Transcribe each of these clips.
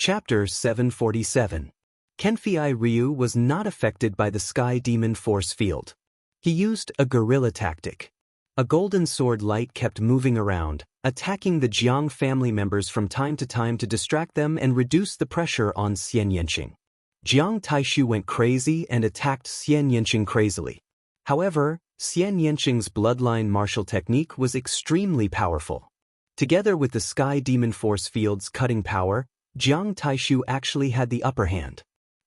Chapter 747. Kenfei Ryu was not affected by the Sky Demon force field. He used a guerrilla tactic. A golden sword light kept moving around, attacking the Jiang family members from time to time to distract them and reduce the pressure on Xian Yanqing. Jiang Taishu went crazy and attacked Xian Yanqing crazily. However, Xian Yanqing's bloodline martial technique was extremely powerful. Together with the Sky Demon force field's cutting power, Jiang Taishu actually had the upper hand.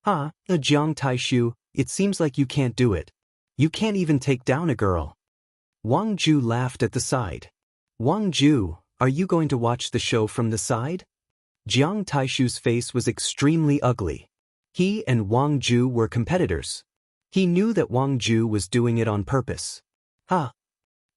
Jiang Taishu, it seems like you can't do it. You can't even take down a girl. Wang Ju laughed at the side. Wang Ju, are you going to watch the show from the side? Jiang Taishu's face was extremely ugly. He and Wang Ju were competitors. He knew that Wang Ju was doing it on purpose.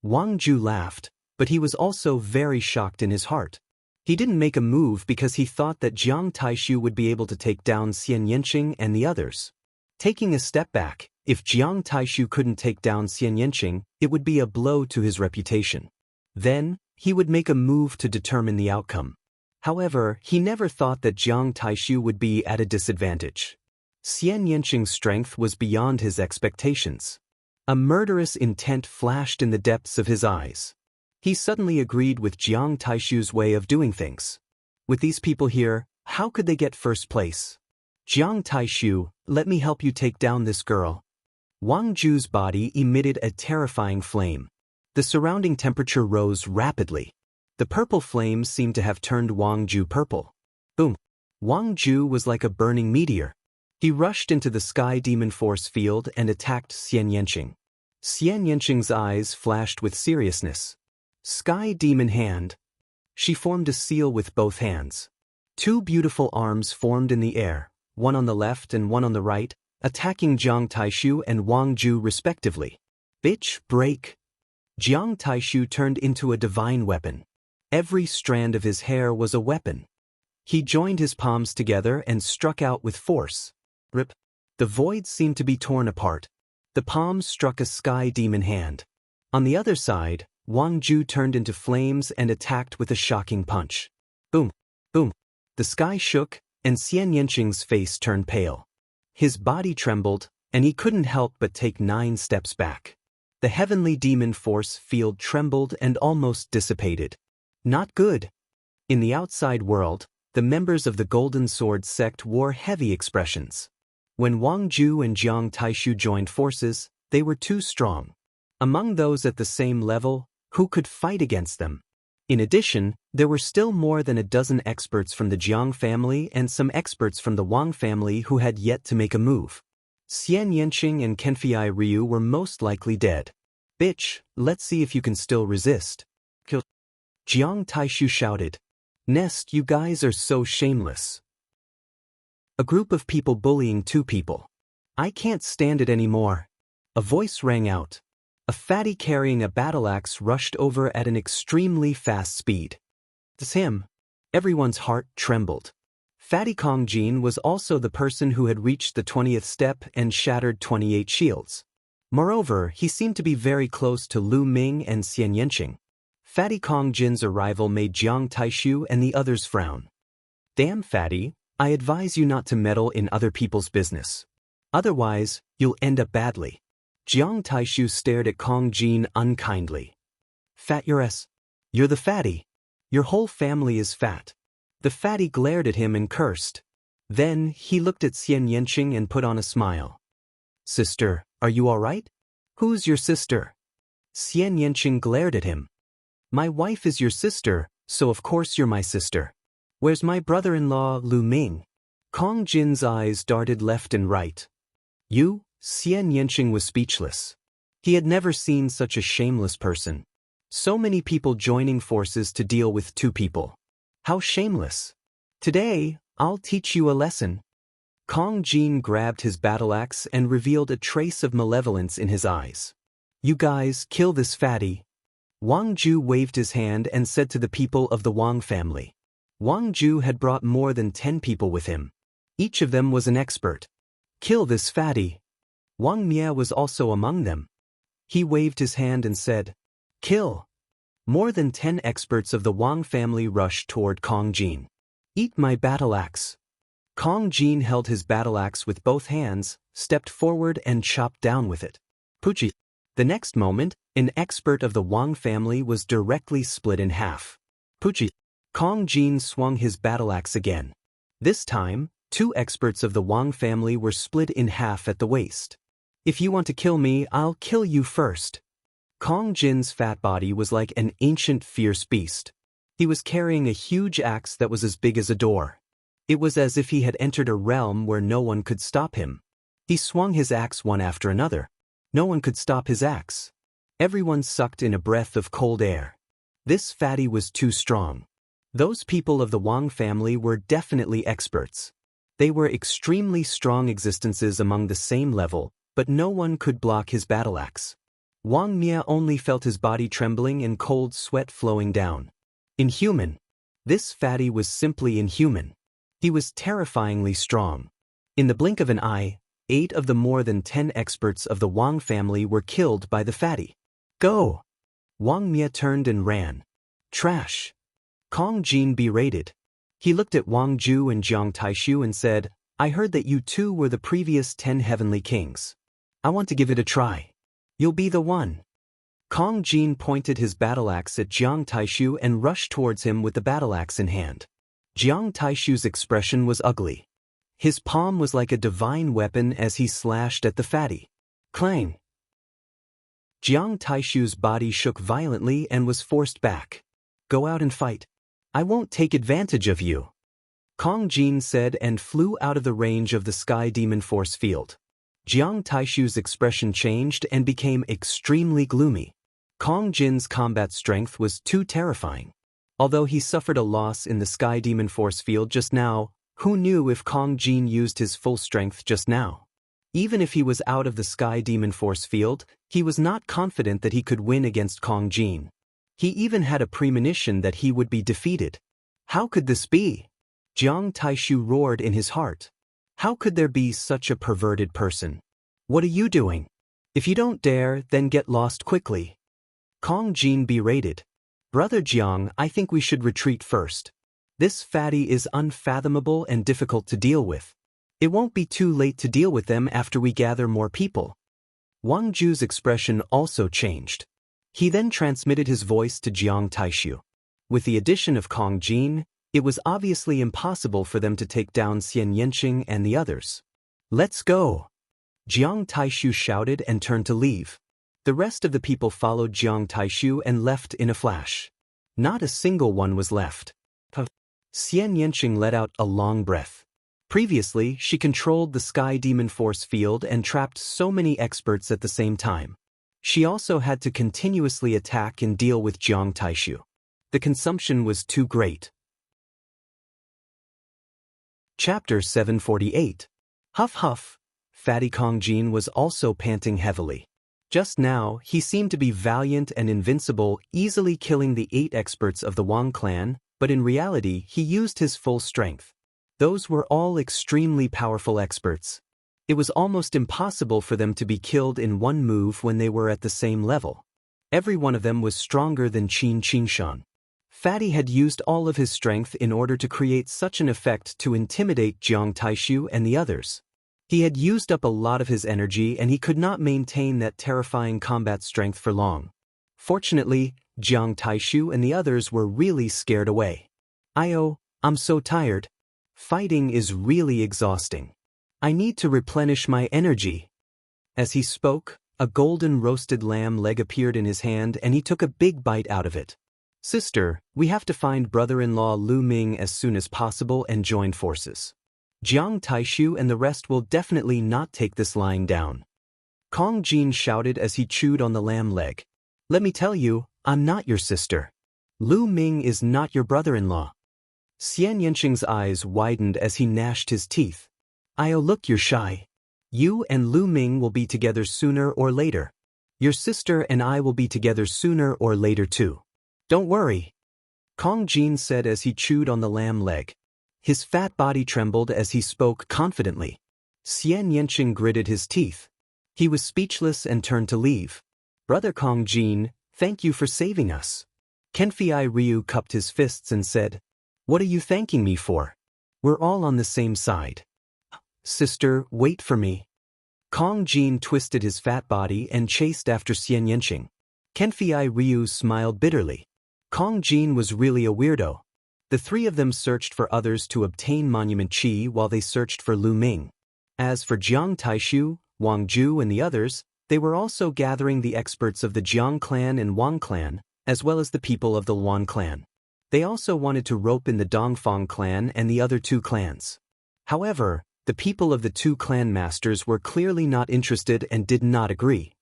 Wang Ju laughed, but he was also very shocked in his heart. He didn't make a move because he thought that Jiang Taishu would be able to take down Xian Yanqing and the others. Taking a step back, if Jiang Taishu couldn't take down Xian Yanqing, it would be a blow to his reputation. Then, he would make a move to determine the outcome. However, he never thought that Jiang Taishu would be at a disadvantage. Xian Yanqing's strength was beyond his expectations. A murderous intent flashed in the depths of his eyes. He suddenly agreed with Jiang Taishu's way of doing things. With these people here, how could they get first place? Jiang Taishu, let me help you take down this girl. Wang Ju's body emitted a terrifying flame. The surrounding temperature rose rapidly. The purple flames seemed to have turned Wang Ju purple. Boom! Wang Ju was like a burning meteor. He rushed into the Sky Demon force field and attacked Xian Yanqing. Xian Yanqing's eyes flashed with seriousness. Sky Demon hand. She formed a seal with both hands. Two beautiful arms formed in the air, one on the left and one on the right, attacking Jiang Taishu and Wang Ju respectively. Bitch, break! Jiang Taishu turned into a divine weapon. Every strand of his hair was a weapon. He joined his palms together and struck out with force. Rip! The void seemed to be torn apart. The palms struck a Sky Demon hand. On the other side, Wang Ju turned into flames and attacked with a shocking punch. Boom! Boom! The sky shook, and Xian Yanqing's face turned pale. His body trembled, and he couldn't help but take 9 steps back. The heavenly demon force field trembled and almost dissipated. Not good. In the outside world, the members of the Golden Sword sect wore heavy expressions. When Wang Ju and Jiang Taishu joined forces, they were too strong. Among those at the same level, who could fight against them? In addition, there were still more than a dozen experts from the Jiang family and some experts from the Wang family who had yet to make a move. Xian Yanqing and Kenfei Ryu were most likely dead. Bitch, let's see if you can still resist. Kill. Jiang Taishu shouted. Nest, you guys are so shameless. A group of people bullying 2 people. I can't stand it anymore. A voice rang out. A fatty carrying a battle axe rushed over at an extremely fast speed. It's him. Everyone's heart trembled. Fatty Kongjin was also the person who had reached the 20th step and shattered 28 shields. Moreover, he seemed to be very close to Lu Ming and Xian Yanqing. Fatty Kongjin's arrival made Jiang Taishu and the others frown. Damn, Fatty, I advise you not to meddle in other people's business. Otherwise, you'll end up badly. Jiang Taishu stared at Kongjin unkindly. Fat you're the fatty. Your whole family is fat. The fatty glared at him and cursed. Then, he looked at Xian Yanqing and put on a smile. Sister, are you all right? Who's your sister? Xian Yanqing glared at him. My wife is your sister, so of course you're my sister. Where's my brother-in-law, Lu Ming? Kongjin's eyes darted left and right. You? Xian Yanqing was speechless. He had never seen such a shameless person. So many people joining forces to deal with 2 people. How shameless. Today, I'll teach you a lesson. Kongjin grabbed his battle axe and revealed a trace of malevolence in his eyes. You guys, kill this fatty. Wang Ju waved his hand and said to the people of the Wang family. Wang Ju had brought more than 10 people with him. Each of them was an expert. Kill this fatty. Wang Mia was also among them. He waved his hand and said, Kill. More than 10 experts of the Wang family rushed toward Kongjin. Eat my battle axe. Kong Jin held his battle axe with both hands, stepped forward and chopped down with it. Puchi. The next moment, an expert of the Wang family was directly split in half. Puchi. Kong Jin swung his battle axe again. This time, 2 experts of the Wang family were split in half at the waist. If you want to kill me, I'll kill you first. Kong Jin's fat body was like an ancient fierce beast. He was carrying a huge axe that was as big as a door. It was as if he had entered a realm where no one could stop him. He swung his axe one after another. No one could stop his axe. Everyone sucked in a breath of cold air. This fatty was too strong. Those people of the Wang family were definitely experts. They were extremely strong existences among the same level, but no one could block his battle axe. Wang Mia only felt his body trembling and cold sweat flowing down. Inhuman. This fatty was simply inhuman. He was terrifyingly strong. In the blink of an eye, 8 of the more than 10 experts of the Wang family were killed by the fatty. Go! Wang Mia turned and ran. Trash! Kong Jin berated. He looked at Wang Ju and Jiang Taishu and said, I heard that you 2 were the previous 10 heavenly kings. I want to give it a try. You'll be the one. Kong Jin pointed his battle axe at Jiang Taishu and rushed towards him with the battle axe in hand. Jiang Taishu's expression was ugly. His palm was like a divine weapon as he slashed at the fatty. Clang! Jiang Taishu's body shook violently and was forced back. Go out and fight. I won't take advantage of you. Kong Jin said and flew out of the range of the Sky Demon Force field. Jiang Taishu's expression changed and became extremely gloomy. Kong Jin's combat strength was too terrifying. Although he suffered a loss in the Sky Demon Force field just now, who knew if Kong Jin used his full strength just now? Even if he was out of the Sky Demon Force field, he was not confident that he could win against Kong Jin. He even had a premonition that he would be defeated. How could this be? Jiang Taishu roared in his heart. How could there be such a perverted person? What are you doing? If you don't dare, then get lost quickly. Kong Jin berated. Brother Jiang, I think we should retreat first. This fatty is unfathomable and difficult to deal with. It won't be too late to deal with them after we gather more people. Wang Ju's expression also changed. He then transmitted his voice to Jiang Taishu. With the addition of Kong Jin, it was obviously impossible for them to take down Xian Yanqing and the others. Let's go! Jiang Taishu shouted and turned to leave. The rest of the people followed Jiang Taishu and left in a flash. Not a single one was left. Xian Yanqing let out a long breath. Previously, she controlled the Sky Demon Force field and trapped so many experts at the same time. She also had to continuously attack and deal with Jiang Taishu. The consumption was too great. Chapter 748. Huff huff. Fatty Kong Jin was also panting heavily. Just now, he seemed to be valiant and invincible, easily killing the 8 experts of the Wang clan, but in reality, he used his full strength. Those were all extremely powerful experts. It was almost impossible for them to be killed in one move when they were at the same level. Every one of them was stronger than Qin Qingshan. Fatty had used all of his strength in order to create such an effect to intimidate Jiang Taishu and the others. He had used up a lot of his energy and he could not maintain that terrifying combat strength for long. Fortunately, Jiang Taishu and the others were really scared away. I'm so tired. Fighting is really exhausting. I need to replenish my energy. As he spoke, a golden roasted lamb leg appeared in his hand and he took a big bite out of it. Sister, we have to find brother-in-law Lu Ming as soon as possible and join forces. Jiang Taishu and the rest will definitely not take this lying down. Kong Jin shouted as he chewed on the lamb leg. Let me tell you, I'm not your sister. Lu Ming is not your brother-in-law. Xian Yanqing's eyes widened as he gnashed his teeth. Look, you're shy. You and Lu Ming will be together sooner or later. Your sister and I will be together sooner or later too. Don't worry. Kong Jin said as he chewed on the lamb leg. His fat body trembled as he spoke confidently. Xian Yanqing gritted his teeth. He was speechless and turned to leave. Brother Kong Jin, thank you for saving us. Kenfei Ryu cupped his fists and said, What are you thanking me for? We're all on the same side. Sister, wait for me. Kong Jin twisted his fat body and chased after Xian Yanqing. Kenfei Ryu smiled bitterly. Kong Jin was really a weirdo. The three of them searched for others to obtain monument qi while they searched for Lu Ming. As for Jiang Taishu, Wang Ju and the others, they were also gathering the experts of the Jiang clan and Wang clan, as well as the people of the Luan clan. They also wanted to rope in the Dongfang clan and the other two clans. However, the people of the two clan masters were clearly not interested and did not agree.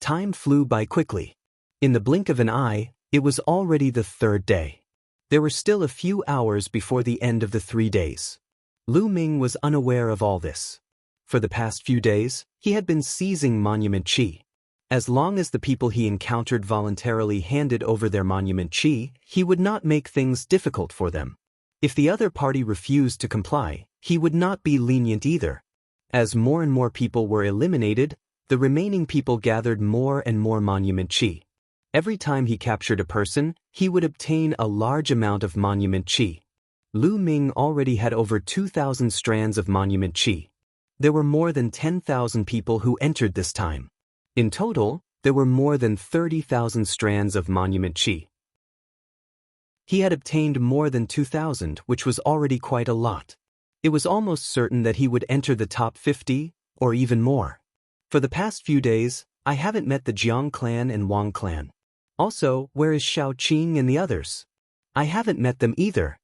Time flew by quickly. In the blink of an eye, it was already the third day. There were still a few hours before the end of the 3 days. Lu Ming was unaware of all this. For the past few days, he had been seizing monument qi. As long as the people he encountered voluntarily handed over their monument qi, he would not make things difficult for them. If the other party refused to comply, he would not be lenient either. As more and more people were eliminated, the remaining people gathered more and more monument qi. Every time he captured a person, he would obtain a large amount of monument qi. Lu Ming already had over 2,000 strands of monument qi. There were more than 10,000 people who entered this time. In total, there were more than 30,000 strands of monument qi. He had obtained more than 2,000, which was already quite a lot. It was almost certain that he would enter the top 50, or even more. For the past few days, I haven't met the Jiang clan and Wang clan. Also, where is Shao Qing and the others? I haven't met them either.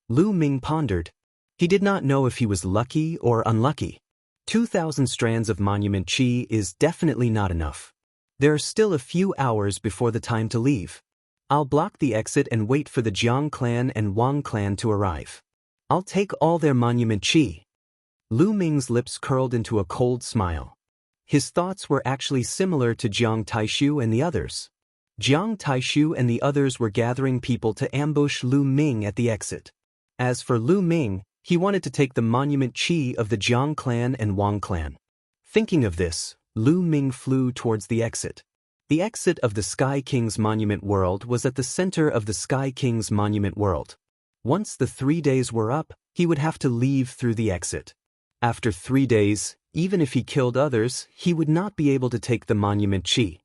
Lu Ming pondered. He did not know if he was lucky or unlucky. 2,000 strands of monument qi is definitely not enough. There are still a few hours before the time to leave. I'll block the exit and wait for the Jiang clan and Wang clan to arrive. I'll take all their monument qi. Lu Ming's lips curled into a cold smile. His thoughts were actually similar to Jiang Taishu and the others. Jiang Taishu and the others were gathering people to ambush Lu Ming at the exit. As for Lu Ming, he wanted to take the monument qi of the Jiang clan and Wang clan. Thinking of this, Lu Ming flew towards the exit. The exit of the Sky King's Monument World was at the center of the Sky King's Monument World. Once the 3 days were up, he would have to leave through the exit. After 3 days, even if he killed others, he would not be able to take the monument qi.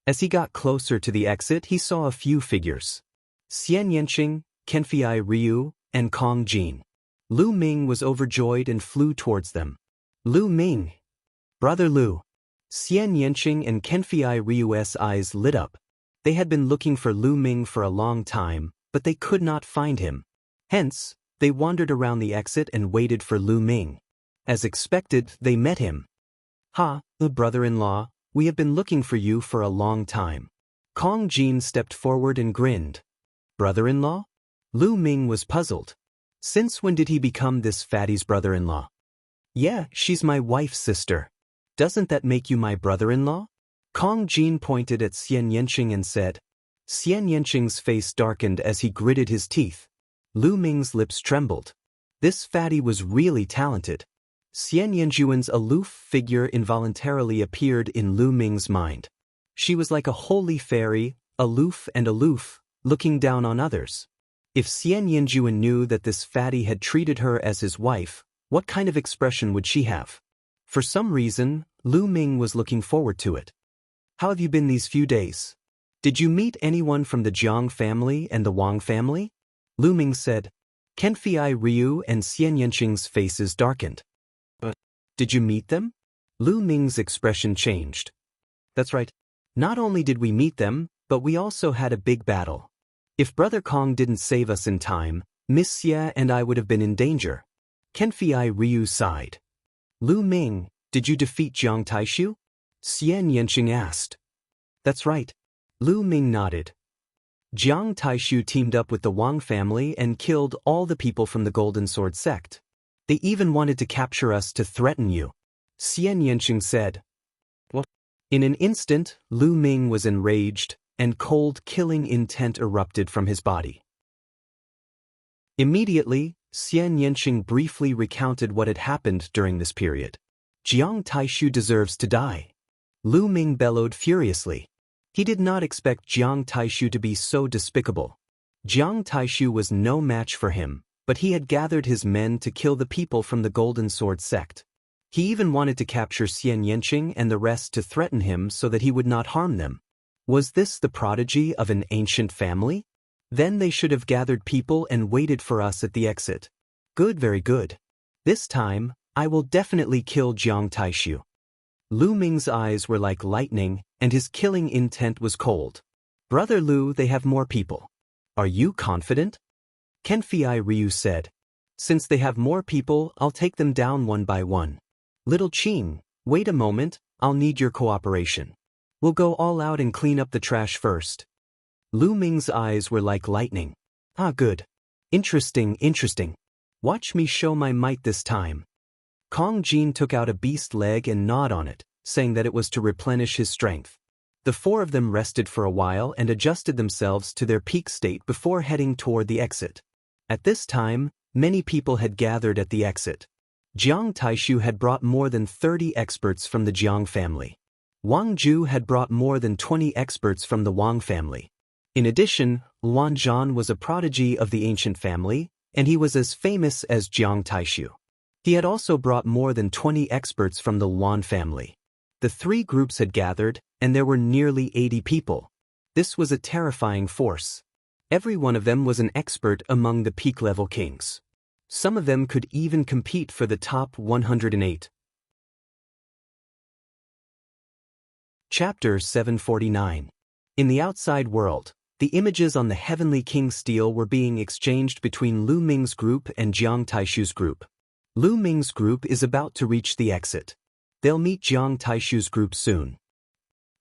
As he got closer to the exit, he saw a few figures. Xian Yanqing, Kenfei Ryu, and Kong Jin. Lu Ming was overjoyed and flew towards them. Lu Ming! Brother Lu! Xian Yanqing and Kenfei Ryu's eyes lit up. They had been looking for Lu Ming for a long time, but they could not find him. Hence, they wandered around the exit and waited for Lu Ming. As expected, they met him. Ha, the brother-in-law, we have been looking for you for a long time. Kong Jin stepped forward and grinned. Brother-in-law? Lu Ming was puzzled. Since when did he become this fatty's brother-in-law? Yeah, she's my wife's sister. Doesn't that make you my brother-in-law? Kong Jin pointed at Xian Yanqing and said. Xian Yanqing's face darkened as he gritted his teeth. Lu Ming's lips trembled. This fatty was really talented. Xian Yanjuan's aloof figure involuntarily appeared in Lu Ming's mind. She was like a holy fairy, aloof, looking down on others. If Xian Yanjuan knew that this fatty had treated her as his wife, what kind of expression would she have? For some reason, Lu Ming was looking forward to it. How have you been these few days? Did you meet anyone from the Jiang family and the Wang family? Lu Ming said. Kenfei Ryu and Xian Yanqing's faces darkened. But did you meet them? Lu Ming's expression changed. That's right. Not only did we meet them, but we also had a big battle. If Brother Kong didn't save us in time, Miss Xia and I would have been in danger. Kenfei Ryu sighed. Lu Ming, did you defeat Jiang Taishu? Xian Yanqing asked. That's right. Lu Ming nodded. Jiang Taishu teamed up with the Wang family and killed all the people from the Golden Sword sect. They even wanted to capture us to threaten you. Xian Yanqing said. What? In an instant, Lu Ming was enraged, and cold killing intent erupted from his body. Immediately, Xian Yanqing briefly recounted what had happened during this period. Jiang Taishu deserves to die. Lu Ming bellowed furiously. He did not expect Jiang Taishu to be so despicable. Jiang Taishu was no match for him, but he had gathered his men to kill the people from the Golden Sword sect. He even wanted to capture Xian Yanqing and the rest to threaten him so that he would not harm them. Was this the prodigy of an ancient family? Then they should have gathered people and waited for us at the exit. Good, very good. This time, I will definitely kill Jiang Taishu. Lu Ming's eyes were like lightning, and his killing intent was cold. Brother Lu, they have more people. Are you confident? Kenfei Ryu said. Since they have more people, I'll take them down one by one. Little Qing, wait a moment, I'll need your cooperation. We'll go all out and clean up the trash first. Lu Ming's eyes were like lightning. Ah, good. Interesting, interesting. Watch me show my might this time. Kong Jin took out a beast leg and gnawed on it, saying that it was to replenish his strength. The four of them rested for a while and adjusted themselves to their peak state before heading toward the exit. At this time, many people had gathered at the exit. Jiang Taishu had brought more than 30 experts from the Jiang family. Wang Ju had brought more than 20 experts from the Wang family. In addition, Luan Zhan was a prodigy of the ancient family, and he was as famous as Jiang Taishu. He had also brought more than 20 experts from the Luan family. The three groups had gathered, and there were nearly 80 people. This was a terrifying force. Every one of them was an expert among the peak-level kings. Some of them could even compete for the top 108. Chapter 749. In the outside world, the images on the Heavenly King stele were being exchanged between Lu Ming's group and Jiang Taishu's group. Lu Ming's group is about to reach the exit. They'll meet Jiang Taishu's group soon.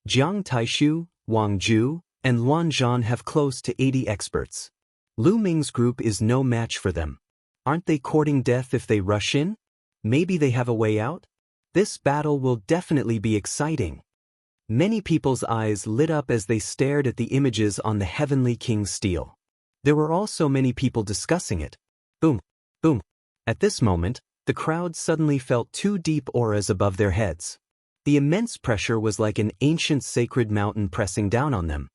Jiang Taishu, Wang Ju, and Luan Zhan have close to 80 experts. Lu Ming's group is no match for them. Aren't they courting death if they rush in? Maybe they have a way out? This battle will definitely be exciting. Many people's eyes lit up as they stared at the images on the Heavenly King's stele. There were also many people discussing it. Boom, boom. At this moment, the crowd suddenly felt two deep auras above their heads. The immense pressure was like an ancient sacred mountain pressing down on them.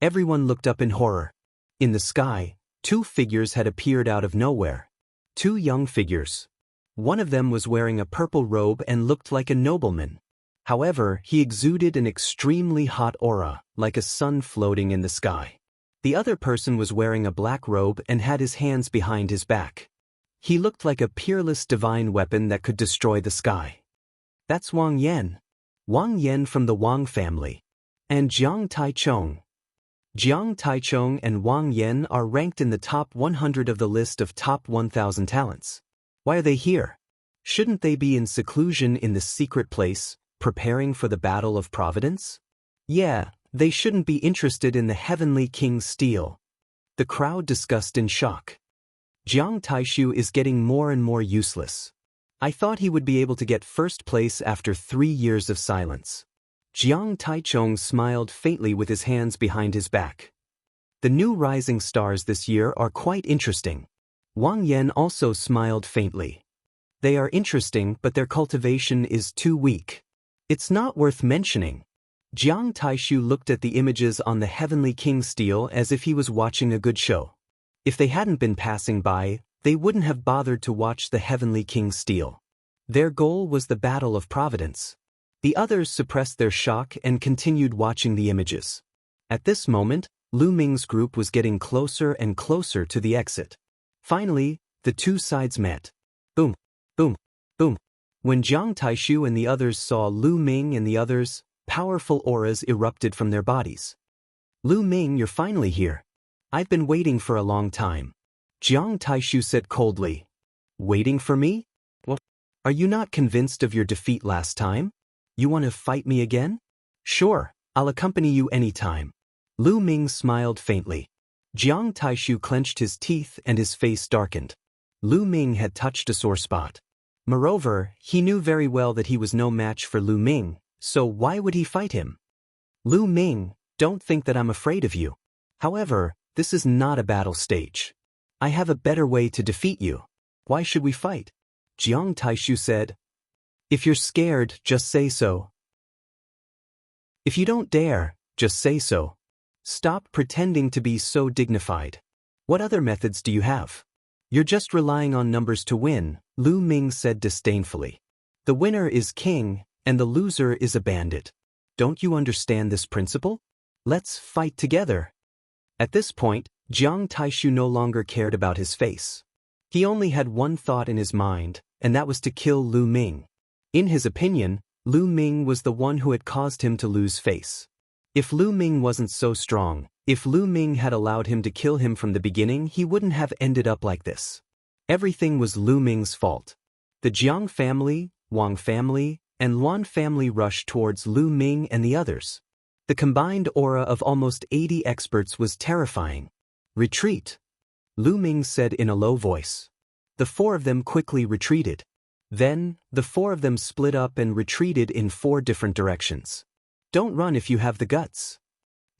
Everyone looked up in horror. In the sky, two figures had appeared out of nowhere. Two young figures. One of them was wearing a purple robe and looked like a nobleman. However, he exuded an extremely hot aura, like a sun floating in the sky. The other person was wearing a black robe and had his hands behind his back. He looked like a peerless divine weapon that could destroy the sky. That's Wang Yan. Wang Yan from the Wang family. And Jiang Taichong. Jiang Taichong and Wang Yan are ranked in the top 100 of the list of top 1,000 talents. Why are they here? Shouldn't they be in seclusion in the secret place, preparing for the Battle of Providence? Yeah, they shouldn't be interested in the Heavenly King's stele. The crowd discussed in shock. Jiang Taishu is getting more and more useless. I thought he would be able to get first place after 3 years of silence. Jiang Taichong smiled faintly with his hands behind his back. The new rising stars this year are quite interesting. Wang Yan also smiled faintly. They are interesting, but their cultivation is too weak. It's not worth mentioning. Jiang Taishu looked at the images on the Heavenly King's stele as if he was watching a good show. If they hadn't been passing by, they wouldn't have bothered to watch the Heavenly King's stele. Their goal was the Battle of Providence. The others suppressed their shock and continued watching the images. At this moment, Lu Ming's group was getting closer and closer to the exit. Finally, the two sides met. Boom, boom, boom. When Jiang Taishu and the others saw Lu Ming and the others, powerful auras erupted from their bodies. Lu Ming, you're finally here. I've been waiting for a long time. Jiang Taishu said coldly. Waiting for me? Well, are you not convinced of your defeat last time? You want to fight me again? Sure, I'll accompany you anytime. Lu Ming smiled faintly. Jiang Taishu clenched his teeth and his face darkened. Lu Ming had touched a sore spot. Moreover, he knew very well that he was no match for Lu Ming, so why would he fight him? Lu Ming, don't think that I'm afraid of you. However, this is not a battle stage. I have a better way to defeat you. Why should we fight? Jiang Taishu said. If you're scared, just say so. If you don't dare, just say so. Stop pretending to be so dignified. What other methods do you have? You're just relying on numbers to win, Lu Ming said disdainfully. The winner is king, and the loser is a bandit. Don't you understand this principle? Let's fight together. At this point, Jiang Taishu no longer cared about his face. He only had one thought in his mind, and that was to kill Lu Ming. In his opinion, Lu Ming was the one who had caused him to lose face. If Lu Ming wasn't so strong, if Lu Ming had allowed him to kill him from the beginning, he wouldn't have ended up like this. Everything was Lu Ming's fault. The Jiang family, Wang family, and Luan family rushed towards Lu Ming and the others. The combined aura of almost 80 experts was terrifying. Retreat, Lu Ming said in a low voice. The four of them quickly retreated. Then, the four of them split up and retreated in 4 different directions. Don't run if you have the guts.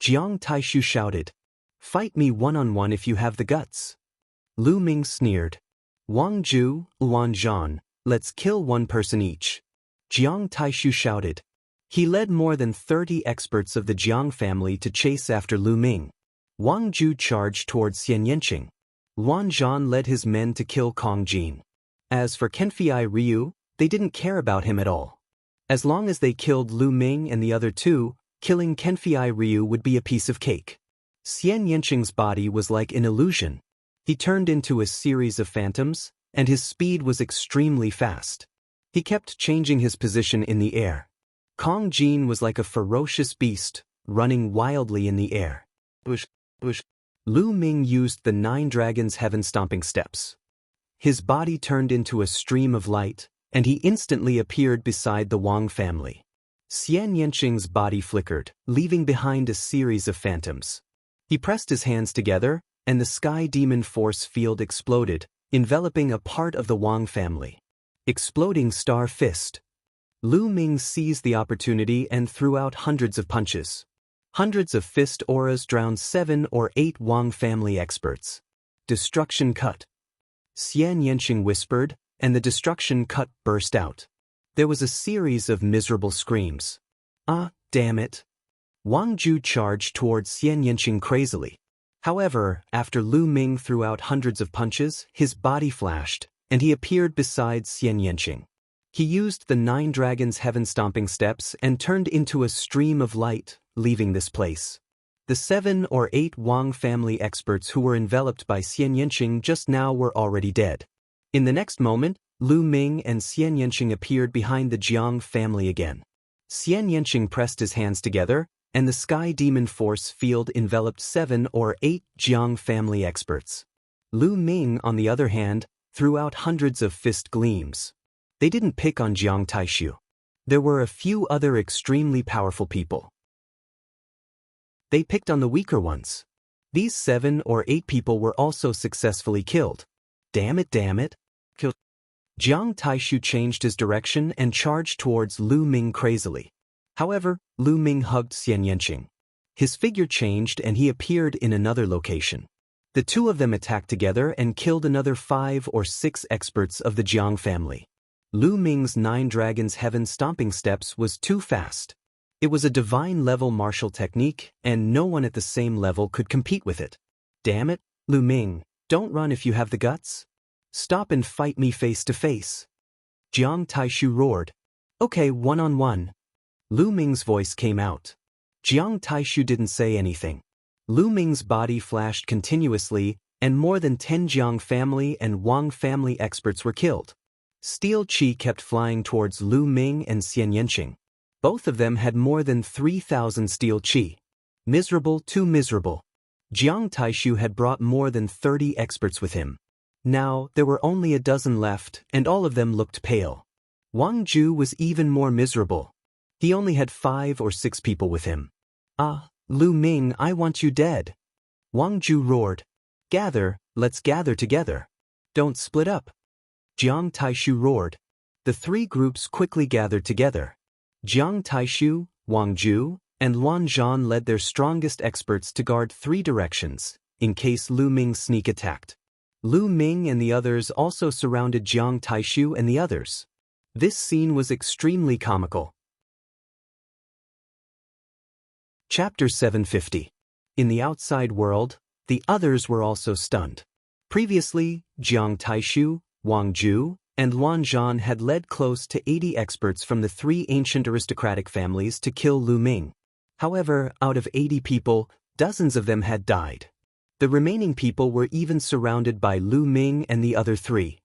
Jiang Taishu shouted. Fight me one-on-one if you have the guts. Lu Ming sneered. Wang Ju, Luan Zhan, let's kill one person each. Jiang Taishu shouted. He led more than 30 experts of the Jiang family to chase after Lu Ming. Wang Ju charged towards Xian Yanqing. Luan Zhan led his men to kill Kong Jin. As for Kenfei Ryu, they didn't care about him at all. As long as they killed Lu Ming and the other 2, killing Kenfei Ryu would be a piece of cake. Xian Yanqing's body was like an illusion. He turned into a series of phantoms, and his speed was extremely fast. He kept changing his position in the air. Kong Jin was like a ferocious beast, running wildly in the air. Lu Ming used the 9 dragons' heaven-stomping steps. His body turned into a stream of light, and he instantly appeared beside the Wang family. Xian Yanqing's body flickered, leaving behind a series of phantoms. He pressed his hands together, and the sky demon force field exploded, enveloping a part of the Wang family. Exploding Star Fist. Lu Ming seized the opportunity and threw out hundreds of punches. Hundreds of fist auras drowned 7 or 8 Wang family experts. Destruction cut. Xian Yanqing whispered, and the destruction cut burst out. There was a series of miserable screams. Ah, damn it. Wang Ju charged towards Xian Yanqing crazily. However, after Lu Ming threw out hundreds of punches, his body flashed, and he appeared beside Xian Yanqing. He used the 9 dragons' heaven-stomping steps and turned into a stream of light, leaving this place. The 7 or 8 Wang family experts who were enveloped by Xian Yanqing just now were already dead. In the next moment, Lu Ming and Xian Yanqing appeared behind the Jiang family again. Xian Yanqing pressed his hands together, and the sky demon force field enveloped 7 or 8 Jiang family experts. Lu Ming, on the other hand, threw out hundreds of fist gleams. They didn't pick on Jiang Taishu. There were a few other extremely powerful people. They picked on the weaker ones. These 7 or 8 people were also successfully killed. Damn it, damn it. Killed. Jiang Taishu changed his direction and charged towards Lu Ming crazily. However, Lu Ming hugged Xian Yanqing. His figure changed and he appeared in another location. The 2 of them attacked together and killed another 5 or 6 experts of the Jiang family. Lu Ming's 9 dragons' heaven-stomping steps was too fast. It was a divine-level martial technique, and no one at the same level could compete with it. Damn it, Lu Ming, don't run if you have the guts. Stop and fight me face to face. Jiang Taishu roared. Okay, one-on-one. Lu Ming's voice came out. Jiang Taishu didn't say anything. Lu Ming's body flashed continuously, and more than 10 Jiang family and Wang family experts were killed. Steel chi kept flying towards Lu Ming and Xian Yanqing. Both of them had more than 3,000 steel chi. Miserable, too miserable. Jiang Taishu had brought more than 30 experts with him. Now, there were only a dozen left, and all of them looked pale. Wang Ju was even more miserable. He only had 5 or 6 people with him. Ah, Lu Ming, I want you dead. Wang Ju roared. Gather, let's gather together. Don't split up. Jiang Taishu roared. The 3 groups quickly gathered together. Jiang Taishu, Wang Ju, and Luan Zhan led their strongest experts to guard 3 directions, in case Lu Ming sneak attacked. Lu Ming and the others also surrounded Jiang Taishu and the others. This scene was extremely comical. Chapter 750. In the outside world, the others were also stunned. Previously, Jiang Taishu, Wang Ju, and Luan Zhan had led close to 80 experts from the three ancient aristocratic families to kill Lu Ming. However, out of 80 people, dozens of them had died. The remaining people were even surrounded by Lu Ming and the other three.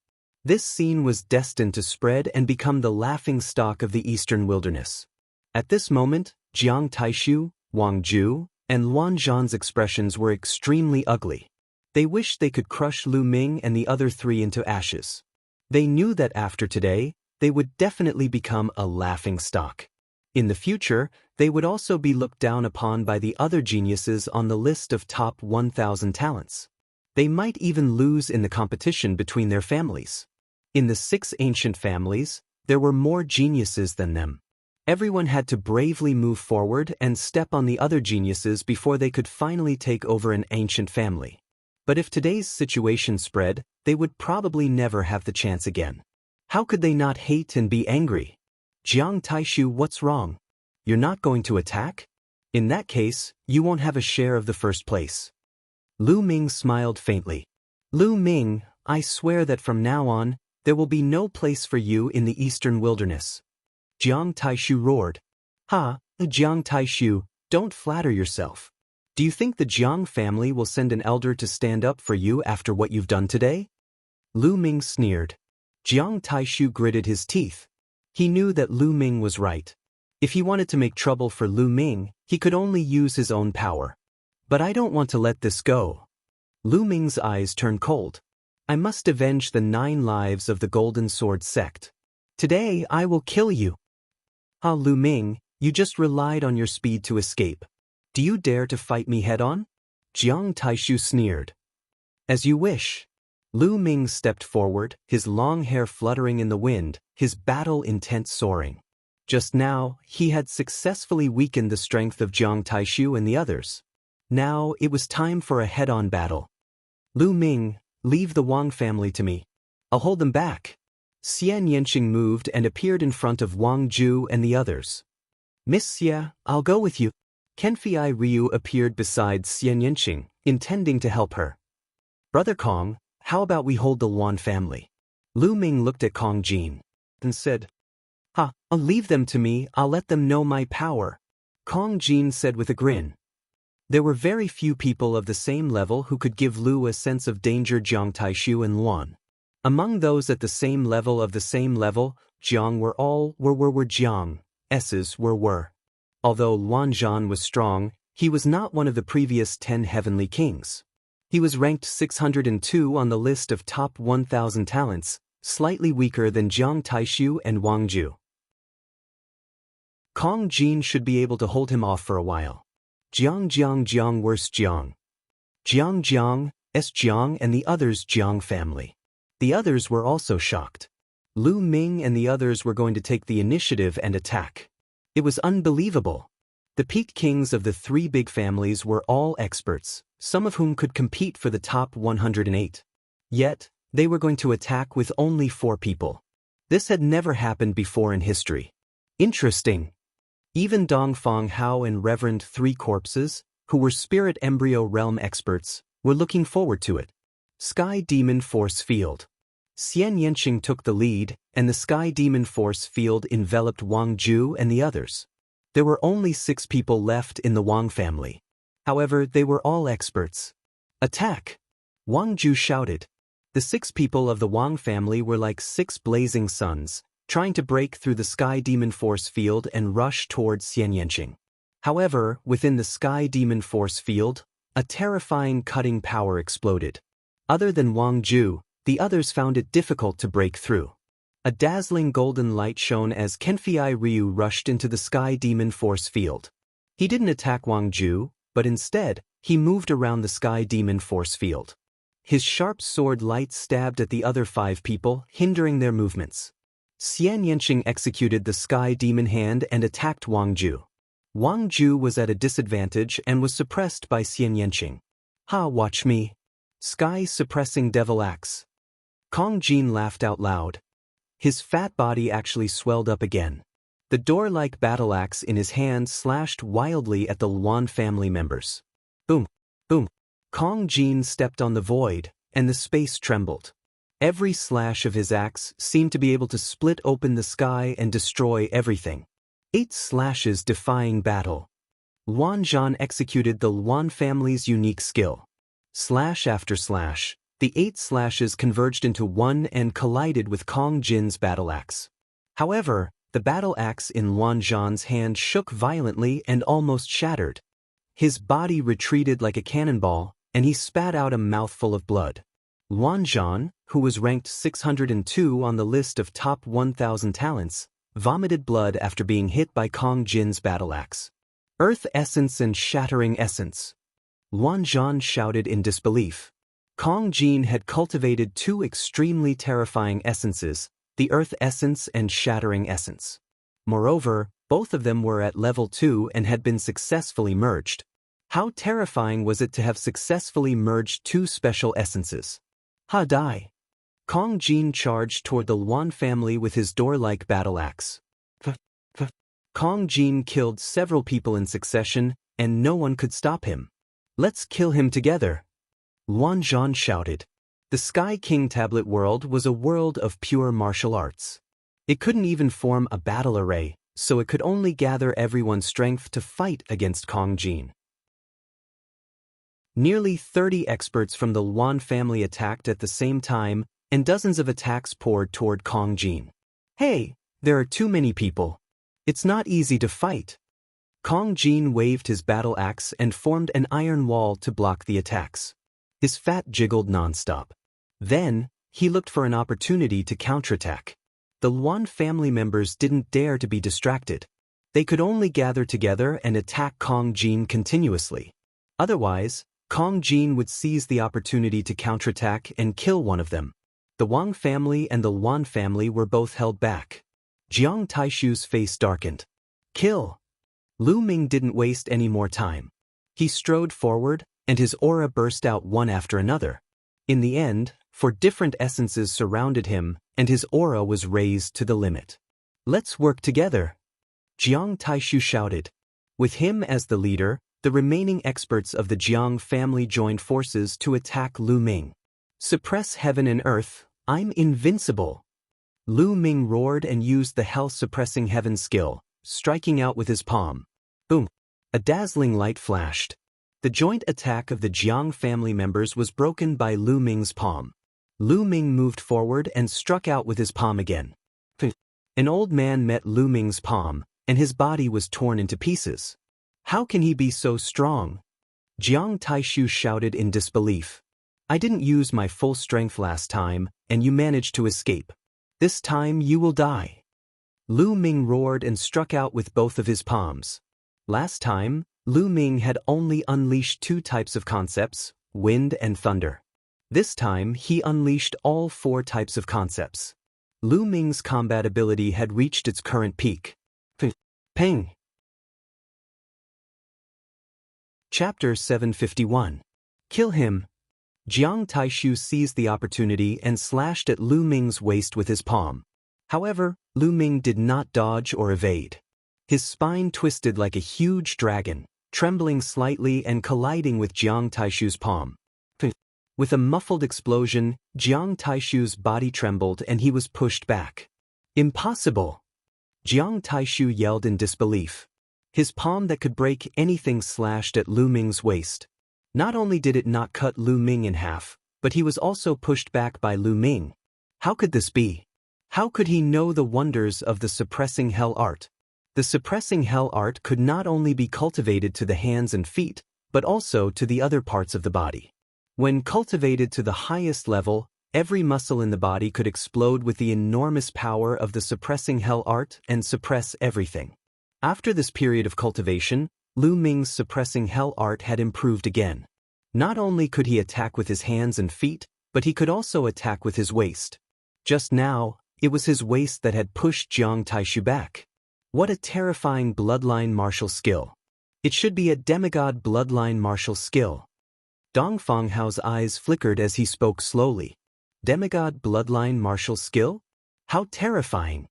This scene was destined to spread and become the laughingstock of the eastern wilderness. At this moment, Jiang Taishu, Wang Ju, and Luan Zhan's expressions were extremely ugly. They wished they could crush Lu Ming and the other three into ashes. They knew that after today, they would definitely become a laughingstock. In the future, they would also be looked down upon by the other geniuses on the list of top 1,000 talents. They might even lose in the competition between their families. In the 6 ancient families, there were more geniuses than them. Everyone had to bravely move forward and step on the other geniuses before they could finally take over an ancient family. But if today's situation spread, they would probably never have the chance again. How could they not hate and be angry? Jiang Taishu, what's wrong? You're not going to attack? In that case, you won't have a share of the first place. Lu Ming smiled faintly. Lu Ming, I swear that from now on, there will be no place for you in the eastern wilderness. Jiang Taishu roared. Ha, Jiang Taishu, don't flatter yourself. Do you think the Jiang family will send an elder to stand up for you after what you've done today? Lu Ming sneered. Jiang Taishu gritted his teeth. He knew that Lu Ming was right. If he wanted to make trouble for Lu Ming, he could only use his own power. But I don't want to let this go. Lu Ming's eyes turned cold. I must avenge the 9 lives of the Golden Sword sect. Today I will kill you. Ah, Lu Ming, you just relied on your speed to escape. Do you dare to fight me head-on? Jiang Taishu sneered. As you wish. Lu Ming stepped forward, his long hair fluttering in the wind, his battle intent soaring. Just now, he had successfully weakened the strength of Jiang Taishu and the others. Now, it was time for a head-on battle. Lu Ming, leave the Wang family to me. I'll hold them back. Xian Yanqing moved and appeared in front of Wang Ju and the others. Miss Xia, I'll go with you. Kenfei Ryu appeared beside Xian Yanqing, intending to help her. Brother Kong, how about we hold the Luan family? Lu Ming looked at Kong Jin and said, Ha, I'll leave them to me, I'll let them know my power. Kong Jin said with a grin. There were very few people of the same level who could give Lu a sense of danger. Jiang Taishu and Luan. Among those at the same level, Jiang were Jiang, S's were. Although Luan Zhan was strong, he was not one of the previous 10 heavenly kings. He was ranked 602 on the list of top 1,000 talents, slightly weaker than Jiang Taishu and Wang Ju. Kong Jin should be able to hold him off for a while. Jiang worse Jiang. Jiang, S Jiang and the others Jiang family. The others were also shocked. Lu Ming and the others were going to take the initiative and attack. It was unbelievable. The peak kings of the 3 big families were all experts, some of whom could compete for the top 108. Yet, they were going to attack with only 4 people. This had never happened before in history. Interesting. Even Dongfang Hao and Reverend 3 Corpses, who were Spirit Embryo Realm experts, were looking forward to it. Sky Demon Force Field. Xian Yanqing took the lead, and the Sky Demon Force Field enveloped Wang Ju and the others. There were only 6 people left in the Wang family. However, they were all experts. Attack! Wang Ju shouted. The 6 people of the Wang family were like 6 blazing suns, trying to break through the Sky Demon Force Field and rush towards Xian Yanqing. However, within the Sky Demon Force Field, a terrifying cutting power exploded. Other than Wang Ju, the others found it difficult to break through. A dazzling golden light shone as Kenfei Ryu rushed into the Sky Demon Force Field. He didn't attack Wang Ju, but instead, he moved around the Sky Demon Force Field. His sharp sword light stabbed at the other 5 people, hindering their movements. Xian Yanqing executed the Sky Demon Hand and attacked Wang Ju. Wang Ju was at a disadvantage and was suppressed by Xian Yanqing. Ha, watch me. Sky Suppressing Devil Axe. Kong Jin laughed out loud. His fat body actually swelled up again. The door-like battle axe in his hand slashed wildly at the Luan family members. Boom, boom. Kong Jin stepped on the void, and the space trembled. Every slash of his axe seemed to be able to split open the sky and destroy everything. 8 slashes defying battle. Luan Zhan executed the Luan family's unique skill. Slash after slash, the 8 slashes converged into one and collided with Kong Jin's battle axe. However, the battle axe in Luan Zhan's hand shook violently and almost shattered. His body retreated like a cannonball, and he spat out a mouthful of blood. Luan Zhan, who was ranked 602 on the list of top 1,000 talents, vomited blood after being hit by Kong Jin's battle axe. Earth essence and shattering essence. Luan Zhan shouted in disbelief. Kong Jin had cultivated 2 extremely terrifying essences, the Earth essence and shattering essence. Moreover, both of them were at level 2 and had been successfully merged. How terrifying was it to have successfully merged 2 special essences? Ha Dai. Kong Jin charged toward the Luan family with his door-like battle axe. Kong Jin killed several people in succession, and no one could stop him. Let's kill him together. Luan Zhan shouted. The Sky King Tablet world was a world of pure martial arts. It couldn't even form a battle array, so it could only gather everyone's strength to fight against Kong Jin. Nearly 30 experts from the Luan family attacked at the same time, and dozens of attacks poured toward Kong Jin. Hey, there are too many people. It's not easy to fight. Kong Jin waved his battle axe and formed an iron wall to block the attacks. His fat jiggled nonstop. Then, he looked for an opportunity to counterattack. The Luan family members didn't dare to be distracted. They could only gather together and attack Kong Jin continuously. Otherwise, Kong Jin would seize the opportunity to counterattack and kill one of them. The Wang family and the Luan family were both held back. Jiang Taishu's face darkened. Kill! Lu Ming didn't waste any more time. He strode forward, and his aura burst out one after another. In the end, 4 different essences surrounded him, and his aura was raised to the limit. Let's work together! Jiang Taishu shouted. With him as the leader, the remaining experts of the Jiang family joined forces to attack Lu Ming. Suppress heaven and earth, I'm invincible! Lu Ming roared and used the health-suppressing heaven skill, striking out with his palm. Boom! A dazzling light flashed. The joint attack of the Jiang family members was broken by Lu Ming's palm. Lu Ming moved forward and struck out with his palm again. An old man met Lu Ming's palm, and his body was torn into pieces. How can he be so strong? Jiang Taishu shouted in disbelief. I didn't use my full strength last time, and you managed to escape. This time you will die. Lu Ming roared and struck out with both of his palms. Last time, Lu Ming had only unleashed 2 types of concepts, wind and thunder. This time, he unleashed all 4 types of concepts. Lu Ming's combat ability had reached its current peak. Peng! Chapter 751. Kill him. Jiang Taishu seized the opportunity and slashed at Lu Ming's waist with his palm. However, Lu Ming did not dodge or evade. His spine twisted like a huge dragon, trembling slightly and colliding with Jiang Taishu's palm. With a muffled explosion, Jiang Taishu's body trembled and he was pushed back. Impossible! Jiang Taishu yelled in disbelief. His palm that could break anything slashed at Lu Ming's waist. Not only did it not cut Lu Ming in half, but he was also pushed back by Lu Ming. How could this be? How could he know the wonders of the suppressing hell art? The suppressing hell art could not only be cultivated to the hands and feet, but also to the other parts of the body. When cultivated to the highest level, every muscle in the body could explode with the enormous power of the suppressing hell art and suppress everything. After this period of cultivation, Lu Ming's suppressing hell art had improved again. Not only could he attack with his hands and feet, but he could also attack with his waist. Just now, it was his waist that had pushed Jiang Taishu back. What a terrifying bloodline martial skill. It should be a demigod bloodline martial skill. Dongfang Hao's eyes flickered as he spoke slowly. Demigod bloodline martial skill? How terrifying!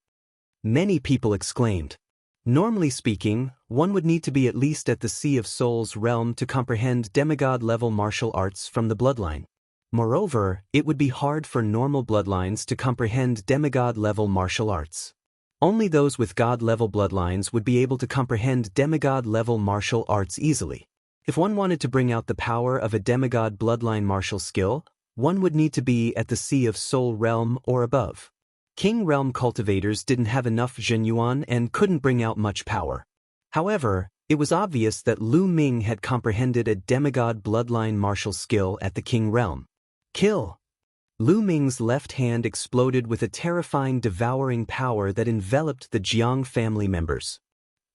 Many people exclaimed. Normally speaking, one would need to be at least at the Sea of Souls realm to comprehend demigod-level martial arts from the bloodline. Moreover, it would be hard for normal bloodlines to comprehend demigod-level martial arts. Only those with god-level bloodlines would be able to comprehend demigod-level martial arts easily. If one wanted to bring out the power of a demigod bloodline martial skill, one would need to be at the Sea of Soul Realm or above. King Realm cultivators didn't have enough Zhenyuan and couldn't bring out much power. However, it was obvious that Lu Ming had comprehended a demigod bloodline martial skill at the King Realm. Kill! Lu Ming's left hand exploded with a terrifying devouring power that enveloped the Jiang family members.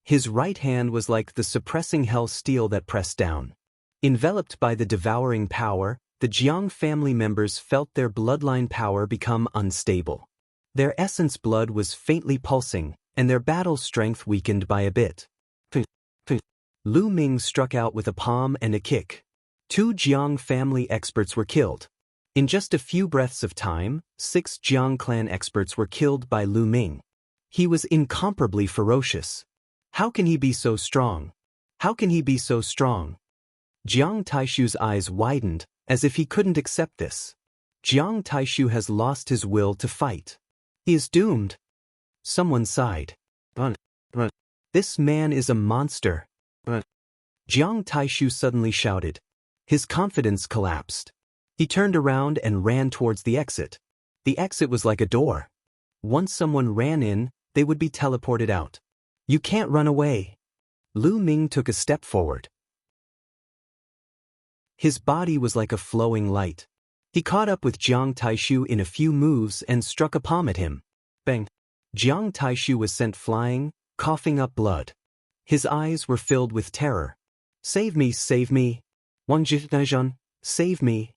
His right hand was like the suppressing hell steel that pressed down. Enveloped by the devouring power, the Jiang family members felt their bloodline power become unstable. Their essence blood was faintly pulsing, and their battle strength weakened by a bit. Lu Ming struck out with a palm and a kick. 2 Jiang family experts were killed. In just a few breaths of time, 6 Jiang clan experts were killed by Lu Ming. He was incomparably ferocious. How can he be so strong? How can he be so strong? Jiang Taishu's eyes widened, as if he couldn't accept this. Jiang Taishu has lost his will to fight. He is doomed. Someone sighed. This man is a monster. Jiang Taishu suddenly shouted. His confidence collapsed. He turned around and ran towards the exit. The exit was like a door. Once someone ran in, they would be teleported out. You can't run away. Lu Ming took a step forward. His body was like a flowing light. He caught up with Jiang Taishu in a few moves and struck a palm at him. Bang! Jiang Taishu was sent flying, coughing up blood. His eyes were filled with terror. Save me, save me! Wang Jizhan, save me!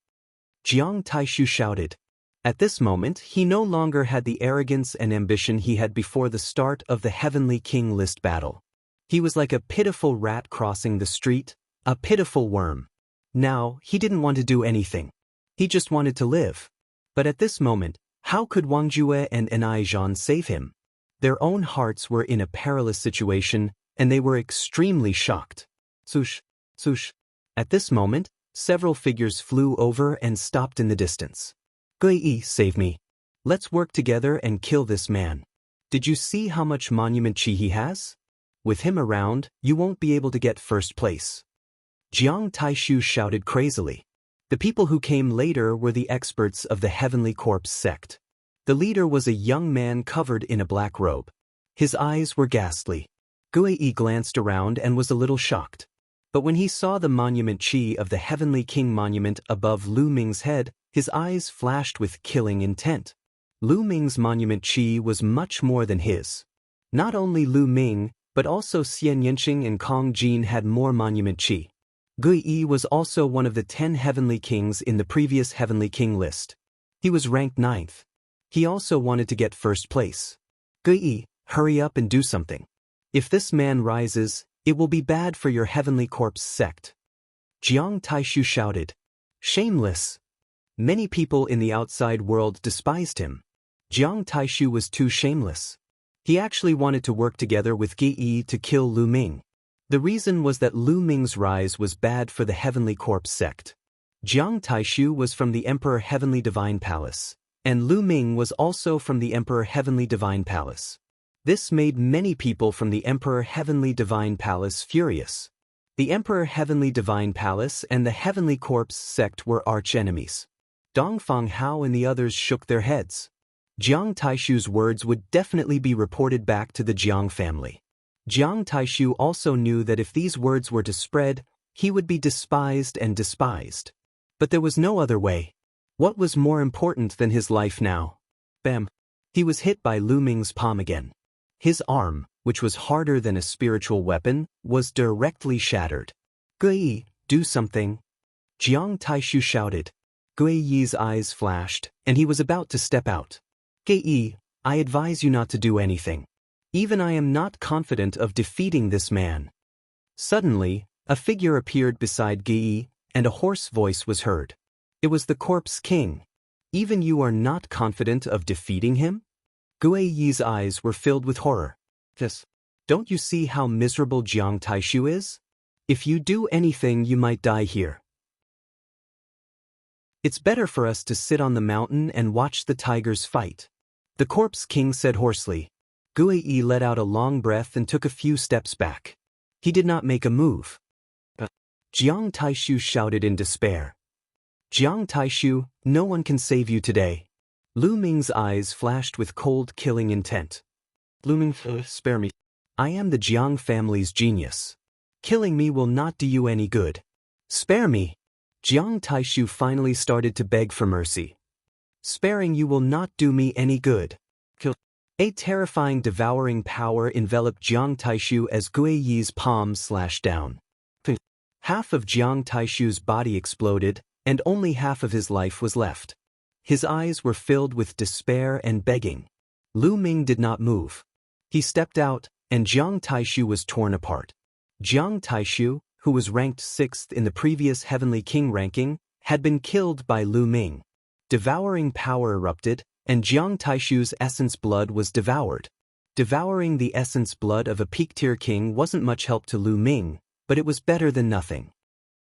Jiang Taishu shouted. At this moment, he no longer had the arrogance and ambition he had before the start of the Heavenly King list battle. He was like a pitiful rat crossing the street, a pitiful worm. Now, he didn't want to do anything. He just wanted to live. But at this moment, how could Wang Jue and Enai Zhan save him? Their own hearts were in a perilous situation, and they were extremely shocked. Swoosh, swoosh. At this moment, several figures flew over and stopped in the distance. Gui, save me. Let's work together and kill this man. Did you see how much monument chi he has? With him around, you won't be able to get first place. Jiang Taishu shouted crazily. The people who came later were the experts of the Heavenly Corpse sect. The leader was a young man covered in a black robe. His eyes were ghastly. Gui glanced around and was a little shocked. But when he saw the monument chi of the Heavenly King monument above Lu Ming's head, his eyes flashed with killing intent. Lu Ming's monument chi was much more than his. Not only Lu Ming, but also Xian Yinqing and Kong Jin had more monument chi. Gui was also one of the 10 Heavenly Kings in the previous Heavenly King list. He was ranked 9th. He also wanted to get first place. Gui, hurry up and do something. If this man rises, it will be bad for your Heavenly Corpse sect. Jiang Taishu shouted. Shameless. Many people in the outside world despised him. Jiang Taishu was too shameless. He actually wanted to work together with Gui to kill Lu Ming. The reason was that Lu Ming's rise was bad for the Heavenly Corpse sect. Jiang Taishu was from the Emperor Heavenly Divine Palace, and Lu Ming was also from the Emperor Heavenly Divine Palace. This made many people from the Emperor Heavenly Divine Palace furious. The Emperor Heavenly Divine Palace and the Heavenly Corpse sect were arch-enemies. Dongfang Hao and the others shook their heads. Jiang Taishu's words would definitely be reported back to the Jiang family. Jiang Taishu also knew that if these words were to spread, he would be despised and despised. But there was no other way. What was more important than his life now? Bam! He was hit by Lu Ming's palm again. His arm, which was harder than a spiritual weapon, was directly shattered. Gui, do something. Jiang Taishu shouted. Gui Yi's eyes flashed, and he was about to step out. Gui, I advise you not to do anything. Even I am not confident of defeating this man. Suddenly, a figure appeared beside Gui, and a hoarse voice was heard. It was the Corpse King. Even you are not confident of defeating him? Gui Yi's eyes were filled with horror. Yes. Don't you see how miserable Jiang Taishu is? If you do anything, you might die here. It's better for us to sit on the mountain and watch the tigers fight. The Corpse King said hoarsely. Gui let out a long breath and took a few steps back. He did not make a move. Jiang Taishu shouted in despair. Jiang Taishu, no one can save you today. Lu Ming's eyes flashed with cold, killing intent. Lu Ming, spare me. I am the Jiang family's genius. Killing me will not do you any good. Spare me. Jiang Taishu finally started to beg for mercy. Sparing you will not do me any good. Kill. A terrifying devouring power enveloped Jiang Taishu as Gui Yi's palms slashed down. Half of Jiang Taishu's body exploded, and only half of his life was left. His eyes were filled with despair and begging. Lu Ming did not move. He stepped out, and Jiang Taishu was torn apart. Jiang Taishu, who was ranked 6th in the previous Heavenly King ranking, had been killed by Lu Ming. Devouring power erupted, and Jiang Taishu's essence blood was devoured. Devouring the essence blood of a peak-tier king wasn't much help to Lu Ming, but it was better than nothing.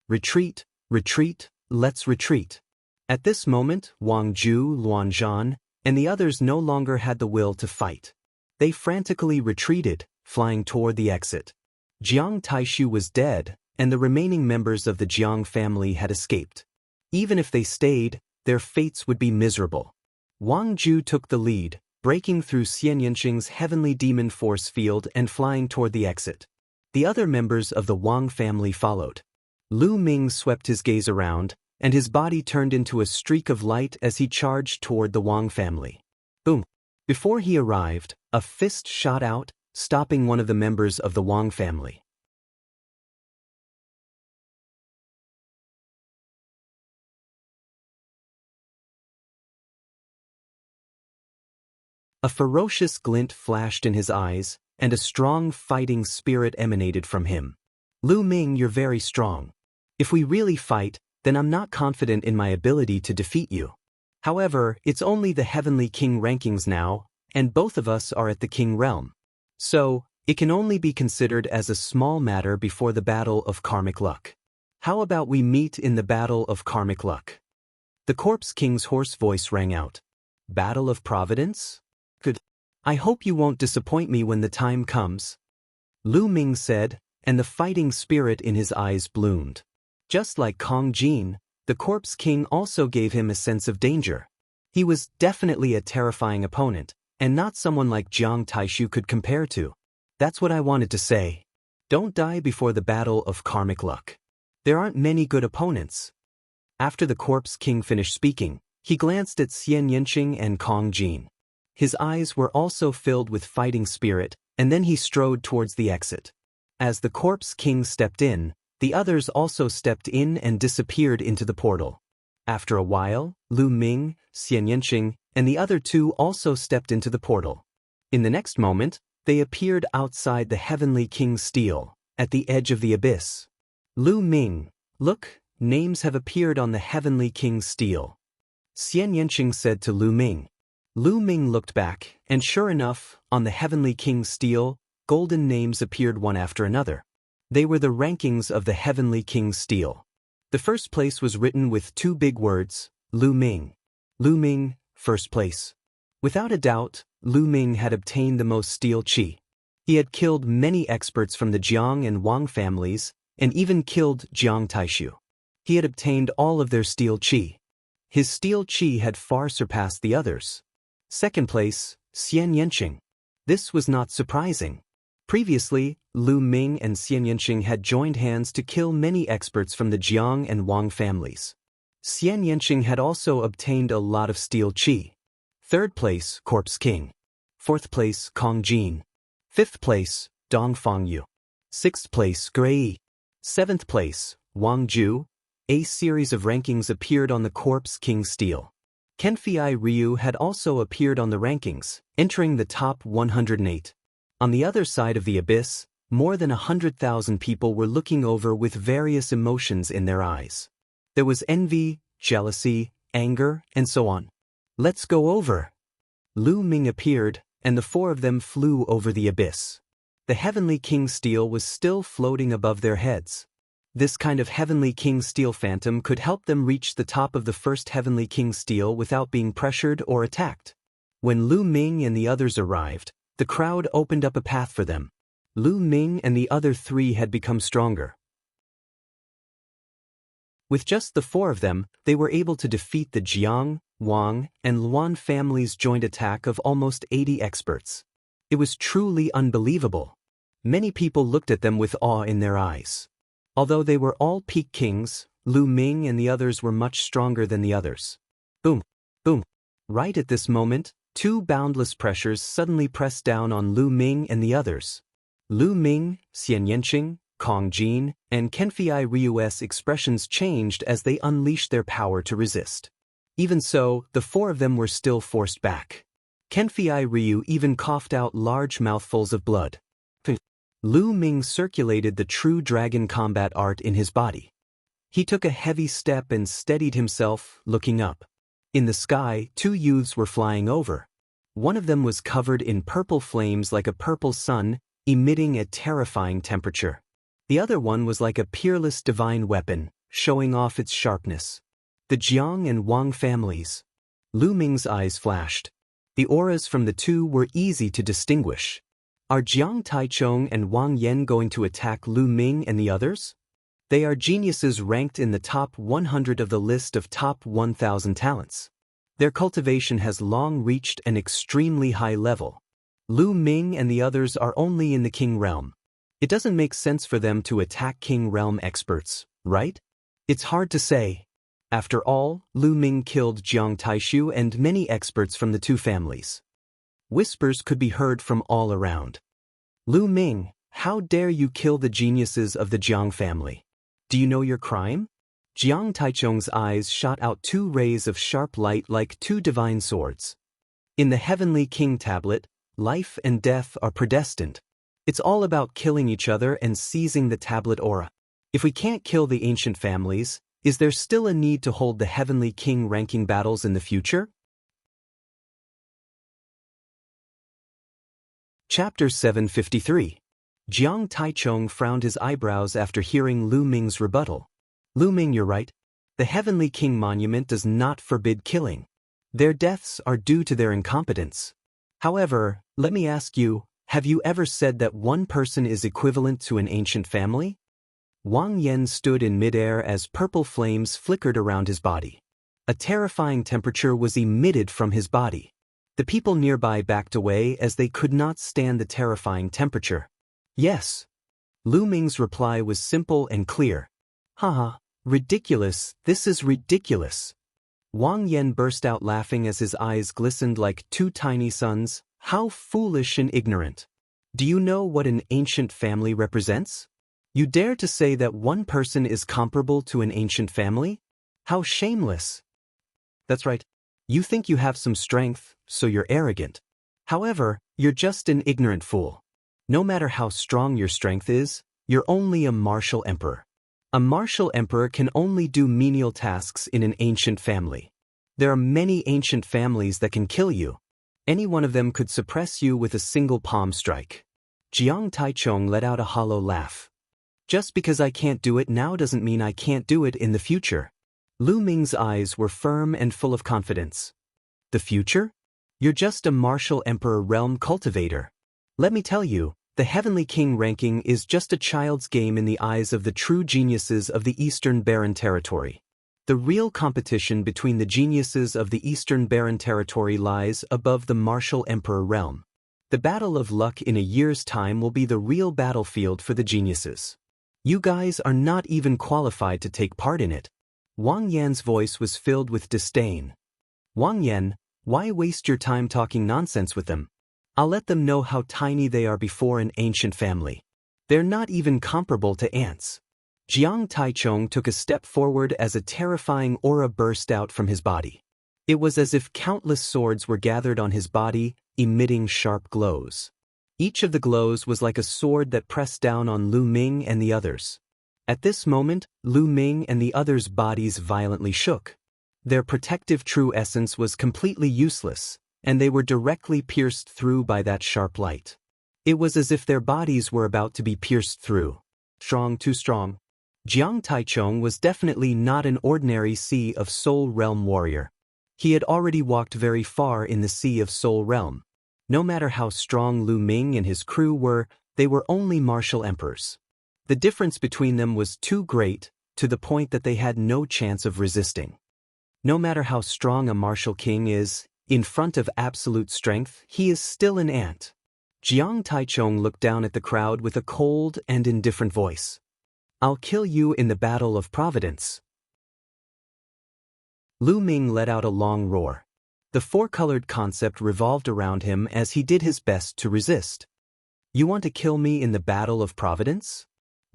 Retreat, retreat, let's retreat. At this moment, Wang Ju, Luanzhan, and the others no longer had the will to fight. They frantically retreated, flying toward the exit. Jiang Taishu was dead, and the remaining members of the Jiang family had escaped. Even if they stayed, their fates would be miserable. Wang Ju took the lead, breaking through Xian Yanqing's heavenly demon force field and flying toward the exit. The other members of the Wang family followed. Lu Ming swept his gaze around, and his body turned into a streak of light as he charged toward the Wang family. Boom! Before he arrived, a fist shot out, stopping one of the members of the Wang family. A ferocious glint flashed in his eyes, and a strong fighting spirit emanated from him. Lu Ming, you're very strong. If we really fight, then I'm not confident in my ability to defeat you. However, it's only the Heavenly King rankings now, and both of us are at the King realm. So, it can only be considered as a small matter before the Battle of Karmic Luck. How about we meet in the Battle of Karmic Luck? The Corpse King's hoarse voice rang out. Battle of Providence? Good. I hope you won't disappoint me when the time comes. Lu Ming said, and the fighting spirit in his eyes bloomed. Just like Kong Jin, the Corpse King also gave him a sense of danger. He was definitely a terrifying opponent, and not someone like Jiang Taishu could compare to. That's what I wanted to say. Don't die before the Battle of Karmic Luck. There aren't many good opponents. After the Corpse King finished speaking, he glanced at Xian Yanqing and Kong Jin. His eyes were also filled with fighting spirit, and then he strode towards the exit. As the Corpse King stepped in, the others also stepped in and disappeared into the portal. After a while, Lu Ming, Xian Yanqing, and the other two also stepped into the portal. In the next moment, they appeared outside the Heavenly King's stele, at the edge of the abyss. Lu Ming, look, names have appeared on the Heavenly King's stele. Xian Yanqing said to Lu Ming. Lu Ming looked back, and sure enough, on the Heavenly King's stele, golden names appeared one after another. They were the rankings of the Heavenly King's stele. The first place was written with two big words, Lu Ming. Lu Ming, first place. Without a doubt, Lu Ming had obtained the most steel qi. He had killed many experts from the Jiang and Wang families, and even killed Jiang Taishu. He had obtained all of their steel qi. His steel qi had far surpassed the others. Second place, Xian Yanqing. This was not surprising. Previously, Lu Ming and Xian Yanqing had joined hands to kill many experts from the Jiang and Wang families. Xian Yanqing had also obtained a lot of steel qi. Third place, Corpse King. Fourth place, Kong Jin. Fifth place, Dong Fangyu. Sixth place, Gui. Seventh place, Wang Ju. A series of rankings appeared on the Corpse King's stele. Kenfei Ryu had also appeared on the rankings, entering the top 108. On the other side of the abyss, more than 100,000 people were looking over with various emotions in their eyes. There was envy, jealousy, anger, and so on. Let's go over. Lu Ming appeared, and the four of them flew over the abyss. The Heavenly King's stele was still floating above their heads. This kind of Heavenly King Steel Phantom could help them reach the top of the first Heavenly King Steel without being pressured or attacked. When Lu Ming and the others arrived, the crowd opened up a path for them. Lu Ming and the other three had become stronger. With just the four of them, they were able to defeat the Jiang, Wang, and Luan families' joint attack of almost 80 experts. It was truly unbelievable. Many people looked at them with awe in their eyes. Although they were all peak kings, Lu Ming and the others were much stronger than the others. Boom! Boom! Right at this moment, two boundless pressures suddenly pressed down on Lu Ming and the others. Lu Ming, Xian Yanqing, Kong Jin, and Kenfei Ryu's expressions changed as they unleashed their power to resist. Even so, the four of them were still forced back. Kenfei Ryu even coughed out large mouthfuls of blood. Lu Ming circulated the true dragon combat art in his body. He took a heavy step and steadied himself, looking up. In the sky, two youths were flying over. One of them was covered in purple flames like a purple sun, emitting a terrifying temperature. The other one was like a peerless divine weapon, showing off its sharpness. The Jiang and Wang families. Lu Ming's eyes flashed. The auras from the two were easy to distinguish. Are Jiang Taichung and Wang Yan going to attack Lu Ming and the others? They are geniuses ranked in the top 100 of the list of top 1,000 talents. Their cultivation has long reached an extremely high level. Lu Ming and the others are only in the King Realm. It doesn't make sense for them to attack King Realm experts, right? It's hard to say. After all, Lu Ming killed Jiang Taishu and many experts from the two families. Whispers could be heard from all around. Lu Ming, how dare you kill the geniuses of the Jiang family? Do you know your crime? Jiang Taichung's eyes shot out two rays of sharp light like two divine swords. In the Heavenly King tablet, life and death are predestined. It's all about killing each other and seizing the tablet aura. If we can't kill the ancient families, is there still a need to hold the Heavenly King ranking battles in the future? Chapter 753. Jiang Taichung frowned his eyebrows after hearing Lu Ming's rebuttal. Lu Ming, you're right. The Heavenly King Monument does not forbid killing. Their deaths are due to their incompetence. However, let me ask you, have you ever said that one person is equivalent to an ancient family? Wang Yan stood in midair as purple flames flickered around his body. A terrifying temperature was emitted from his body. The people nearby backed away as they could not stand the terrifying temperature. Yes. Lu Ming's reply was simple and clear. Haha, ridiculous, this is ridiculous. Wang Yan burst out laughing as his eyes glistened like two tiny suns. How foolish and ignorant. Do you know what an ancient family represents? You dare to say that one person is comparable to an ancient family? How shameless. That's right. You think you have some strength, so you're arrogant. However, you're just an ignorant fool. No matter how strong your strength is, you're only a martial emperor. A martial emperor can only do menial tasks in an ancient family. There are many ancient families that can kill you. Any one of them could suppress you with a single palm strike. Jiang Taichung let out a hollow laugh. Just because I can't do it now doesn't mean I can't do it in the future. Lu Ming's eyes were firm and full of confidence. The future? You're just a martial emperor realm cultivator. Let me tell you, the Heavenly King ranking is just a child's game in the eyes of the true geniuses of the Eastern Barren Territory. The real competition between the geniuses of the Eastern Barren Territory lies above the martial emperor realm. The battle of luck in a year's time will be the real battlefield for the geniuses. You guys are not even qualified to take part in it. Wang Yan's voice was filled with disdain. Wang Yan, why waste your time talking nonsense with them? I'll let them know how tiny they are before an ancient family. They're not even comparable to ants. Jiang Taichung took a step forward as a terrifying aura burst out from his body. It was as if countless swords were gathered on his body, emitting sharp glows. Each of the glows was like a sword that pressed down on Lu Ming and the others. At this moment, Lu Ming and the others' bodies violently shook. Their protective true essence was completely useless, and they were directly pierced through by that sharp light. It was as if their bodies were about to be pierced through. Strong, too strong. Jiang Taichung was definitely not an ordinary Sea of Soul Realm warrior. He had already walked very far in the Sea of Soul Realm. No matter how strong Lu Ming and his crew were, they were only martial emperors. The difference between them was too great, to the point that they had no chance of resisting. No matter how strong a martial king is, in front of absolute strength, he is still an ant. Jiang Taichung looked down at the crowd with a cold and indifferent voice. "I'll kill you in the battle of Providence." Lu Ming let out a long roar. The four-colored concept revolved around him as he did his best to resist. "You want to kill me in the battle of Providence?"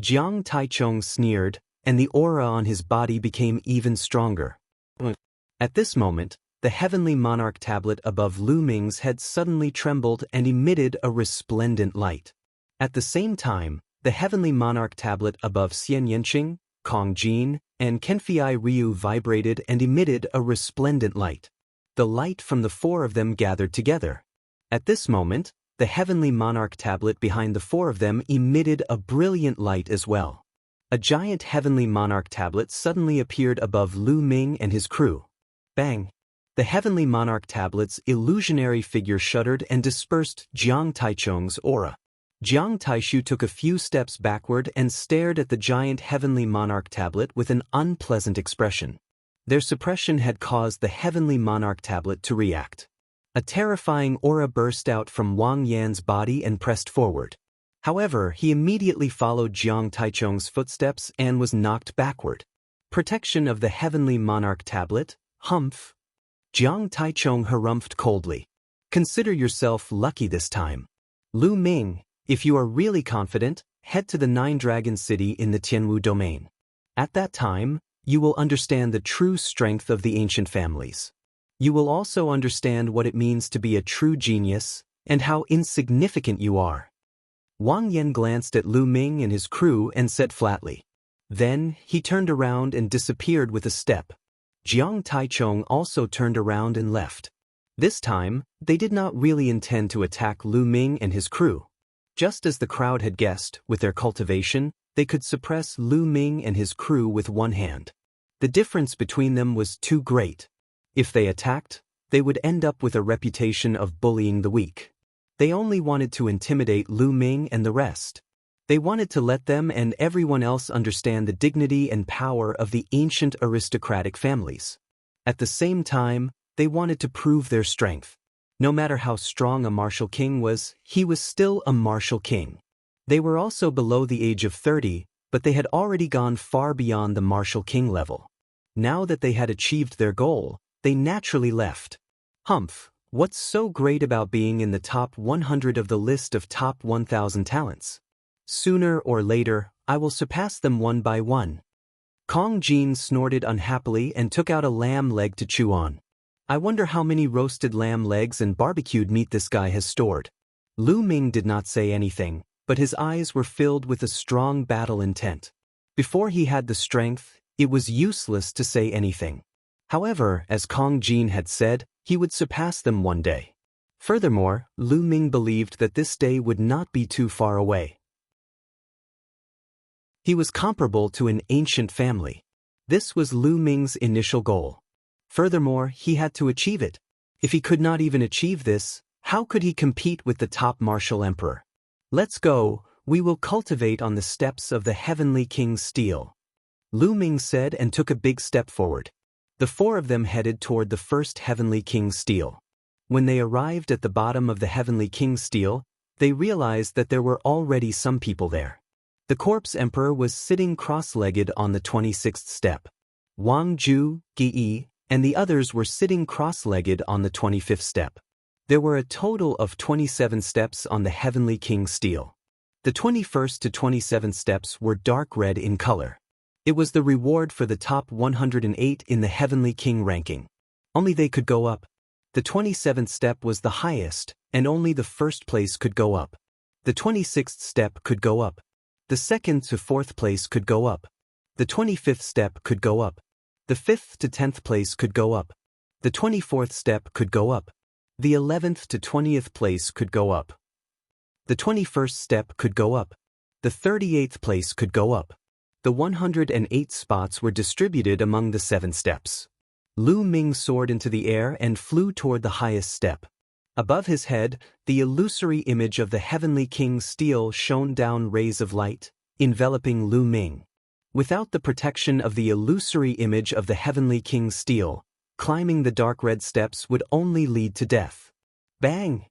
Jiang Taichung sneered, and the aura on his body became even stronger. At this moment, the heavenly monarch tablet above Lu Ming's head suddenly trembled and emitted a resplendent light. At the same time, the heavenly monarch tablet above Xian Yanqing, Kong Jin, and Kenfei Ryu vibrated and emitted a resplendent light. The light from the four of them gathered together. At this moment, the heavenly monarch tablet behind the four of them emitted a brilliant light as well. A giant heavenly monarch tablet suddenly appeared above Lu Ming and his crew. Bang! The heavenly monarch tablet's illusionary figure shuddered and dispersed Jiang Taichung's aura. Jiang Taishu took a few steps backward and stared at the giant heavenly monarch tablet with an unpleasant expression. Their suppression had caused the heavenly monarch tablet to react. A terrifying aura burst out from Wang Yan's body and pressed forward. However, he immediately followed Jiang Taichung's footsteps and was knocked backward. Protection of the heavenly monarch tablet, humph. Jiang Taichung harumphed coldly. "Consider yourself lucky this time. Lu Ming, if you are really confident, head to the Nine Dragon City in the Tianwu domain. At that time, you will understand the true strength of the ancient families. You will also understand what it means to be a true genius, and how insignificant you are." Wang Yan glanced at Lu Ming and his crew and said flatly. Then, he turned around and disappeared with a step. Jiang Taichung also turned around and left. This time, they did not really intend to attack Lu Ming and his crew. Just as the crowd had guessed, with their cultivation, they could suppress Lu Ming and his crew with one hand. The difference between them was too great. If they attacked, they would end up with a reputation of bullying the weak. They only wanted to intimidate Lu Ming and the rest. They wanted to let them and everyone else understand the dignity and power of the ancient aristocratic families. At the same time, they wanted to prove their strength. No matter how strong a martial king was, he was still a martial king. They were also below the age of 30, but they had already gone far beyond the martial king level. Now that they had achieved their goal, they naturally left. Humph, what's so great about being in the top 100 of the list of top 1,000 talents? Sooner or later, I will surpass them one by one. Kong Jin snorted unhappily and took out a lamb leg to chew on. I wonder how many roasted lamb legs and barbecued meat this guy has stored. Lu Ming did not say anything, but his eyes were filled with a strong battle intent. Before he had the strength, it was useless to say anything. However, as Kong Jin had said, he would surpass them one day. Furthermore, Lu Ming believed that this day would not be too far away. He was comparable to an ancient family. This was Lu Ming's initial goal. Furthermore, he had to achieve it. If he could not even achieve this, how could he compete with the top martial emperor? Let's go, we will cultivate on the steps of the heavenly king's steel. Lu Ming said and took a big step forward. The four of them headed toward the first heavenly king's steel. When they arrived at the bottom of the heavenly king's steel, they realized that there were already some people there. The corpse emperor was sitting cross-legged on the 26th step. Wang Ju, Gi, and the others were sitting cross-legged on the 25th step. There were a total of 27 steps on the heavenly king's steel. The 21st to 27th steps were dark red in color. It was the reward for the top 108 in the heavenly king ranking. Only they could go up. The 27th step was the highest, and only the first place could go up. The 26th step could go up. The 2nd to 4th place could go up. The 25th step could go up. The 5th to 10th place could go up. The 24th step could go up. The 11th to 20th place could go up. The 21st step could go up. The 38th place could go up. The 108 spots were distributed among the 7 steps. Lu Ming soared into the air and flew toward the highest step. Above his head, the illusory image of the heavenly king's steel shone down rays of light, enveloping Lu Ming. Without the protection of the illusory image of the heavenly king's steel, climbing the dark red steps would only lead to death. Bang!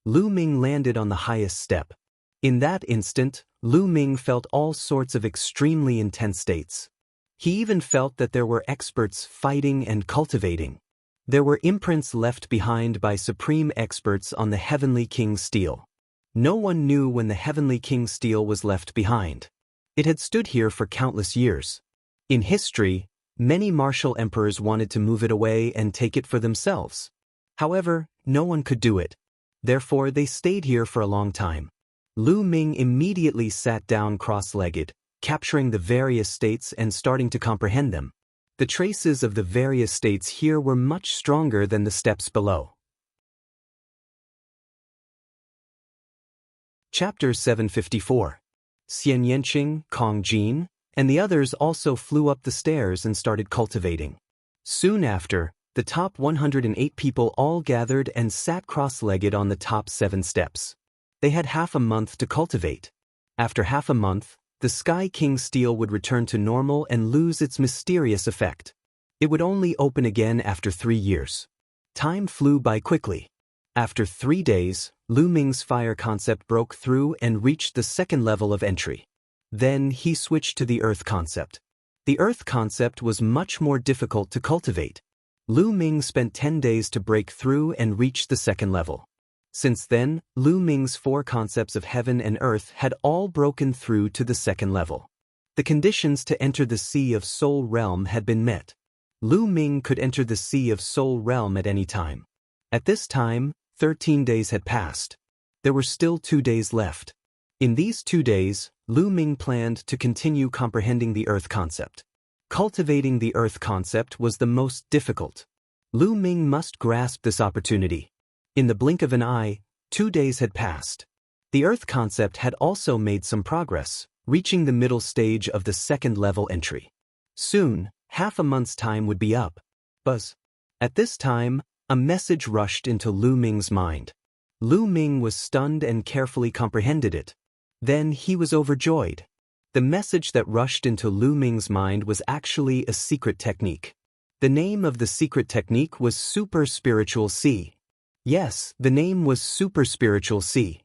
Lu Ming landed on the highest step. In that instant, Lu Ming felt all sorts of extremely intense states. He even felt that there were experts fighting and cultivating. There were imprints left behind by supreme experts on the heavenly king's steel. No one knew when the heavenly king's steel was left behind. It had stood here for countless years. In history, many martial emperors wanted to move it away and take it for themselves. However, no one could do it. Therefore, they stayed here for a long time. Lu Ming immediately sat down cross-legged, capturing the various states and starting to comprehend them. The traces of the various states here were much stronger than the steps below. Chapter 754. Xian Yanqing, Kong Jin, and the others also flew up the stairs and started cultivating. Soon after, the top 108 people all gathered and sat cross-legged on the top 7 steps. They had half a month to cultivate. After half a month, the Sky King's steel would return to normal and lose its mysterious effect. It would only open again after 3 years. Time flew by quickly. After 3 days, Lu Ming's fire concept broke through and reached the 2nd level of entry. Then he switched to the earth concept. The earth concept was much more difficult to cultivate. Lu Ming spent 10 days to break through and reach the 2nd level. Since then, Lu Ming's 4 concepts of heaven and earth had all broken through to the 2nd level. The conditions to enter the Sea of Soul Realm had been met. Lu Ming could enter the Sea of Soul Realm at any time. At this time, 13 days had passed. There were still 2 days left. In these 2 days, Lu Ming planned to continue comprehending the earth concept. Cultivating the earth concept was the most difficult. Lu Ming must grasp this opportunity. In the blink of an eye, 2 days had passed. The earth concept had also made some progress, reaching the middle stage of the 2nd level entry. Soon, half a month's time would be up. Buzz. At this time, a message rushed into Lu Ming's mind. Lu Ming was stunned and carefully comprehended it. Then he was overjoyed. The message that rushed into Lu Ming's mind was actually a secret technique. The name of the secret technique was Super Spiritual Sea. Yes, the name was Super Spiritual Sea.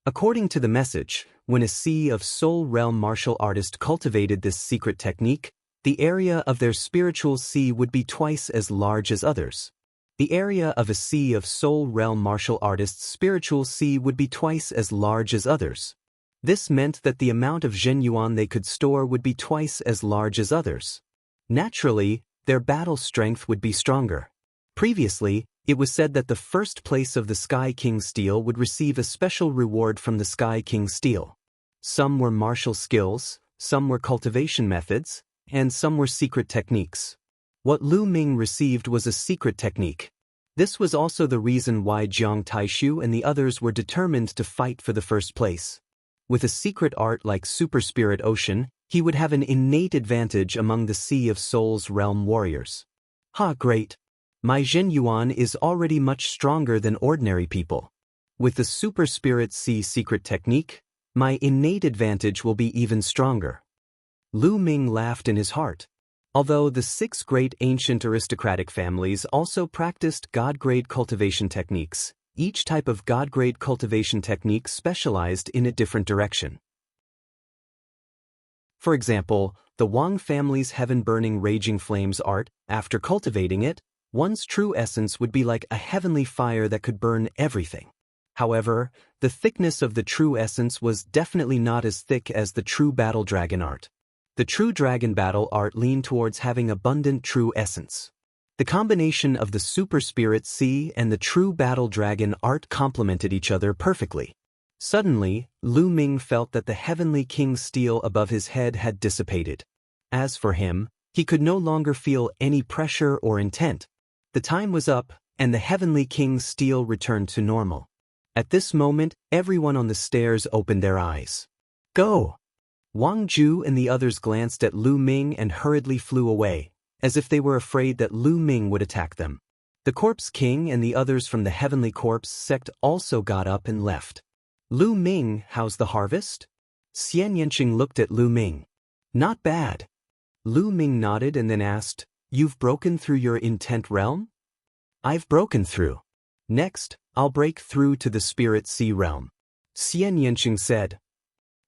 According to the message, when a Sea of Soul Realm martial artist cultivated this secret technique, the area of their spiritual sea would be twice as large as others. The area of a Sea of Soul Realm martial artist's spiritual sea would be twice as large as others. This meant that the amount of Zhenyuan they could store would be twice as large as others. Naturally, their battle strength would be stronger. Previously, it was said that the first place of the Sky King's steel would receive a special reward from the Sky King's steel. Some were martial skills, some were cultivation methods, and some were secret techniques. What Lu Ming received was a secret technique. This was also the reason why Jiang Taishu and the others were determined to fight for the first place. With a secret art like Super Spirit Ocean, he would have an innate advantage among the Sea of Souls Realm warriors. Ha, great! My Zhenyuan is already much stronger than ordinary people. With the Super Spirit Sea secret technique, my innate advantage will be even stronger. Lu Ming laughed in his heart. Although the 6 great ancient aristocratic families also practiced God-grade cultivation techniques, each type of God-grade cultivation technique specialized in a different direction. For example, the Wang family's heaven-burning raging flames art, after cultivating it, one's true essence would be like a heavenly fire that could burn everything. However, the thickness of the true essence was definitely not as thick as the true battle dragon art. The true dragon battle art leaned towards having abundant true essence. The combination of the Super Spirit Sea and the true battle dragon art complemented each other perfectly. Suddenly, Lu Ming felt that the heavenly king's steel above his head had dissipated. As for him, he could no longer feel any pressure or intent. The time was up, and the heavenly king's steel returned to normal. At this moment, everyone on the stairs opened their eyes. Go! Wang Ju and the others glanced at Lu Ming and hurriedly flew away, as if they were afraid that Lu Ming would attack them. The Corpse King and the others from the Heavenly Corpse sect also got up and left. Lu Ming, how's the harvest? Xian Yanqing looked at Lu Ming. Not bad. Lu Ming nodded and then asked, you've broken through your intent realm? I've broken through. Next, I'll break through to the Spirit Sea realm. Xian Yanqing said.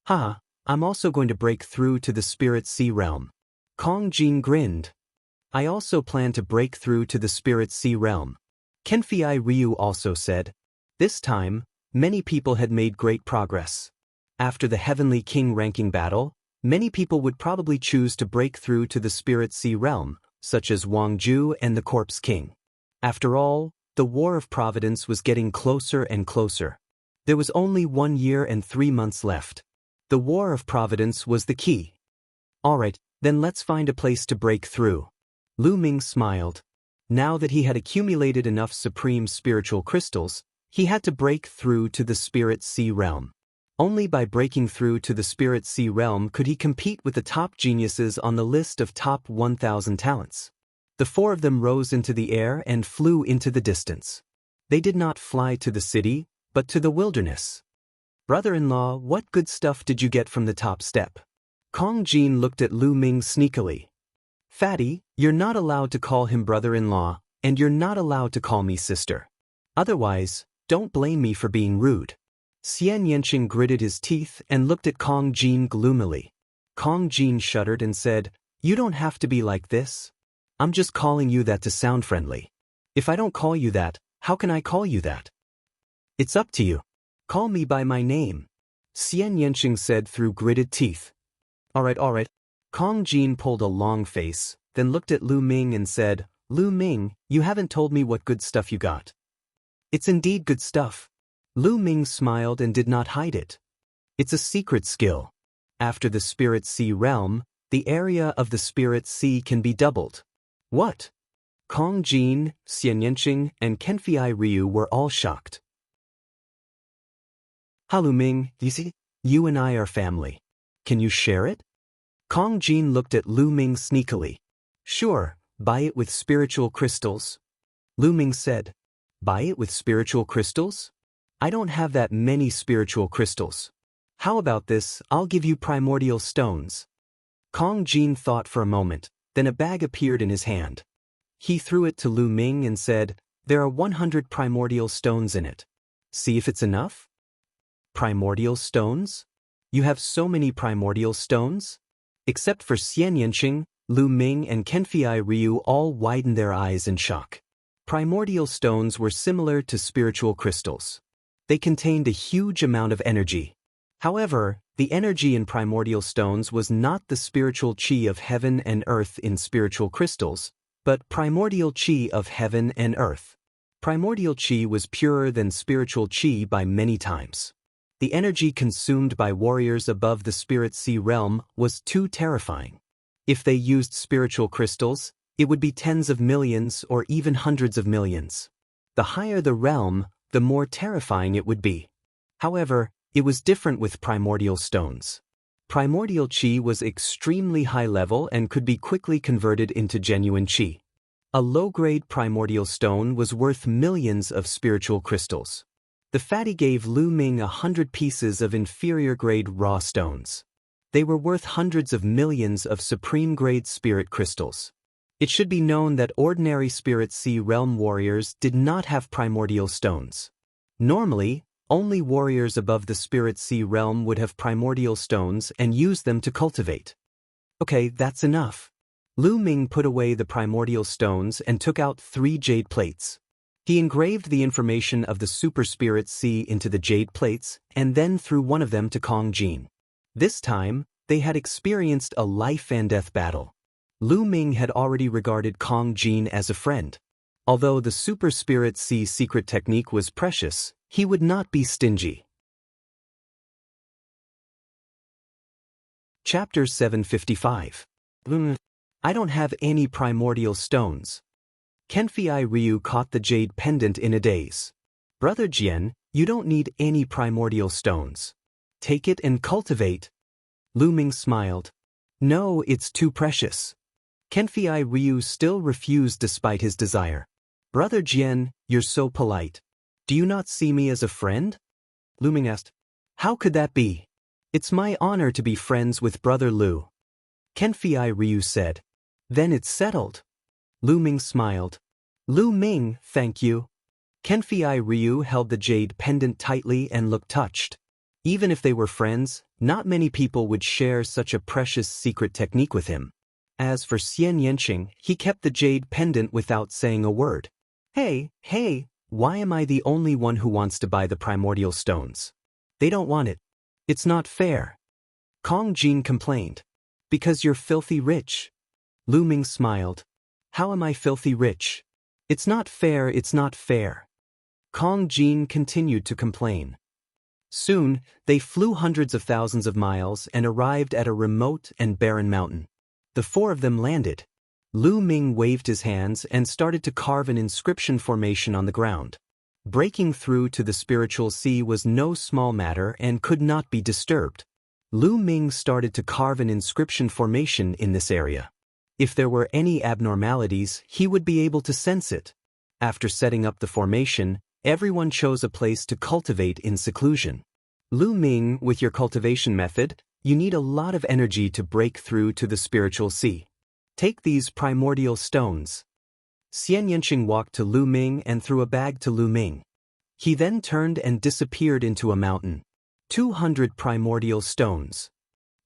I'm also going to break through to the Spirit Sea realm. Kong Jin grinned. I also plan to break through to the Spirit Sea realm. Kenfei Ryu also said. This time, many people had made great progress. After the Heavenly King ranking battle, many people would probably choose to break through to the Spirit Sea realm, such as Wang Ju and the Corpse King. After all, the War of Providence was getting closer and closer. There was only 1 year and 3 months left. The War of Providence was the key. Alright, then let's find a place to break through. Lu Ming smiled. Now that he had accumulated enough supreme spiritual crystals, he had to break through to the Spirit Sea realm. Only by breaking through to the Spirit Sea realm could he compete with the top geniuses on the list of top 1,000 talents. The 4 of them rose into the air and flew into the distance. They did not fly to the city, but to the wilderness. Brother-in-law, what good stuff did you get from the top step? Kong Jin looked at Lu Ming sneakily. Fatty, you're not allowed to call him brother-in-law, and you're not allowed to call me sister. Otherwise, don't blame me for being rude. Xian Yanqing gritted his teeth and looked at Kong Jin gloomily. Kong Jin shuddered and said, you don't have to be like this. I'm just calling you that to sound friendly. If I don't call you that, how can I call you that? It's up to you. Call me by my name. Xian Yanqing said through gritted teeth. Alright. Kong Jin pulled a long face, then looked at Lu Ming and said, Lu Ming, you haven't told me what good stuff you got. It's indeed good stuff. Lu Ming smiled and did not hide it. It's a secret skill. After the Spirit Sea realm, the area of the Spirit Sea can be doubled. What? Kong Jin, Xian Yanqing, and Kenfei Ryu were all shocked. Lu Ming, you and I are family. Can you share it? Kong Jin looked at Lu Ming sneakily. Sure, buy it with spiritual crystals. Lu Ming said. Buy it with spiritual crystals? I don't have that many spiritual crystals. How about this, I'll give you primordial stones. Kong Jin thought for a moment, then a bag appeared in his hand. He threw it to Lu Ming and said, there are 100 primordial stones in it. See if it's enough? Primordial stones? You have so many primordial stones? Except for Xian Yanqing, Lu Ming and Kenfei Ryu all widened their eyes in shock. Primordial stones were similar to spiritual crystals. They contained a huge amount of energy. However, the energy in primordial stones was not the spiritual chi of heaven and earth in spiritual crystals, but primordial chi of heaven and earth. Primordial chi was purer than spiritual chi by many times. The energy consumed by warriors above the Spirit Sea realm was too terrifying. If they used spiritual crystals, it would be tens of millions or even hundreds of millions. The higher the realm, the more terrifying it would be. However, it was different with primordial stones. Primordial chi was extremely high level and could be quickly converted into genuine chi. A low-grade primordial stone was worth millions of spiritual crystals. The fatty gave Lu Ming 100 pieces of inferior-grade raw stones. They were worth hundreds of millions of supreme-grade spirit crystals. It should be known that ordinary Spirit Sea realm warriors did not have primordial stones. Normally, only warriors above the Spirit Sea realm would have primordial stones and use them to cultivate. Okay, that's enough. Lu Ming put away the primordial stones and took out 3 jade plates. He engraved the information of the Super Spirit Sea into the jade plates and then threw one of them to Kong Jin. This time, they had experienced a life-and-death battle. Lu Ming had already regarded Kong Jin as a friend. Although the Super Spirit Sea secret technique was precious, he would not be stingy. Chapter 755. I don't have any primordial stones. Kenfei Ryu caught the jade pendant in a daze. Brother Jian, you don't need any primordial stones. Take it and cultivate. Lu Ming smiled. No, it's too precious. Kenfei Ryu still refused despite his desire. Brother Jian, you're so polite. Do you not see me as a friend? Lu Ming asked. How could that be? It's my honor to be friends with Brother Lu. Kenfei Ryu said. Then it's settled. Lu Ming smiled. Lu Ming, thank you. Kenfei Ryu held the jade pendant tightly and looked touched. Even if they were friends, not many people would share such a precious secret technique with him. As for Xian Yanqing, he kept the jade pendant without saying a word. Hey, why am I the only one who wants to buy the primordial stones? They don't want it. It's not fair. Kong Jin complained. Because you're filthy rich. Lu Ming smiled. How am I filthy rich? It's not fair, it's not fair. Kong Jin continued to complain. Soon, they flew hundreds of thousands of miles and arrived at a remote and barren mountain. The four of them landed. Lu Ming waved his hands and started to carve an inscription formation on the ground. Breaking through to the spiritual sea was no small matter and could not be disturbed. Lu Ming started to carve an inscription formation in this area. If there were any abnormalities, he would be able to sense it. After setting up the formation, everyone chose a place to cultivate in seclusion. Lu Ming, with your cultivation method, you need a lot of energy to break through to the spiritual sea. Take these primordial stones. Xian Yanqing walked to Lu Ming and threw a bag to Lu Ming. He then turned and disappeared into a mountain. 200 primordial stones.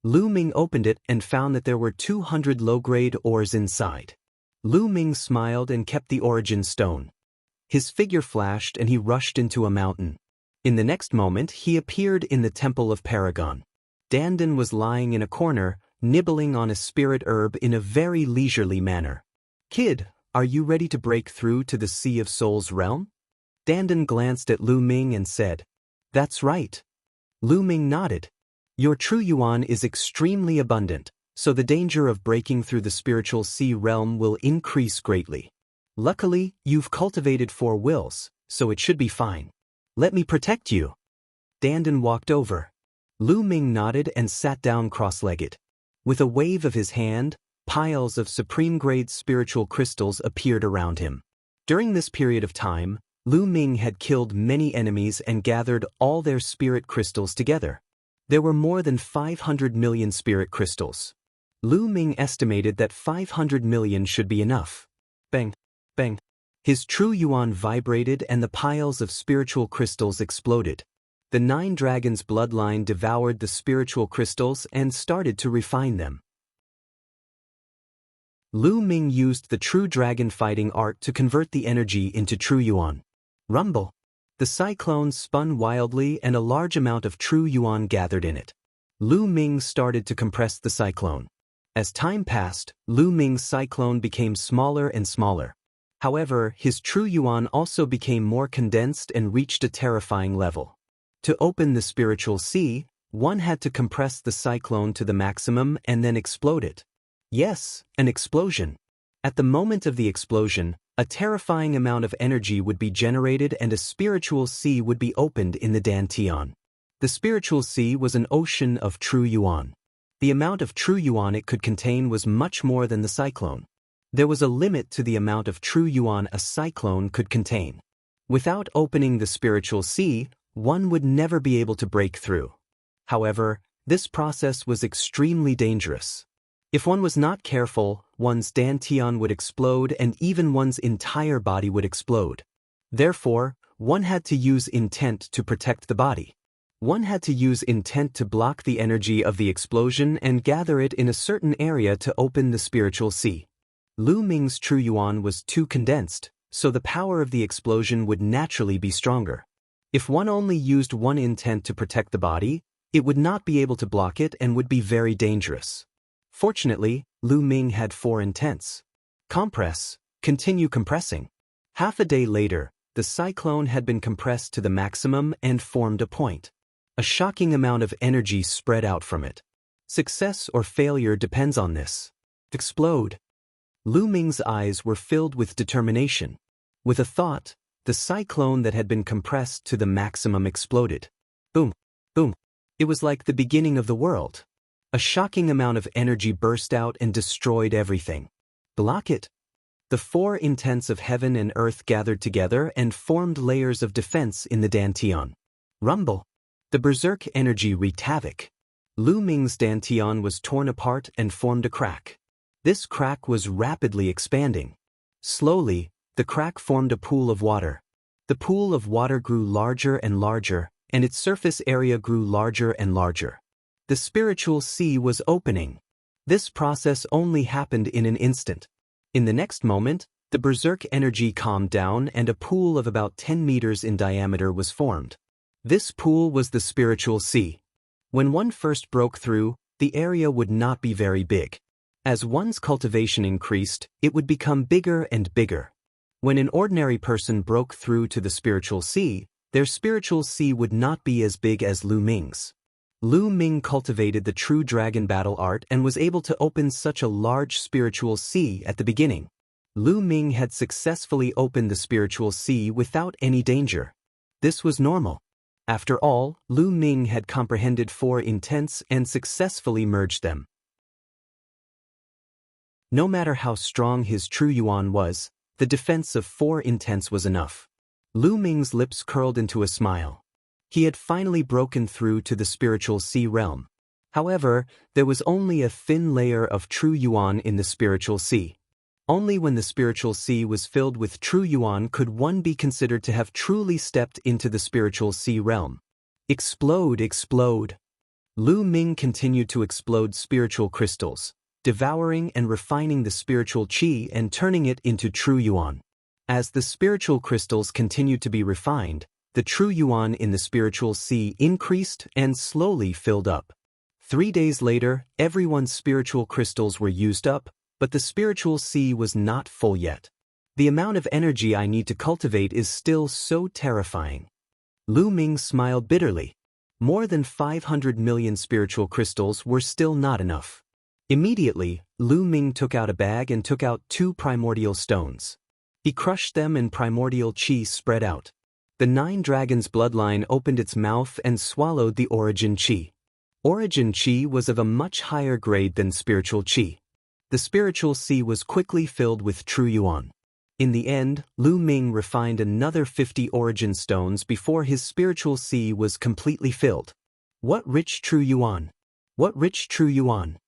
Lu Ming opened it and found that there were 200 low-grade ores inside. Lu Ming smiled and kept the origin stone. His figure flashed and he rushed into a mountain. In the next moment, he appeared in the Temple of Paragon. Dandan was lying in a corner, nibbling on a spirit herb in a very leisurely manner. Kid, are you ready to break through to the Sea of Souls realm? Dandan glanced at Lu Ming and said, That's right. Lu Ming nodded. Your true yuan is extremely abundant, so the danger of breaking through the spiritual sea realm will increase greatly. Luckily, you've cultivated 4 wills, so it should be fine. Let me protect you. Dandan walked over. Lu Ming nodded and sat down cross-legged. With a wave of his hand, piles of supreme-grade spiritual crystals appeared around him. During this period of time, Lu Ming had killed many enemies and gathered all their spirit crystals together. There were more than 500 million spirit crystals. Lu Ming estimated that 500 million should be enough. Bang, bang. His true yuan vibrated and the piles of spiritual crystals exploded. The 9 dragons' bloodline devoured the spiritual crystals and started to refine them. Lu Ming used the true dragon fighting art to convert the energy into true yuan. Rumble. The cyclone spun wildly and a large amount of true yuan gathered in it. Lu Ming started to compress the cyclone. As time passed, Lu Ming's cyclone became smaller and smaller. However, his true yuan also became more condensed and reached a terrifying level. To open the spiritual sea, one had to compress the cyclone to the maximum and then explode it. Yes, an explosion. At the moment of the explosion, a terrifying amount of energy would be generated and a spiritual sea would be opened in the Dantian. The spiritual sea was an ocean of true yuan. The amount of true yuan it could contain was much more than the cyclone. There was a limit to the amount of true yuan a cyclone could contain. Without opening the spiritual sea, one would never be able to break through. However, this process was extremely dangerous. If one was not careful, one's dantian would explode and even one's entire body would explode. Therefore, one had to use intent to protect the body. One had to use intent to block the energy of the explosion and gather it in a certain area to open the spiritual sea. Lu Ming's true yuan was too condensed, so the power of the explosion would naturally be stronger. If one only used one intent to protect the body, it would not be able to block it and would be very dangerous. Fortunately, Lu Ming had 4 intents. Compress, continue compressing. Half a day later, the cyclone had been compressed to the maximum and formed a point. A shocking amount of energy spread out from it. Success or failure depends on this. Explode. Lu Ming's eyes were filled with determination. With a thought, the cyclone that had been compressed to the maximum exploded. Boom, boom. It was like the beginning of the world. A shocking amount of energy burst out and destroyed everything. Block it. The four intents of heaven and earth gathered together and formed layers of defense in the Dantian. Rumble. The berserk energy wreaked havoc. Lu Ming's Dantian was torn apart and formed a crack. This crack was rapidly expanding. Slowly, the crack formed a pool of water. The pool of water grew larger and larger, and its surface area grew larger and larger. The spiritual sea was opening. This process only happened in an instant. In the next moment, the berserk energy calmed down and a pool of about 10 meters in diameter was formed. This pool was the spiritual sea. When one first broke through, the area would not be very big. As one's cultivation increased, it would become bigger and bigger. When an ordinary person broke through to the spiritual sea, their spiritual sea would not be as big as Lu Ming's. Lu Ming cultivated the true dragon battle art and was able to open such a large spiritual sea at the beginning. Lu Ming had successfully opened the spiritual sea without any danger. This was normal. After all, Lu Ming had comprehended four intents and successfully merged them. No matter how strong his true yuan was, the defense of four intents was enough. Lu Ming's lips curled into a smile. He had finally broken through to the spiritual sea realm. However, there was only a thin layer of true yuan in the spiritual sea. Only when the spiritual sea was filled with true yuan could one be considered to have truly stepped into the spiritual sea realm. Explode, explode. Lu Ming continued to explode spiritual crystals, devouring and refining the spiritual qi and turning it into true yuan. As the spiritual crystals continued to be refined, the true yuan in the spiritual sea increased and slowly filled up. 3 days later, everyone's spiritual crystals were used up, but the spiritual sea was not full yet. The amount of energy I need to cultivate is still so terrifying. Lu Ming smiled bitterly. More than 500 million spiritual crystals were still not enough. Immediately, Lu Ming took out a bag and took out 2 primordial stones. He crushed them and primordial qi spread out. The 9 dragons' bloodline opened its mouth and swallowed the origin qi. Origin qi was of a much higher grade than spiritual qi. The spiritual sea was quickly filled with true yuan. In the end, Lu Ming refined another 50 origin stones before his spiritual sea was completely filled. What rich true yuan! What rich true yuan!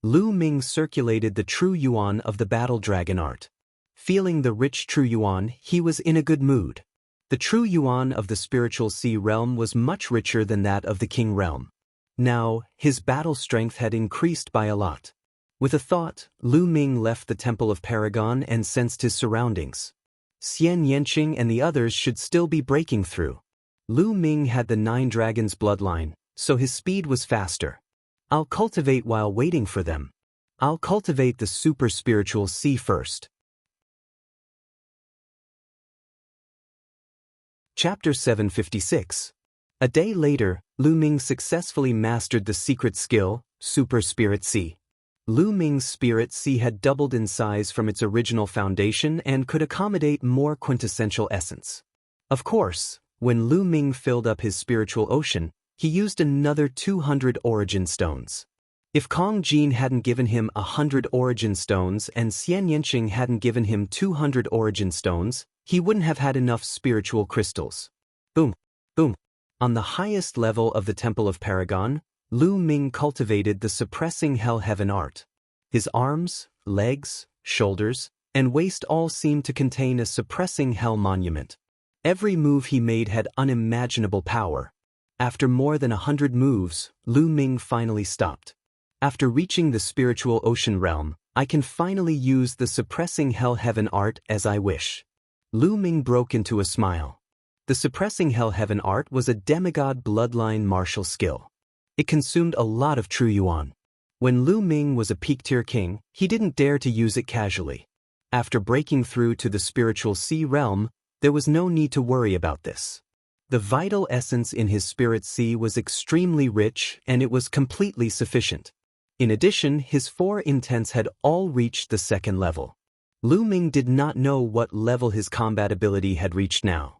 Lu Ming circulated the true yuan of the battle dragon art. Feeling the rich true yuan, he was in a good mood. The true yuan of the spiritual sea realm was much richer than that of the king realm. Now, his battle strength had increased by a lot. With a thought, Lu Ming left the Temple of Paragon and sensed his surroundings. Xian Yanqing and the others should still be breaking through. Lu Ming had the 9 dragons' bloodline, so his speed was faster. I'll cultivate while waiting for them. I'll cultivate the super spiritual sea first. Chapter 756. A day later, Lu Ming successfully mastered the secret skill, Super Spirit Sea. Lu Ming's Spirit Sea had doubled in size from its original foundation and could accommodate more quintessential essence. Of course, when Lu Ming filled up his spiritual ocean, he used another 200 origin stones. If Kong Jin hadn't given him 100 origin stones and Xian Yanqing hadn't given him 200 origin stones, he wouldn't have had enough spiritual crystals. Boom, boom. On the highest level of the Temple of Paragon, Lu Ming cultivated the suppressing hell heaven art. His arms, legs, shoulders, and waist all seemed to contain a suppressing hell monument. Every move he made had unimaginable power. After more than 100 moves, Lu Ming finally stopped. After reaching the spiritual ocean realm, I can finally use the suppressing hell heaven art as I wish. Lu Ming broke into a smile. The suppressing hell heaven art was a demigod bloodline martial skill. It consumed a lot of true yuan. When Lu Ming was a peak-tier king, he didn't dare to use it casually. After breaking through to the spiritual sea realm, there was no need to worry about this. The vital essence in his spirit sea was extremely rich and it was completely sufficient. In addition, his 4 intents had all reached the 2nd level. Lu Ming did not know what level his combat ability had reached now.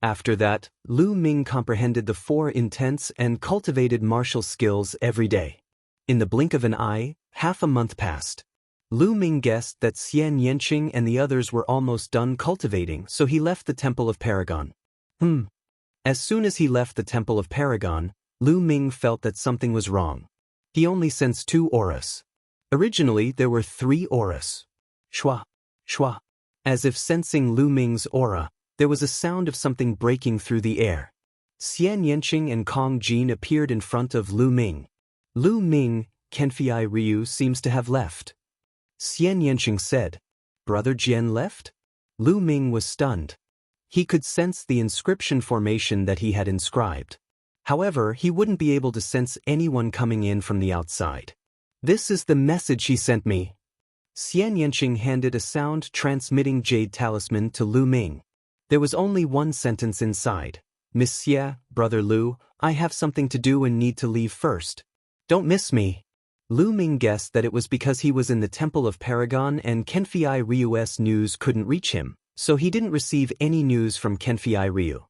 After that, Lu Ming comprehended the 4 intents and cultivated martial skills every day. In the blink of an eye, half a month passed. Lu Ming guessed that Xian Yanqing and the others were almost done cultivating, so he left the Temple of Paragon. As soon as he left the Temple of Paragon, Lu Ming felt that something was wrong. He only sensed 2 auras. Originally, there were 3 auras. Shua, shua. As if sensing Lu Ming's aura, there was a sound of something breaking through the air. Xian Yanqing and Kong Jin appeared in front of Lu Ming. Lu Ming, Kenfei Ryu seems to have left. Xian Yanqing said, "Brother Jian left?" Lu Ming was stunned. He could sense the inscription formation that he had inscribed. However, he wouldn't be able to sense anyone coming in from the outside. "This is the message he sent me." Xian Yanqing handed a sound-transmitting jade talisman to Lu Ming. There was only one sentence inside. "Monsieur, Brother Lu, I have something to do and need to leave first. Don't miss me." Lu Ming guessed that it was because he was in the Temple of Paragon and Kenfei Ryu's news couldn't reach him, so he didn't receive any news from Kenfei Ryu.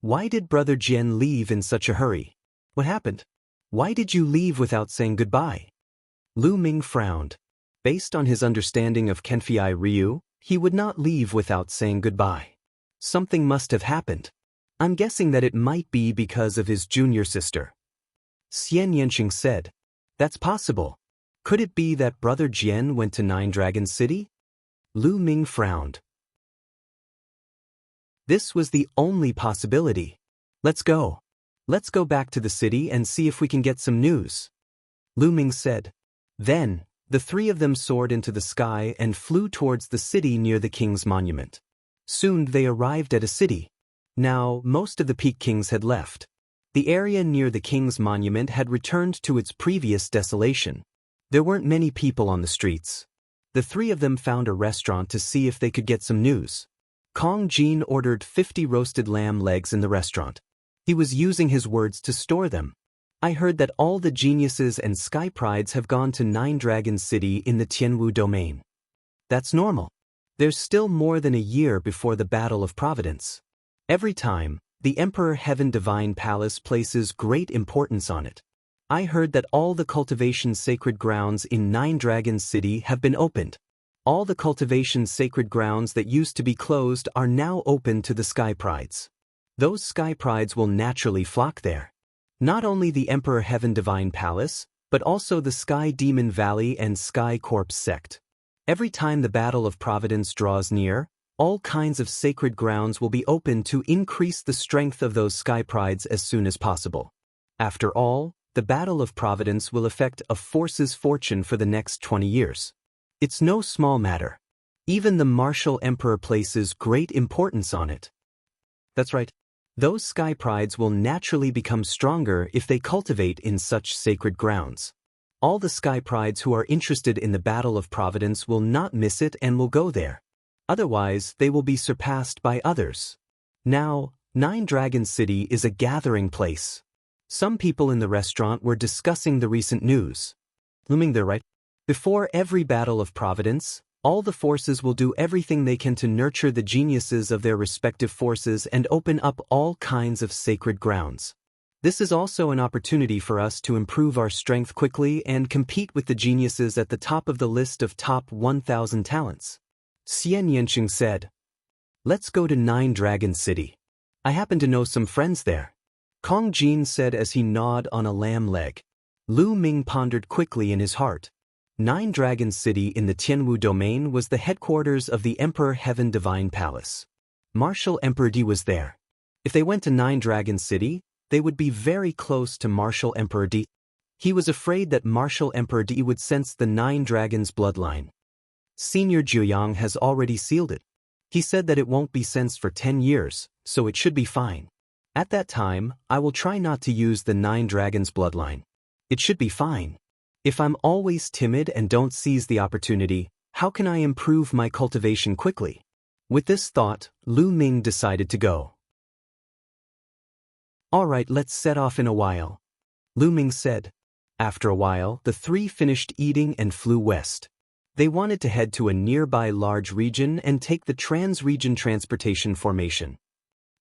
Why did Brother Jian leave in such a hurry? What happened? Why did you leave without saying goodbye? Lu Ming frowned. Based on his understanding of Kenfei Ryu, he would not leave without saying goodbye. Something must have happened. I'm guessing that it might be because of his junior sister. Xian Yanqing said, "That's possible. Could it be that Brother Jian went to Nine Dragon City?" Lu Ming frowned. This was the only possibility. Let's go. Let's go back to the city and see if we can get some news. Lu Ming said. Then, the 3 of them soared into the sky and flew towards the city near the king's monument. Soon they arrived at a city. Now, most of the Peak Kings had left. The area near the king's monument had returned to its previous desolation. There weren't many people on the streets. The 3 of them found a restaurant to see if they could get some news. Kong Jin ordered 50 roasted lamb legs in the restaurant. He was using his words to store them. I heard that all the geniuses and sky prides have gone to Nine Dragon City in the Jianghu domain. That's normal. There's still more than a year before the Battle of Providence. Every time, the Emperor Heaven Divine Palace places great importance on it. I heard that all the Cultivation sacred grounds in Nine Dragon City have been opened. All the Cultivation sacred grounds that used to be closed are now open to the Sky Prides. Those Sky Prides will naturally flock there. Not only the Emperor Heaven Divine Palace, but also the Sky Demon Valley and Sky Corpse sect. Every time the Battle of Providence draws near, all kinds of sacred grounds will be open to increase the strength of those Sky Prides as soon as possible. After all, the Battle of Providence will affect a force's fortune for the next 20 years. It's no small matter. Even the Martial Emperor places great importance on it. That's right. Those Sky Prides will naturally become stronger if they cultivate in such sacred grounds. All the Sky Prides who are interested in the Battle of Providence will not miss it and will go there. Otherwise, they will be surpassed by others. Now, Nine Dragon City is a gathering place. Some people in the restaurant were discussing the recent news. Looming there, right? Before every Battle of Providence, all the forces will do everything they can to nurture the geniuses of their respective forces and open up all kinds of sacred grounds. This is also an opportunity for us to improve our strength quickly and compete with the geniuses at the top of the list of top 1,000 talents. Xian Yanqing said, Let's go to Nine Dragon City. I happen to know some friends there. Kong Jin said as he gnawed on a lamb leg. Lu Ming pondered quickly in his heart. Nine Dragon City in the Jianghu domain was the headquarters of the Emperor Heaven Divine Palace. Martial Emperor Di was there. If they went to Nine Dragon City, they would be very close to Martial Emperor Di. He was afraid that Martial Emperor Di would sense the Nine Dragons' bloodline. Senior Jiuyang has already sealed it. He said that it won't be sensed for 10 years, so it should be fine. At that time, I will try not to use the Nine Dragons' bloodline. It should be fine. If I'm always timid and don't seize the opportunity, how can I improve my cultivation quickly? With this thought, Lu Ming decided to go. Alright, let's set off in a while, Lu Ming said. After a while, the 3 finished eating and flew west. They wanted to head to a nearby large region and take the trans-region transportation formation.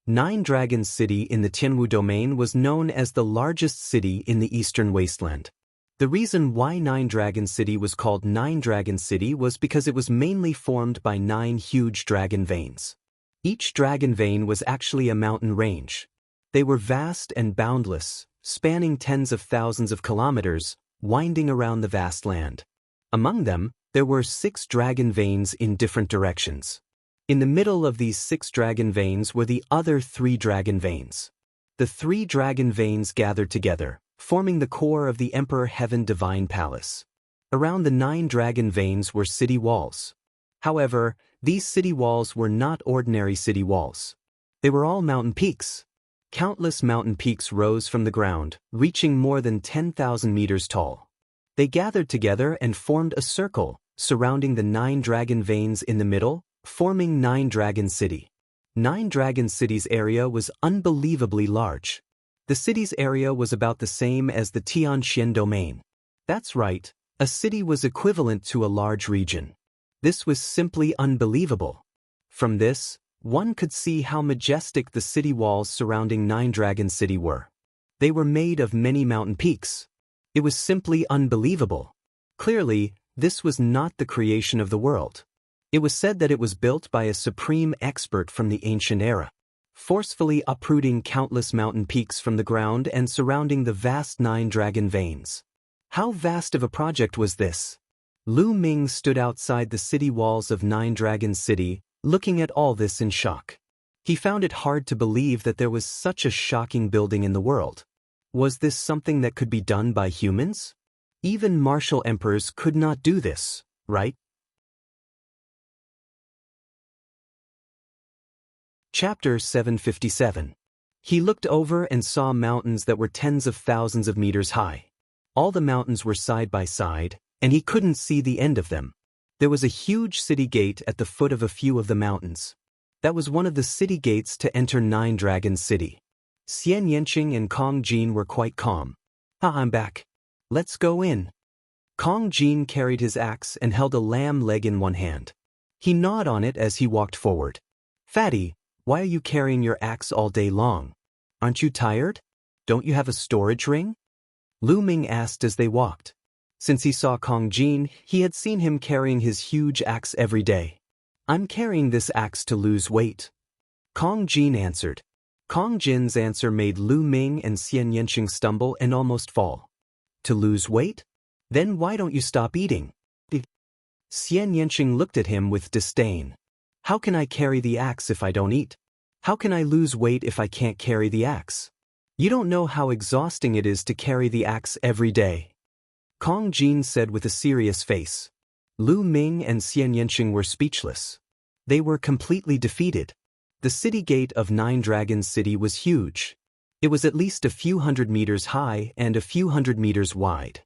Nine Dragon City in the Jianghu domain was known as the largest city in the eastern wasteland. The reason why Nine Dragon City was called Nine Dragon City was because it was mainly formed by 9 huge dragon veins. Each dragon vein was actually a mountain range. They were vast and boundless, spanning tens of thousands of kilometers, winding around the vast land. Among them, there were 6 dragon veins in different directions. In the middle of these 6 dragon veins were the other 3 dragon veins. The 3 dragon veins gathered together, forming the core of the Emperor Heaven Divine Palace. Around the 9 dragon veins were city walls. However, these city walls were not ordinary city walls. They were all mountain peaks. Countless mountain peaks rose from the ground, reaching more than 10,000 meters tall. They gathered together and formed a circle, surrounding the 9 dragon veins in the middle, forming Nine Dragon City. Nine Dragon City's area was unbelievably large. The city's area was about the same as the Tianxian domain. That's right, a city was equivalent to a large region. This was simply unbelievable. From this, one could see how majestic the city walls surrounding Nine Dragon City were. They were made of many mountain peaks. It was simply unbelievable. Clearly, this was not the creation of the world. It was said that it was built by a supreme expert from the ancient era, forcefully uprooting countless mountain peaks from the ground and surrounding the vast 9 dragon veins. How vast of a project was this? Lu Ming stood outside the city walls of Nine Dragon City, looking at all this in shock. He found it hard to believe that there was such a shocking building in the world. Was this something that could be done by humans? Even martial emperors could not do this, right? Chapter 757. He looked over and saw mountains that were tens of thousands of meters high. All the mountains were side by side, and he couldn't see the end of them. There was a huge city gate at the foot of a few of the mountains. That was one of the city gates to enter Nine Dragon City. Xian Yanqing and Kong Jin were quite calm. I'm back. Let's go in. Kong Jin carried his axe and held a lamb leg in one hand. He gnawed on it as he walked forward. Fatty, why are you carrying your axe all day long? Aren't you tired? Don't you have a storage ring? Lu Ming asked as they walked. Since he saw Kong Jin, he had seen him carrying his huge axe every day. I'm carrying this axe to lose weight. Kong Jin answered. Kong Jin's answer made Lu Ming and Xian Yanqing stumble and almost fall. To lose weight? Then why don't you stop eating? Xian Yanqing looked at him with disdain. How can I carry the axe if I don't eat? How can I lose weight if I can't carry the axe? You don't know how exhausting it is to carry the axe every day. Kong Jin said with a serious face. Lu Ming and Xian Yanqing were speechless. They were completely defeated. The city gate of Nine Dragon City was huge. It was at least a few hundred meters high and a few hundred meters wide.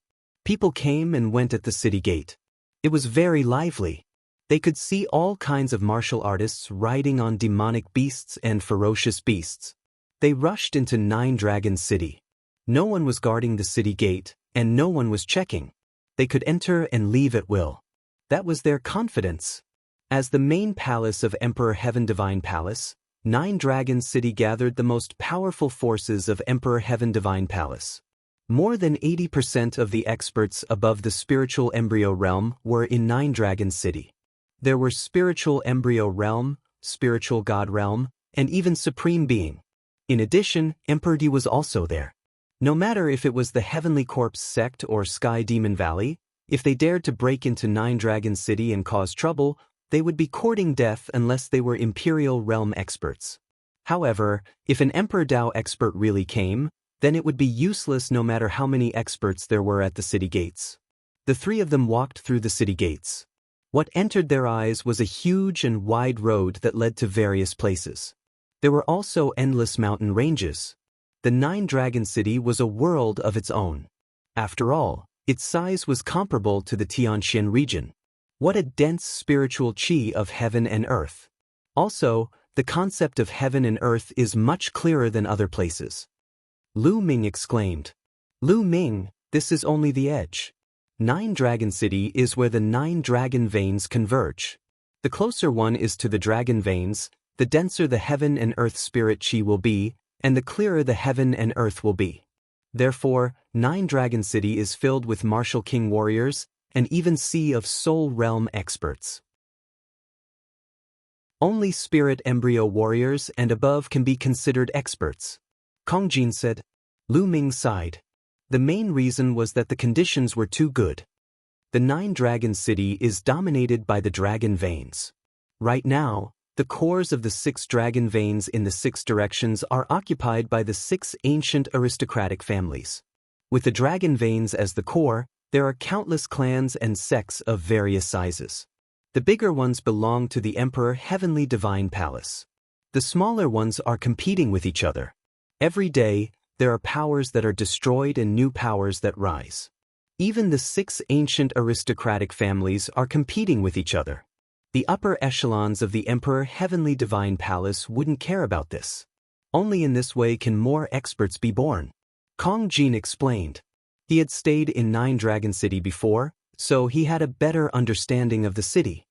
People came and went at the city gate. It was very lively. They could see all kinds of martial artists riding on demonic beasts and ferocious beasts. They rushed into Nine Dragon City. No one was guarding the city gate, and no one was checking. They could enter and leave at will. That was their confidence. As the main palace of Emperor Heaven Divine Palace, Nine Dragon City gathered the most powerful forces of Emperor Heaven Divine Palace. More than 80% of the experts above the spiritual embryo realm were in Nine Dragon City. There were spiritual embryo realm, spiritual god realm, and even supreme being. In addition, Emperor D was also there. No matter if it was the Heavenly Corpse sect or Sky Demon Valley, if they dared to break into Nine Dragon City and cause trouble, they would be courting death unless they were Imperial Realm experts. However, if an Emperor Dao expert really came, then it would be useless no matter how many experts there were at the city gates. The 3 of them walked through the city gates. What entered their eyes was a huge and wide road that led to various places. There were also endless mountain ranges. The Nine Dragon City was a world of its own. After all, its size was comparable to the Tianxian region. What a dense spiritual qi of heaven and earth. Also, the concept of heaven and earth is much clearer than other places. Lu Ming exclaimed. Lu Ming, this is only the edge. Nine Dragon City is where the 9 dragon veins converge. The closer one is to the dragon veins, the denser the heaven and earth spirit qi will be, and the clearer the heaven and earth will be. Therefore, Nine Dragon City is filled with martial king warriors, and even sea of soul realm experts. Only spirit embryo warriors and above can be considered experts. Kong Jin said. Lu Ming sighed. The main reason was that the conditions were too good. The Nine Dragon City is dominated by the dragon veins. Right now, the cores of the 6 dragon veins in the 6 directions are occupied by the 6 ancient aristocratic families. With the dragon veins as the core, there are countless clans and sects of various sizes. The bigger ones belong to the Emperor Heavenly Divine Palace. The smaller ones are competing with each other. Every day, there are powers that are destroyed and new powers that rise. Even the 6 ancient aristocratic families are competing with each other. The upper echelons of the Emperor Heavenly Divine Palace wouldn't care about this. Only in this way can more experts be born. Kong Jin explained. He had stayed in Nine Dragon City before, so he had a better understanding of the city.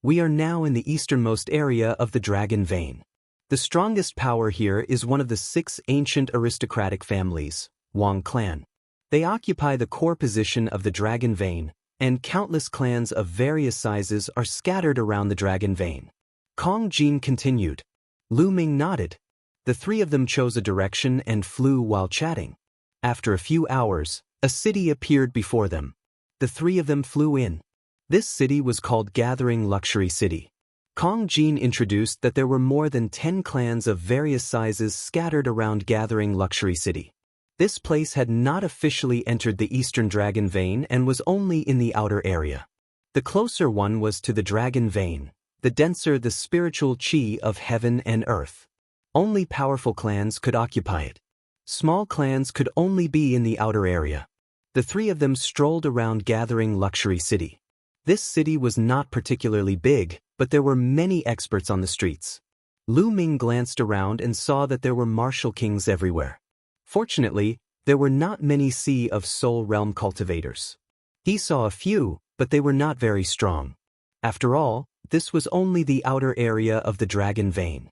We are now in the easternmost area of the Dragon Vein. The strongest power here is one of the 6 ancient aristocratic families, Wang clan. They occupy the core position of the Dragon Vein, and countless clans of various sizes are scattered around the Dragon Vein. Kong Jin continued. Lu Ming nodded. The 3 of them chose a direction and flew while chatting. After a few hours, a city appeared before them. The 3 of them flew in. This city was called Gathering Luxury City. Kong Jin introduced that there were more than 10 clans of various sizes scattered around Gathering Luxury City. This place had not officially entered the Eastern Dragon Vein and was only in the outer area. The closer one was to the Dragon Vein, the denser the spiritual chi of heaven and earth. Only powerful clans could occupy it. Small clans could only be in the outer area. The 3 of them strolled around Gathering Luxury City. This city was not particularly big, but there were many experts on the streets. Lu Ming glanced around and saw that there were martial kings everywhere. Fortunately, there were not many Sea of Soul Realm cultivators. He saw a few, but they were not very strong. After all, this was only the outer area of the Dragon Vein.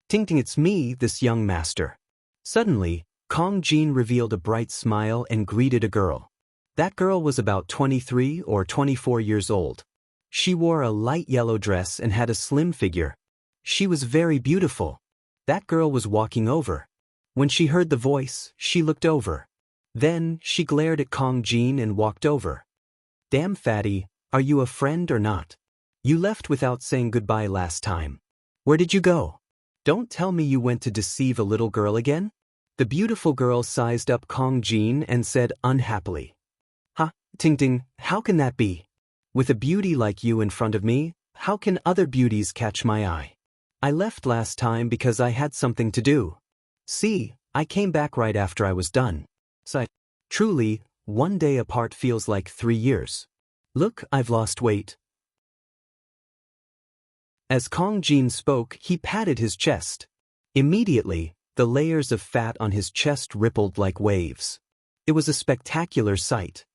Ting Ting, it's me, this young master. Suddenly, Kong Jin revealed a bright smile and greeted a girl. That girl was about 23 or 24 years old. She wore a light yellow dress and had a slim figure. She was very beautiful. That girl was walking over. When she heard the voice, she looked over. Then, she glared at Kong Jin and walked over. Damn fatty, are you a friend or not? You left without saying goodbye last time. Where did you go? Don't tell me you went to deceive a little girl again? The beautiful girl sized up Kong Jin and said unhappily. Ha, Ting Ting, how can that be? With a beauty like you in front of me, how can other beauties catch my eye? I left last time because I had something to do. See, I came back right after I was done. Sighed. Truly, one day apart feels like 3 years. Look, I've lost weight. As Kong Jin spoke, he patted his chest. Immediately, the layers of fat on his chest rippled like waves. It was a spectacular sight.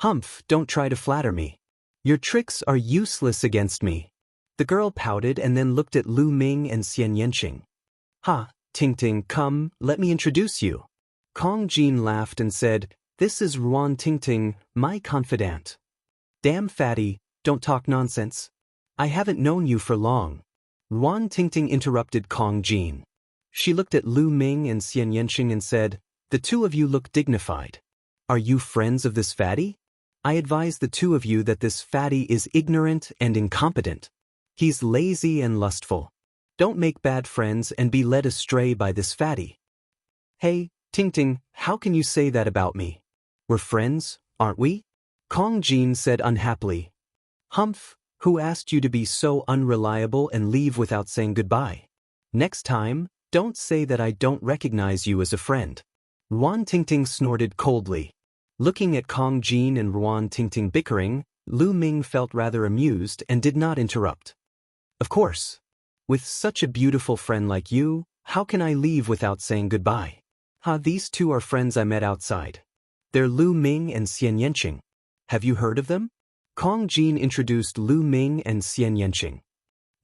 Humph, don't try to flatter me. Your tricks are useless against me. The girl pouted and then looked at Lu Ming and Xian Yanqing. Ha, Ting Ting, come, let me introduce you. Kong Jin laughed and said, this is Ruan Ting Ting, my confidant. Damn fatty, don't talk nonsense. I haven't known you for long. Ruan Ting Ting interrupted Kong Jin. She looked at Lu Ming and Xian Yanqing and said, the 2 of you look dignified. Are you friends of this fatty? I advise the 2 of you that this fatty is ignorant and incompetent. He's lazy and lustful. Don't make bad friends and be led astray by this fatty. Hey, Ting Ting, how can you say that about me? We're friends, aren't we? Kong Jin said unhappily. Humph, who asked you to be so unreliable and leave without saying goodbye? Next time, don't say that I don't recognize you as a friend. Ruan Ting Ting snorted coldly. Looking at Kong Jin and Ruan Ting Ting bickering, Lu Ming felt rather amused and did not interrupt. Of course. With such a beautiful friend like you, how can I leave without saying goodbye? These 2 are friends I met outside. They're Lu Ming and Xian Yanqing. Have you heard of them? Kong Jin introduced Lu Ming and Xian Yanqing.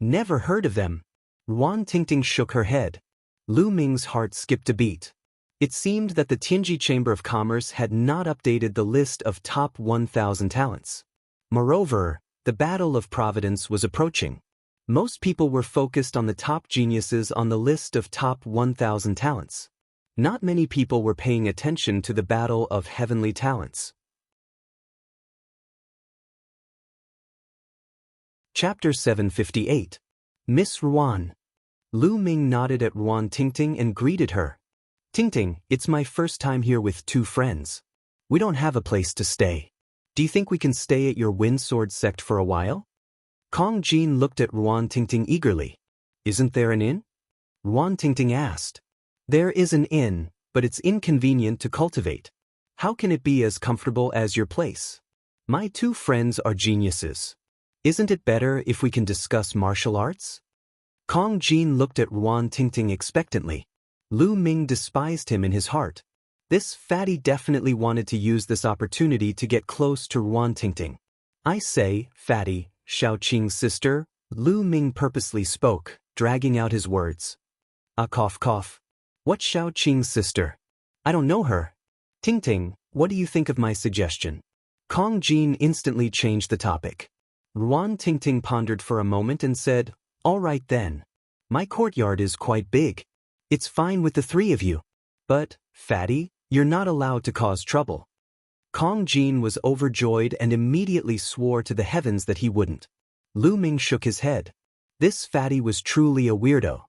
Never heard of them. Ruan Ting Ting shook her head. Lu Ming's heart skipped a beat. It seemed that the Tianji Chamber of Commerce had not updated the list of top 1,000 talents. Moreover, the Battle of Providence was approaching. Most people were focused on the top geniuses on the list of top 1,000 talents. Not many people were paying attention to the Battle of Heavenly Talents. Chapter 758. Miss Ruan. Lu Ming nodded at Ruan Tingting and greeted her. Tingting, it's my first time here with 2 friends. We don't have a place to stay. Do you think we can stay at your Wind Sword sect for a while? Kong Jin looked at Ruan Tingting eagerly. Isn't there an inn? Ruan Tingting asked. There is an inn, but it's inconvenient to cultivate. How can it be as comfortable as your place? My 2 friends are geniuses. Isn't it better if we can discuss martial arts? Kong Jin looked at Ruan Tingting expectantly. Lu Ming despised him in his heart. This fatty definitely wanted to use this opportunity to get close to Ruan Tingting. I say, fatty, Xiaoqing's sister, Lu Ming purposely spoke, dragging out his words. Cough cough. What's Xiaoqing's sister? I don't know her. Tingting, what do you think of my suggestion? Kong Jin instantly changed the topic. Ruan Tingting pondered for a moment and said, all right then. My courtyard is quite big. It's fine with the 3 of you. But, fatty, you're not allowed to cause trouble. Kong Jin was overjoyed and immediately swore to the heavens that he wouldn't. Lu Ming shook his head. This fatty was truly a weirdo.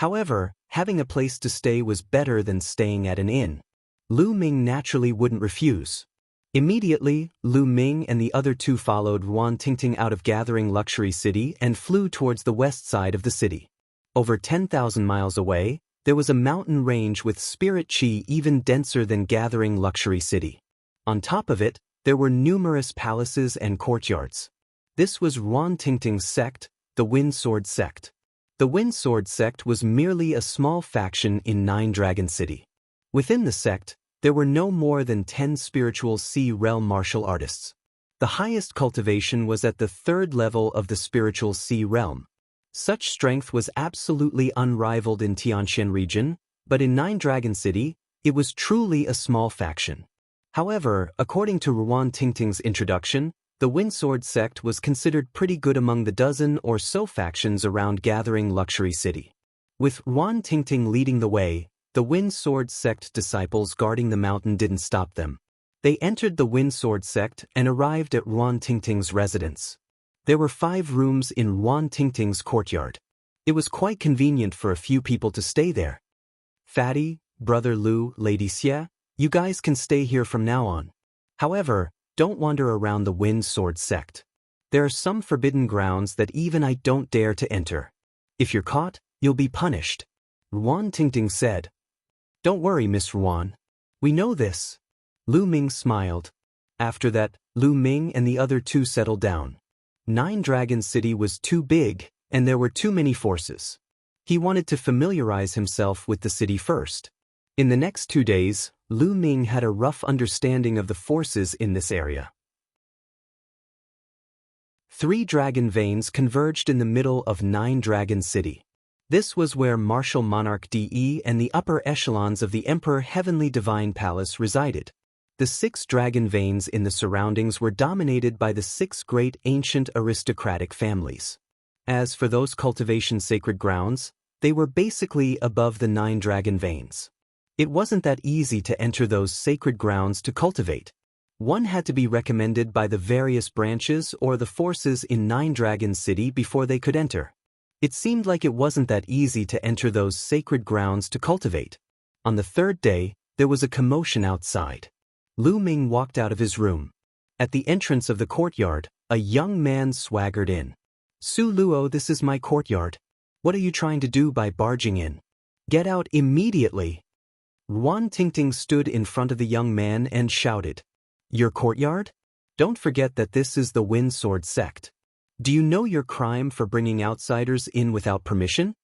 However, having a place to stay was better than staying at an inn. Lu Ming naturally wouldn't refuse. Immediately, Lu Ming and the other 2 followed Ruan Tingting out of Gathering Luxury City and flew towards the west side of the city. Over 10,000 miles away, there was a mountain range with spirit qi even denser than Gathering Luxury City. On top of it, there were numerous palaces and courtyards. This was Ruan Tingting's sect, the Wind Sword sect. The Wind Sword sect was merely a small faction in Nine Dragon City. Within the sect, there were no more than 10 spiritual Sea Realm martial artists. The highest cultivation was at the 3rd level of the spiritual Sea Realm. Such strength was absolutely unrivaled in Tianxian region, but in Nine Dragon City, it was truly a small faction. However, according to Ruan Tingting's introduction, the Wind Sword sect was considered pretty good among the dozen or so factions around Gathering Luxury City. With Ruan Tingting leading the way, the Wind Sword sect disciples guarding the mountain didn't stop them. They entered the Wind Sword sect and arrived at Ruan Tingting's residence. There were 5 rooms in Ruan Tingting's courtyard. It was quite convenient for a few people to stay there. Fatty, Brother Lu, Lady Xia, you guys can stay here from now on. However, don't wander around the Wind Sword sect. There are some forbidden grounds that even I don't dare to enter. If you're caught, you'll be punished. Ruan Tingting said. Don't worry, Miss Ruan. We know this. Lu Ming smiled. After that, Lu Ming and the other 2 settled down. Nine Dragon City was too big, and there were too many forces. He wanted to familiarize himself with the city first. In the next 2 days, Lu Ming had a rough understanding of the forces in this area. 3 dragon veins converged in the middle of Nine Dragon City. This was where Martial Monarch De and the upper echelons of the Emperor Heavenly Divine Palace resided. The 6 dragon veins in the surroundings were dominated by the 6 great ancient aristocratic families. As for those cultivation sacred grounds, they were basically above the 9 dragon veins. It wasn't that easy to enter those sacred grounds to cultivate. One had to be recommended by the various branches or the forces in Nine Dragon City before they could enter. It seemed like it wasn't that easy to enter those sacred grounds to cultivate. On the 3rd day, there was a commotion outside. Lu Ming walked out of his room. At the entrance of the courtyard, a young man swaggered in. Su Luo, this is my courtyard. What are you trying to do by barging in? Get out immediately. Ruan Tingting stood in front of the young man and shouted. Your courtyard? Don't forget that this is the Wind Sword sect. Do you know your crime for bringing outsiders in without permission?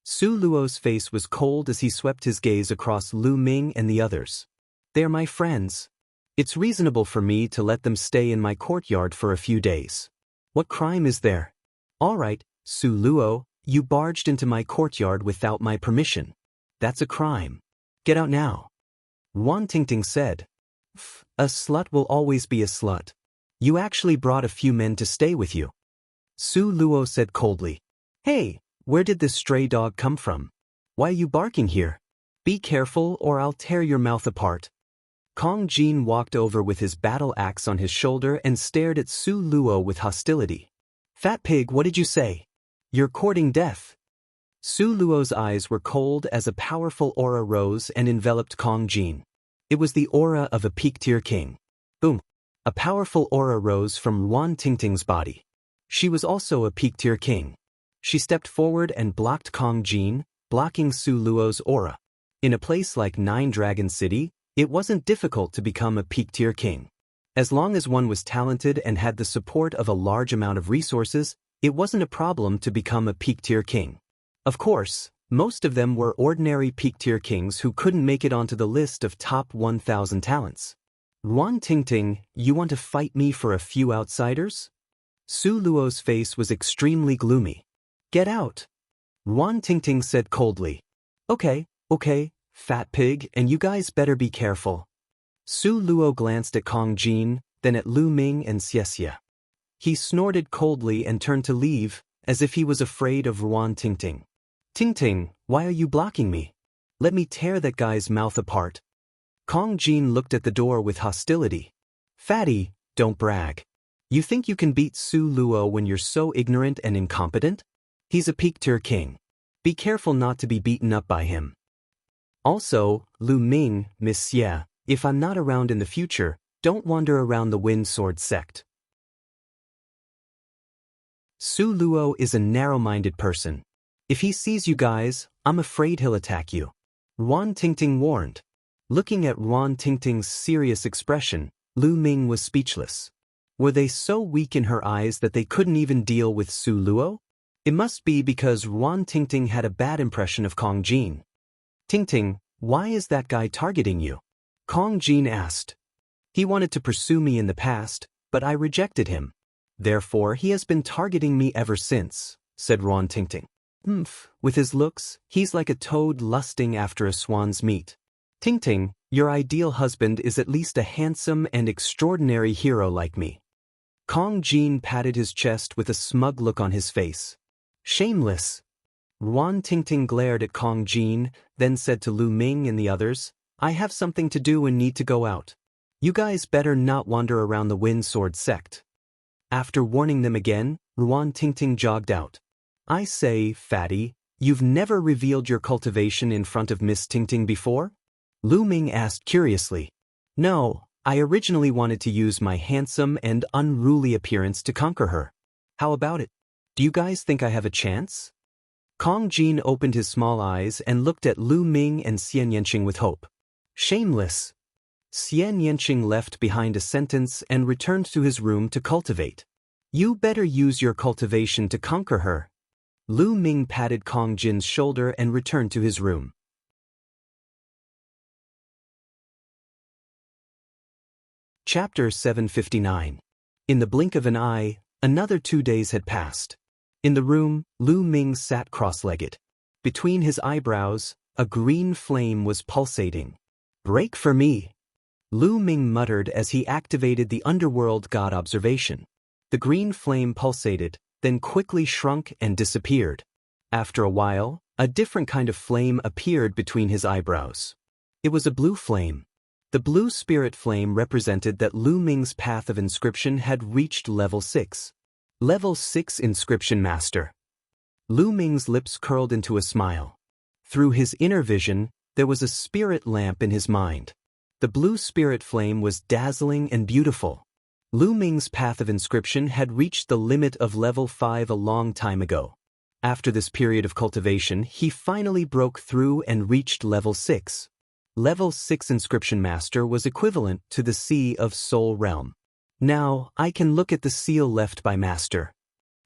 Su Luo's face was cold as he swept his gaze across Lu Ming and the others. They are my friends. It's reasonable for me to let them stay in my courtyard for a few days. What crime is there? All right, Su Luo, you barged into my courtyard without my permission. That's a crime. Get out now. Wan Tingting said. A slut will always be a slut. You actually brought a few men to stay with you. Su Luo said coldly. Hey, where did this stray dog come from? Why are you barking here? Be careful or I'll tear your mouth apart. Kong Jin walked over with his battle axe on his shoulder and stared at Su Luo with hostility. Fat pig, what did you say? You're courting death. Su Luo's eyes were cold as a powerful aura rose and enveloped Kong Jin. It was the aura of a peak-tier king. Boom! A powerful aura rose from Wan Tingting's body. She was also a peak-tier king. She stepped forward and blocked Kong Jin, blocking Su Luo's aura. In a place like Nine Dragon City, it wasn't difficult to become a peak-tier king. As long as one was talented and had the support of a large amount of resources, it wasn't a problem to become a peak-tier king. Of course, most of them were ordinary peak-tier kings who couldn't make it onto the list of top 1,000 talents. Wan Tingting, you want to fight me for a few outsiders? Su Luo's face was extremely gloomy. Get out. Wan Tingting said coldly. Okay, fat pig, and you guys better be careful. Su Luo glanced at Kong Jin, then at Lu Ming and Xie. He snorted coldly and turned to leave, as if he was afraid of Wan Tingting. Tingting, why are you blocking me? Let me tear that guy's mouth apart. Kong Jin looked at the door with hostility. Fatty, don't brag. You think you can beat Su Luo when you're so ignorant and incompetent? He's a peak-tier king. Be careful not to be beaten up by him. Also, Lu Ming, Miss Xie, if I'm not around in the future, don't wander around the Wind Sword sect. Su Luo is a narrow-minded person. If he sees you guys, I'm afraid he'll attack you. Wan Tingting warned. Looking at Wan Tingting's serious expression, Lu Ming was speechless. Were they so weak in her eyes that they couldn't even deal with Su Luo? It must be because Wan Tingting had a bad impression of Kong Jin. Tingting, why is that guy targeting you? Kong Jin asked. He wanted to pursue me in the past, but I rejected him. Therefore, he has been targeting me ever since, said Wan Tingting. With his looks, he's like a toad lusting after a swan's meat. Tingting, your ideal husband is at least a handsome and extraordinary hero like me. Kong Jin patted his chest with a smug look on his face. Shameless. Wan Tingting glared at Kong Jin, then said to Lu Ming and the others, I have something to do and need to go out. You guys better not wander around the Wind Sword sect. After warning them again, Wan Tingting jogged out. I say, fatty, you've never revealed your cultivation in front of Miss Tingting before? Lu Ming asked curiously. No, I originally wanted to use my handsome and unruly appearance to conquer her. How about it? Do you guys think I have a chance? Kong Jin opened his small eyes and looked at Lu Ming and Xian Yanqing with hope. Shameless. Xian Yanqing left behind a sentence and returned to his room to cultivate. You better use your cultivation to conquer her. Lu Ming patted Kong Jin's shoulder and returned to his room. Chapter 759. In the blink of an eye, another 2 days had passed. In the room, Lu Ming sat cross-legged. Between his eyebrows, a green flame was pulsating. Break for me. Lu Ming muttered as he activated the underworld god observation. The green flame pulsated, then quickly shrunk and disappeared. After a while, a different kind of flame appeared between his eyebrows. It was a blue flame. The blue spirit flame represented that Lu Ming's path of inscription had reached level 6. Level 6 Inscription Master. Lu Ming's lips curled into a smile. Through his inner vision, there was a spirit lamp in his mind. The blue spirit flame was dazzling and beautiful. Lu Ming's path of inscription had reached the limit of level 5 a long time ago. After this period of cultivation, he finally broke through and reached level 6. Level 6 Inscription Master was equivalent to the Sea of Soul Realm. Now, I can look at the seal left by Master.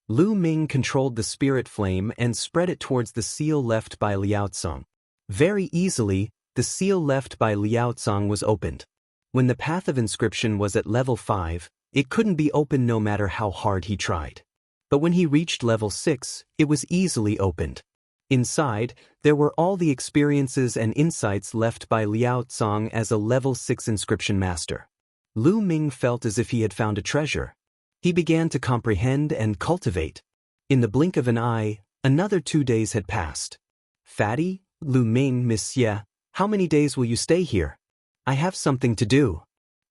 Lu Ming controlled the spirit flame and spread it towards the seal left by Liaocong. Very easily, the seal left by Liaocong was opened. When the path of inscription was at level 5, it couldn't be opened no matter how hard he tried. But when he reached level 6, it was easily opened. Inside, there were all the experiences and insights left by Liao Cong as a level 6 inscription master. Lu Ming felt as if he had found a treasure. He began to comprehend and cultivate. In the blink of an eye, another 2 days had passed. Fatty, Lu Ming, Monsieur, how many days will you stay here? I have something to do.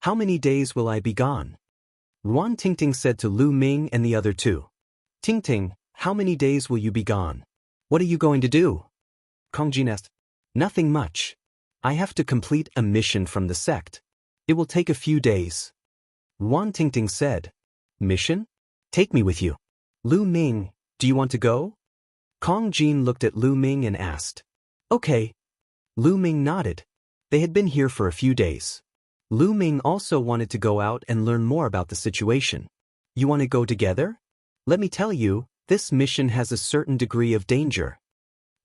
How many days will I be gone? Ruan Tingting said to Lu Ming and the other two. Tingting, how many days will you be gone? What are you going to do? Kongjin asked. Nothing much. I have to complete a mission from the sect. It will take a few days. Ruan Tingting said. Mission? Take me with you. Lu Ming, do you want to go? Kongjin looked at Lu Ming and asked. Okay. Lu Ming nodded. They had been here for a few days. Lu Ming also wanted to go out and learn more about the situation. You want to go together? Let me tell you, this mission has a certain degree of danger.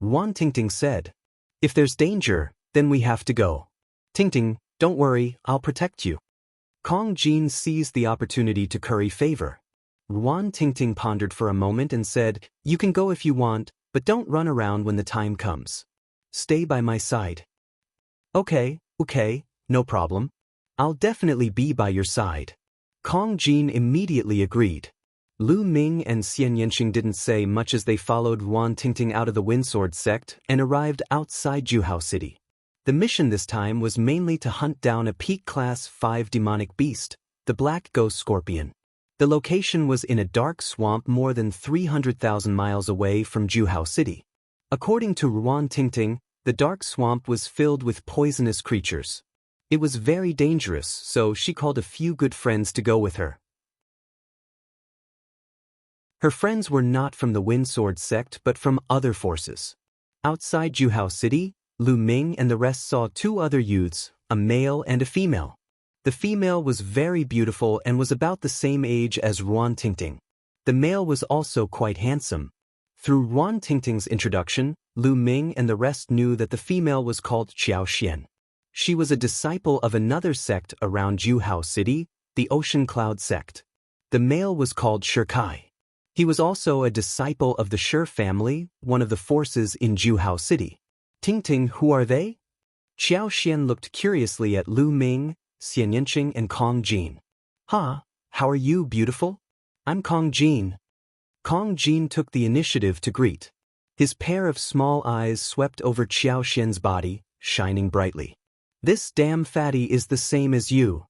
Ruan Tingting said. If there's danger, then we have to go. Tingting, don't worry, I'll protect you. Kongjin seized the opportunity to curry favor. Ruan Tingting pondered for a moment and said, You can go if you want, but don't run around when the time comes. Stay by my side. Okay, no problem. I'll definitely be by your side. Kongjin immediately agreed. Lu Ming and Xian Yanqing didn't say much as they followed Ruan Tingting out of the Windsword sect and arrived outside Jianghu City. The mission this time was mainly to hunt down a peak class 5 demonic beast, the Black Ghost Scorpion. The location was in a dark swamp more than 300,000 miles away from Jianghu City. According to Ruan Tingting, the dark swamp was filled with poisonous creatures. It was very dangerous, so she called a few good friends to go with her. Her friends were not from the Windsword sect but from other forces. Outside Jianghu City, Lu Ming and the rest saw 2 other youths, a male and a female. The female was very beautiful and was about the same age as Ruan Tingting. The male was also quite handsome. Through Ruan Tingting's introduction, Lu Ming and the rest knew that the female was called Xiao Xian. She was a disciple of another sect around Jianghu City, the Ocean Cloud sect. The male was called Shirkai. He was also a disciple of the Shi family, one of the forces in Jianghu City. Tingting, who are they? Xiao Xian looked curiously at Lu Ming, Xian Yanqing and Kongjin. How are you, beautiful? I'm Kongjin. Kongjin took the initiative to greet. His pair of small eyes swept over Xiao Xian's body, shining brightly. This damn fatty is the same as you.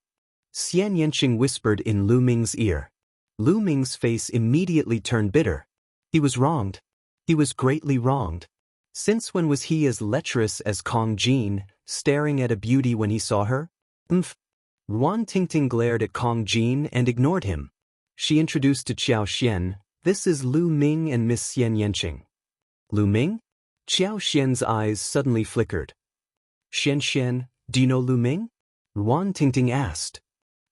Xian Yanqing whispered in Lu Ming's ear. Lu Ming's face immediately turned bitter. He was wronged. He was greatly wronged. Since when was he as lecherous as Kongjin, staring at a beauty when he saw her? Ruan Tingting glared at Kongjin and ignored him. She introduced to Xiao Xian, This is Lu Ming and Miss Xian Yanqing. Lu Ming? Xiao Xian's eyes suddenly flickered. Xian, do you know Lu Ming? Ruan Tingting asked.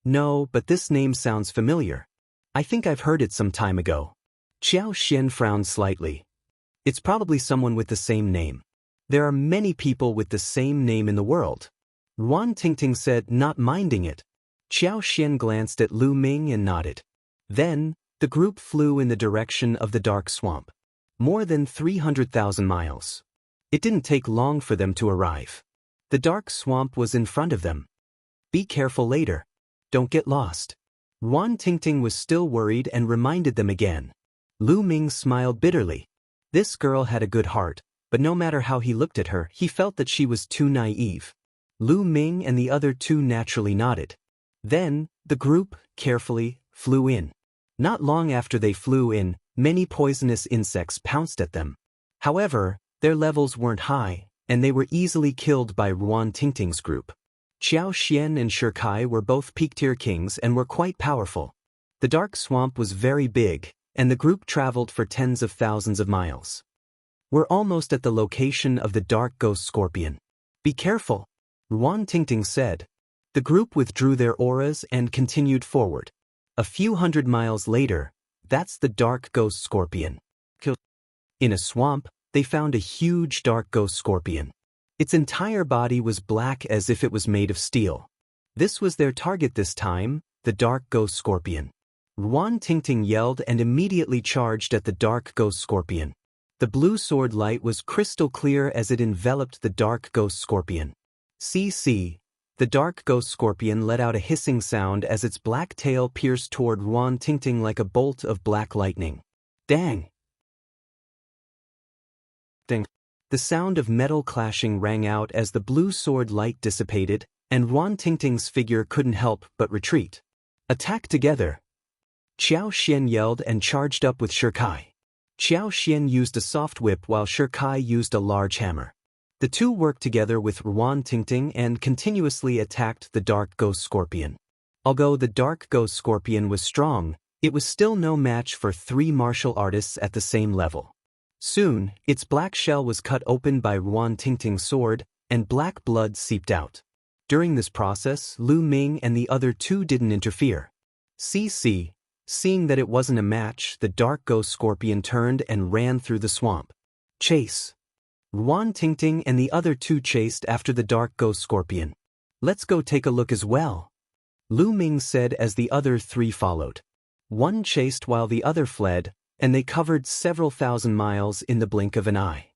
No, but this name sounds familiar. I think I've heard it some time ago. Xiao Xian frowned slightly. It's probably someone with the same name. There are many people with the same name in the world. Ruan Tingting said, not minding it. Xiao Xian glanced at Lu Ming and nodded. Then, the group flew in the direction of the dark swamp. More than 300,000 miles. It didn't take long for them to arrive. The dark swamp was in front of them. Be careful later. Don't get lost. Ruan Tingting was still worried and reminded them again. Lu Ming smiled bitterly. This girl had a good heart, but no matter how he looked at her, he felt that she was too naive. Lu Ming and the other two naturally nodded. Then, the group, carefully, flew in. Not long after they flew in, many poisonous insects pounced at them. However, their levels weren't high, and they were easily killed by Ruan Tingting's group. Xiao Xian and Shirkai were both peak-tier kings and were quite powerful. The dark swamp was very big, and the group traveled for tens of thousands of miles. We're almost at the location of the dark ghost scorpion. Be careful, Ruan Tingting said. The group withdrew their auras and continued forward. A few hundred miles later, that's the dark ghost scorpion. In a swamp, they found a huge dark ghost scorpion. Its entire body was black as if it was made of steel. This was their target this time, the dark ghost scorpion. Ruan Tingting yelled and immediately charged at the dark ghost scorpion. The blue sword light was crystal clear as it enveloped the dark ghost scorpion. CC. The dark ghost scorpion let out a hissing sound as its black tail pierced toward Ruan Tingting like a bolt of black lightning. Dang! Ding! The sound of metal clashing rang out as the blue sword light dissipated, and Ruan Tingting's figure couldn't help but retreat. Attack together! Qiao Xian yelled and charged up with Shikai. Qiao Xian used a soft whip while Shikai used a large hammer. The two worked together with Ruan Tingting and continuously attacked the dark ghost scorpion. Although the dark ghost scorpion was strong, it was still no match for three martial artists at the same level. Soon, its black shell was cut open by Ruan Tingting's sword, and black blood seeped out. During this process, Lu Ming and the other two didn't interfere. CC. Seeing that it wasn't a match, the dark ghost scorpion turned and ran through the swamp. Chase. Ruan Tingting and the other two chased after the dark ghost scorpion. Let's go take a look as well, Lu Ming said as the other three followed. One chased while the other fled, and they covered several thousand miles in the blink of an eye.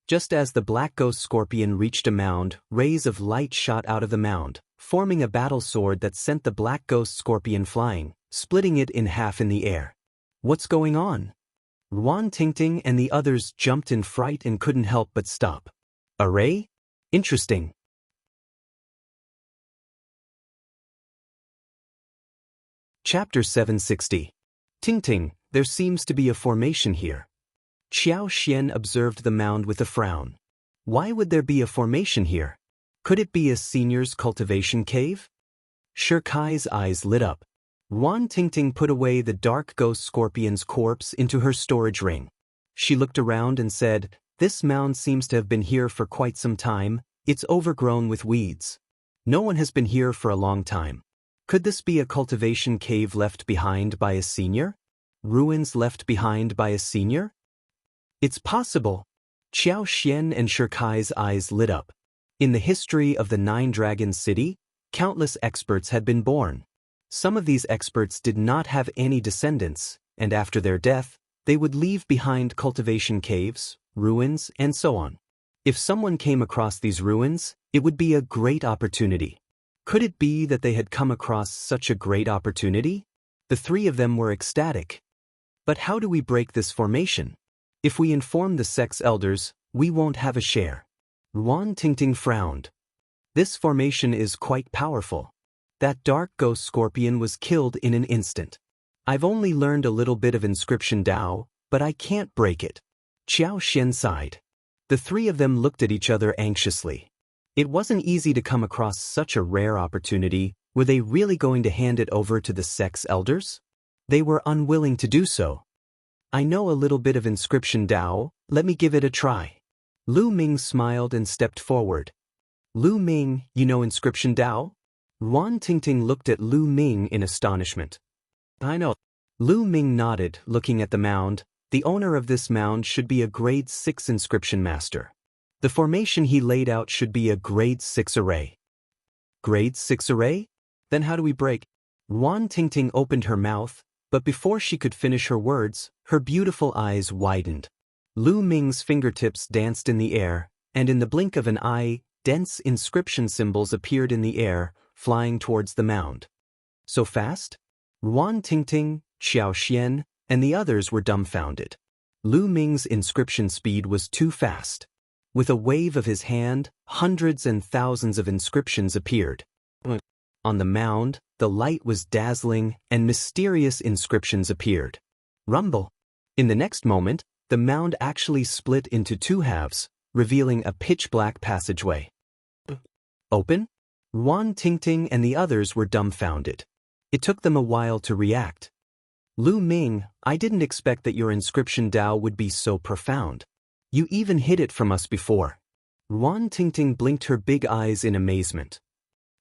Just as the black ghost scorpion reached a mound, rays of light shot out of the mound, forming a battle sword that sent the black ghost scorpion flying, splitting it in half in the air. What's going on? Ruan Tingting and the others jumped in fright and couldn't help but stop. A ray? Interesting. Chapter 760. Tingting, there seems to be a formation here. Qiao Xian observed the mound with a frown. Why would there be a formation here? Could it be a senior's cultivation cave? Shikai's eyes lit up. Ruan Tingting put away the dark ghost scorpion's corpse into her storage ring. She looked around and said, "This mound seems to have been here for quite some time. It's overgrown with weeds. No one has been here for a long time. Could this be a cultivation cave left behind by a senior? Ruins left behind by a senior? It's possible." Qiao Xian and Shikai's eyes lit up. In the history of the Nine Dragon City, countless experts had been born. Some of these experts did not have any descendants, and after their death, they would leave behind cultivation caves, ruins, and so on. If someone came across these ruins, it would be a great opportunity. Could it be that they had come across such a great opportunity? The three of them were ecstatic. But how do we break this formation? If we inform the sex elders, we won't have a share. Ruan Tingting frowned. This formation is quite powerful. That dark ghost scorpion was killed in an instant. I've only learned a little bit of inscription Dao, but I can't break it. Qiao Xian sighed. The three of them looked at each other anxiously. It wasn't easy to come across such a rare opportunity. Were they really going to hand it over to the sex elders? They were unwilling to do so. I know a little bit of inscription Dao, let me give it a try. Lu Ming smiled and stepped forward. Lu Ming, you know inscription Dao? Ruan Tingting looked at Lu Ming in astonishment. I know. Lu Ming nodded, looking at the mound. The owner of this mound should be a grade 6 inscription master. The formation he laid out should be a grade 6 array. Grade 6 array? Then how do we break? Ruan Tingting opened her mouth, but before she could finish her words, her beautiful eyes widened. Lu Ming's fingertips danced in the air, and in the blink of an eye, dense inscription symbols appeared in the air, flying towards the mound. So fast? Ruan Tingting, Qiao Xian, and the others were dumbfounded. Lu Ming's inscription speed was too fast. With a wave of his hand, hundreds and thousands of inscriptions appeared. On the mound, the light was dazzling, and mysterious inscriptions appeared. Rumble! In the next moment, the mound actually split into two halves, revealing a pitch-black passageway. Open? Ruan Tingting and the others were dumbfounded. It took them a while to react. Lu Ming, I didn't expect that your inscription Dao would be so profound. You even hid it from us before. Ruan Tingting blinked her big eyes in amazement.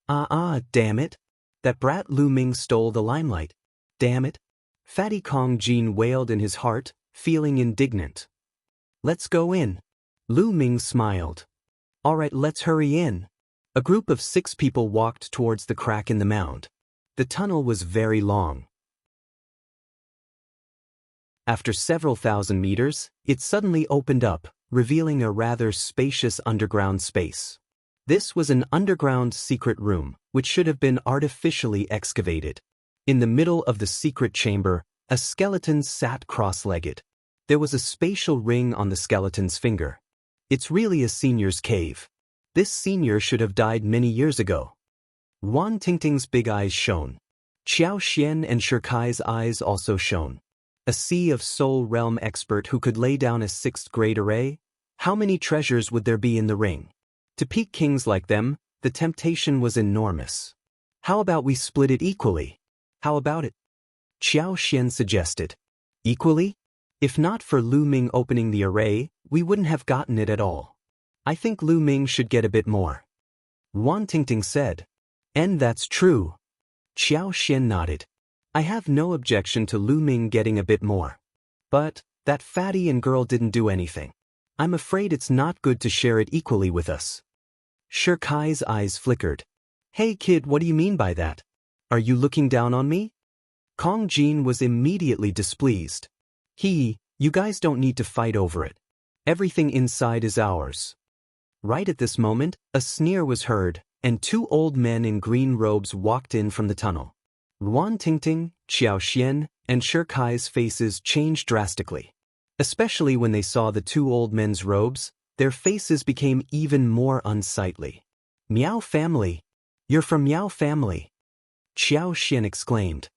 Damn it. That brat Lu Ming stole the limelight. Damn it. Fatty Kong Jin wailed in his heart, feeling indignant. Let's go in. Lu Ming smiled. All right, let's hurry in. A group of 6 people walked towards the crack in the mound. The tunnel was very long. After several thousand meters, it suddenly opened up, revealing a rather spacious underground space. This was an underground secret room, which should have been artificially excavated. In the middle of the secret chamber, a skeleton sat cross-legged. There was a spatial ring on the skeleton's finger. It's really a senior's cave. This senior should have died many years ago. Wan Tingting's big eyes shone. Xiao Xian and Shirkai's eyes also shone. A Sea of Soul Realm expert who could lay down a 6th-grade array? How many treasures would there be in the ring? To peak kings like them, the temptation was enormous. How about we split it equally? How about it? Xiao Xian suggested. Equally? If not for Lu Ming opening the array, we wouldn't have gotten it at all. I think Lu Ming should get a bit more. Wan Tingting said. And that's true. Xiao Xian nodded. I have no objection to Lu Ming getting a bit more. But that fatty and girl didn't do anything. I'm afraid it's not good to share it equally with us. Shirkai's eyes flickered. Hey kid, what do you mean by that? Are you looking down on me? Kong Jin was immediately displeased. You guys don't need to fight over it. Everything inside is ours. Right at this moment, a sneer was heard, and 2 old men in green robes walked in from the tunnel. Wan Tingting, Xiao Xian, and Shirkai's faces changed drastically. Especially when they saw the 2 old men's robes, their faces became even more unsightly. Miao family. You're from Miao family. Xiao Xian exclaimed.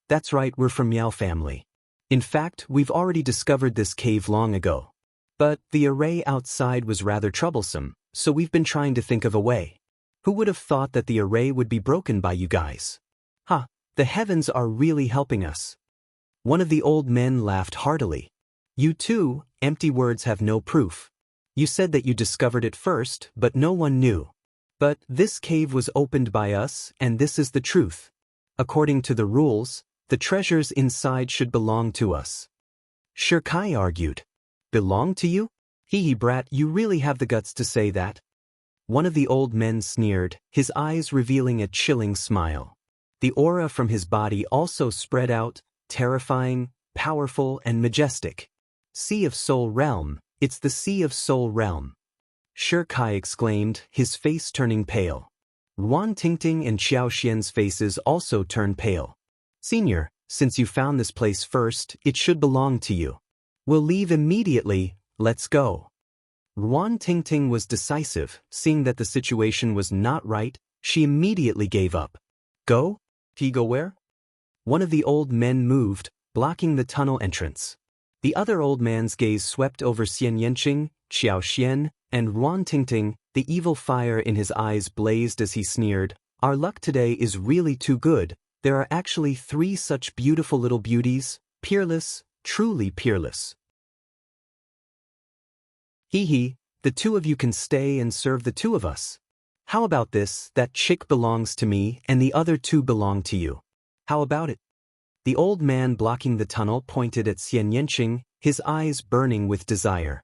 That's right, we're from Miao family. In fact, we've already discovered this cave long ago. But the array outside was rather troublesome, so we've been trying to think of a way. Who would have thought that the array would be broken by you guys? The heavens are really helping us. One of the old men laughed heartily. You too, empty words have no proof. You said that you discovered it first, but no one knew. But this cave was opened by us, and this is the truth. According to the rules, the treasures inside should belong to us. Shirkai argued. Belong to you? Brat, you really have the guts to say that? One of the old men sneered, his eyes revealing a chilling smile. The aura from his body also spread out, terrifying, powerful, and majestic. Sea of Soul Realm, it's the Sea of Soul Realm. Shirkai exclaimed, his face turning pale. Wan Tingting and Xiao Xian's faces also turned pale. Senior, since you found this place first, it should belong to you. We'll leave immediately, let's go. Wan Tingting was decisive, seeing that the situation was not right, she immediately gave up. Go? Go where? One of the old men moved, blocking the tunnel entrance. The other old man's gaze swept over Xian Yanqing, Xiao Xian, and Wan Tingting. The evil fire in his eyes blazed as he sneered. Our luck today is really too good. There are actually 3 such beautiful little beauties, peerless, truly peerless. The 2 of you can stay and serve the 2 of us. How about this, that chick belongs to me and the other 2 belong to you. How about it? The old man blocking the tunnel pointed at Xian Yanqing, his eyes burning with desire.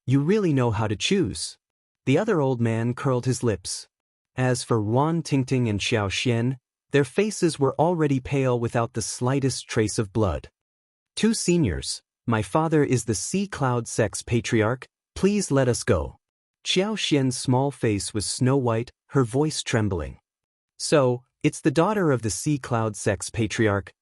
You really know how to choose. The other old man curled his lips. As for Wan Tingting and Xiao Xian, their faces were already pale without the slightest trace of blood. 2 seniors, my father is the Sea Cloud Sex Patriarch, please let us go. Xiao Xian's small face was snow-white, her voice trembling. So, it's the daughter of the Sea Cloud Sex Patriarch,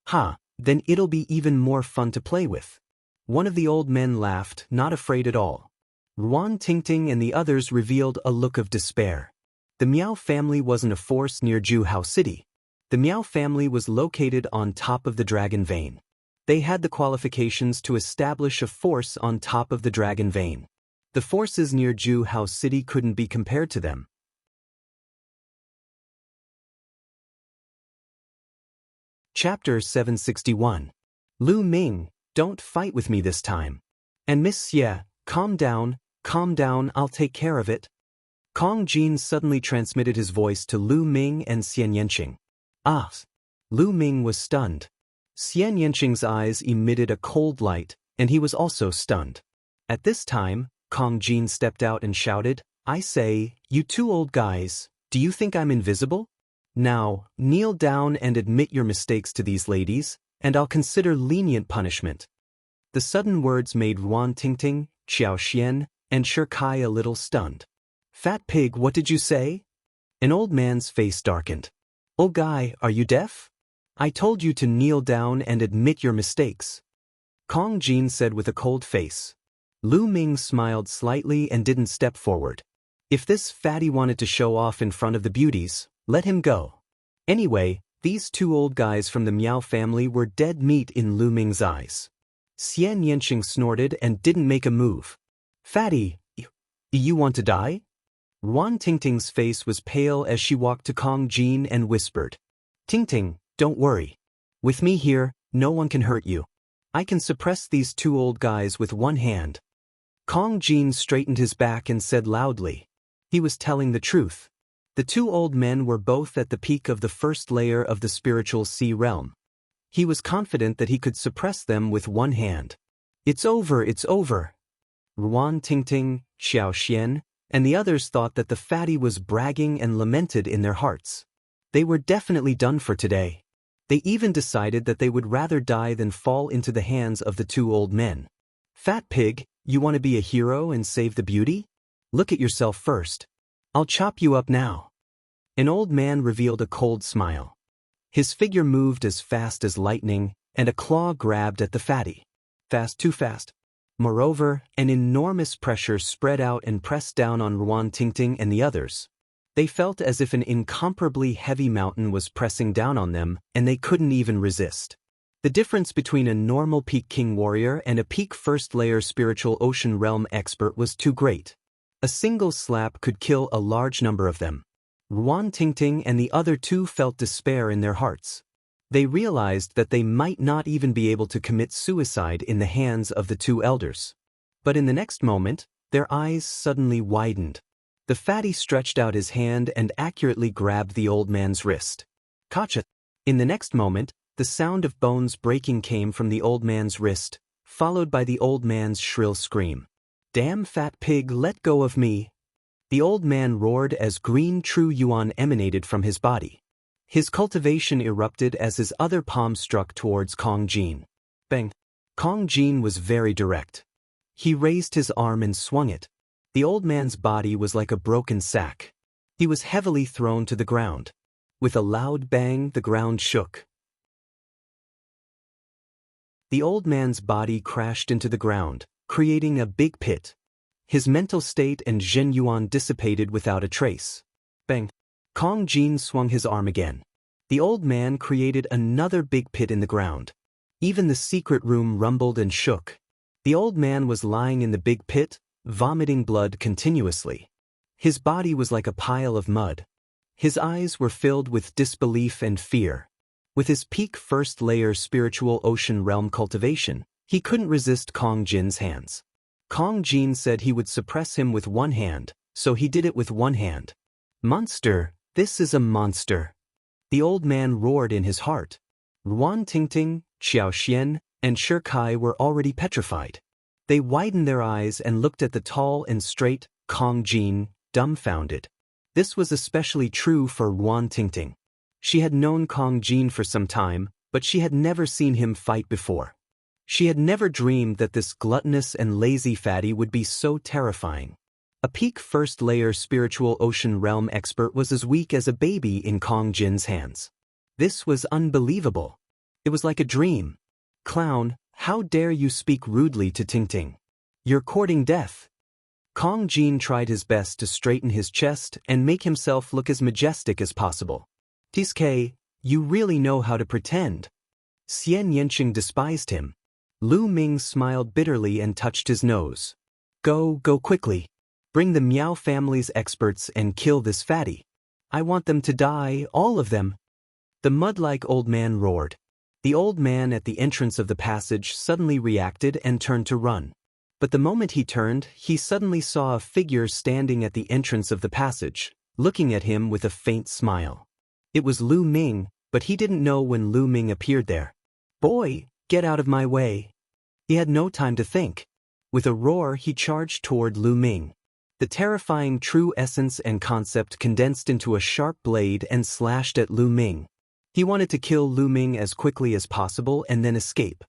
then it'll be even more fun to play with. One of the old men laughed, not afraid at all. Wan Tingting and the others revealed a look of despair. The Miao family wasn't a force near Jianghu City. The Miao family was located on top of the Dragon Vein. They had the qualifications to establish a force on top of the Dragon Vein. The forces near Jianghu City couldn't be compared to them. Chapter 761. Lu Ming, don't fight with me this time. And Miss Xie, calm down, I'll take care of it. Kong Jin suddenly transmitted his voice to Lu Ming and Xian Yanqing. Lu Ming was stunned. Xian Yanqing's eyes emitted a cold light, and he was also stunned. At this time, Kong Jin stepped out and shouted, I say, you 2 old guys, do you think I'm invisible? Now, kneel down and admit your mistakes to these ladies, and I'll consider lenient punishment. The sudden words made Ruan Tingting, Xiao Xian, and Shi Kai a little stunned. Fat pig, what did you say? An old man's face darkened. Old guy, are you deaf? I told you to kneel down and admit your mistakes. Kong Jin said with a cold face. Lu Ming smiled slightly and didn't step forward. If this fatty wanted to show off in front of the beauties, let him go. Anyway, these two old guys from the Miao family were dead meat in Lu Ming's eyes. Xian Yanqing snorted and didn't make a move. Fatty, you want to die? Ruan Tingting's face was pale as she walked to Kong Jin and whispered. Tingting, don't worry. With me here, no one can hurt you. I can suppress these two old guys with one hand. Kong Jin straightened his back and said loudly. He was telling the truth. The two old men were both at the peak of the first layer of the spiritual sea realm. He was confident that he could suppress them with one hand. It's over, it's over. Ruan Tingting, Xiao Xian, and the others thought that the fatty was bragging and lamented in their hearts. They were definitely done for today. They even decided that they would rather die than fall into the hands of the two old men. Fat pig, you want to be a hero and save the beauty? Look at yourself first. I'll chop you up now. An old man revealed a cold smile. His figure moved as fast as lightning, and a claw grabbed at the fatty. Fast, too fast. Moreover, an enormous pressure spread out and pressed down on Ruan Tingting and the others. They felt as if an incomparably heavy mountain was pressing down on them, and they couldn't even resist. The difference between a normal peak king warrior and a peak first-layer spiritual ocean realm expert was too great. A single slap could kill a large number of them. Ruan Tingting and the other two felt despair in their hearts. They realized that they might not even be able to commit suicide in the hands of the two elders. But in the next moment, their eyes suddenly widened. The fatty stretched out his hand and accurately grabbed the old man's wrist. Gotcha! In the next moment, the sound of bones breaking came from the old man's wrist, followed by the old man's shrill scream. Damn fat pig, let go of me! The old man roared as green true yuan emanated from his body. His cultivation erupted as his other palm struck towards Kong Jin. Bang! Kong Jin was very direct. He raised his arm and swung it. The old man's body was like a broken sack. He was heavily thrown to the ground. With a loud bang, the ground shook. The old man's body crashed into the ground, creating a big pit. His mental state and Zhen Yuan dissipated without a trace. Bang! Kong Jin swung his arm again. The old man created another big pit in the ground. Even the secret room rumbled and shook. The old man was lying in the big pit, vomiting blood continuously. His body was like a pile of mud. His eyes were filled with disbelief and fear. With his peak first-layer spiritual ocean realm cultivation, he couldn't resist Kong Jin's hands. Kong Jin said he would suppress him with one hand, so he did it with one hand. Monster, this is a monster. The old man roared in his heart. Ruan Tingting, Xiao Xian, and Shi Kai were already petrified. They widened their eyes and looked at the tall and straight Kong Jin, dumbfounded. This was especially true for Ruan Tingting. She had known Kong Jin for some time, but she had never seen him fight before. She had never dreamed that this gluttonous and lazy fatty would be so terrifying. A peak first-layer spiritual ocean realm expert was as weak as a baby in Kong Jin's hands. This was unbelievable. It was like a dream. Clown, how dare you speak rudely to Tingting? You're courting death. Kong Jin tried his best to straighten his chest and make himself look as majestic as possible. Tiske, you really know how to pretend. Xian Yanqing despised him. Lu Ming smiled bitterly and touched his nose. Go quickly. Bring the Miao family's experts and kill this fatty. I want them to die, all of them. The mud-like old man roared. The old man at the entrance of the passage suddenly reacted and turned to run. But the moment he turned, he suddenly saw a figure standing at the entrance of the passage, looking at him with a faint smile. It was Lu Ming, but he didn't know when Lu Ming appeared there. Boy, get out of my way. He had no time to think. With a roar, he charged toward Lu Ming. The terrifying true essence and concept condensed into a sharp blade and slashed at Lu Ming. He wanted to kill Lu Ming as quickly as possible and then escape.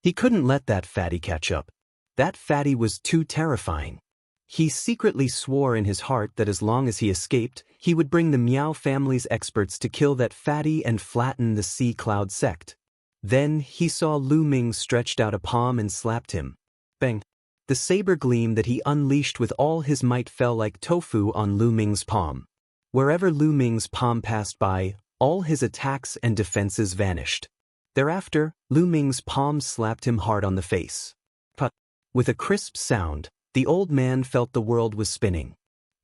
He couldn't let that fatty catch up. That fatty was too terrifying. He secretly swore in his heart that as long as he escaped, he would bring the Miao family's experts to kill that fatty and flatten the Sea Cloud sect. Then he saw Lu Ming stretched out a palm and slapped him. Bang! The saber gleam that he unleashed with all his might fell like tofu on Lu Ming's palm. Wherever Lu Ming's palm passed by, all his attacks and defenses vanished. Thereafter, Lu Ming's palm slapped him hard on the face. Put! With a crisp sound, the old man felt the world was spinning.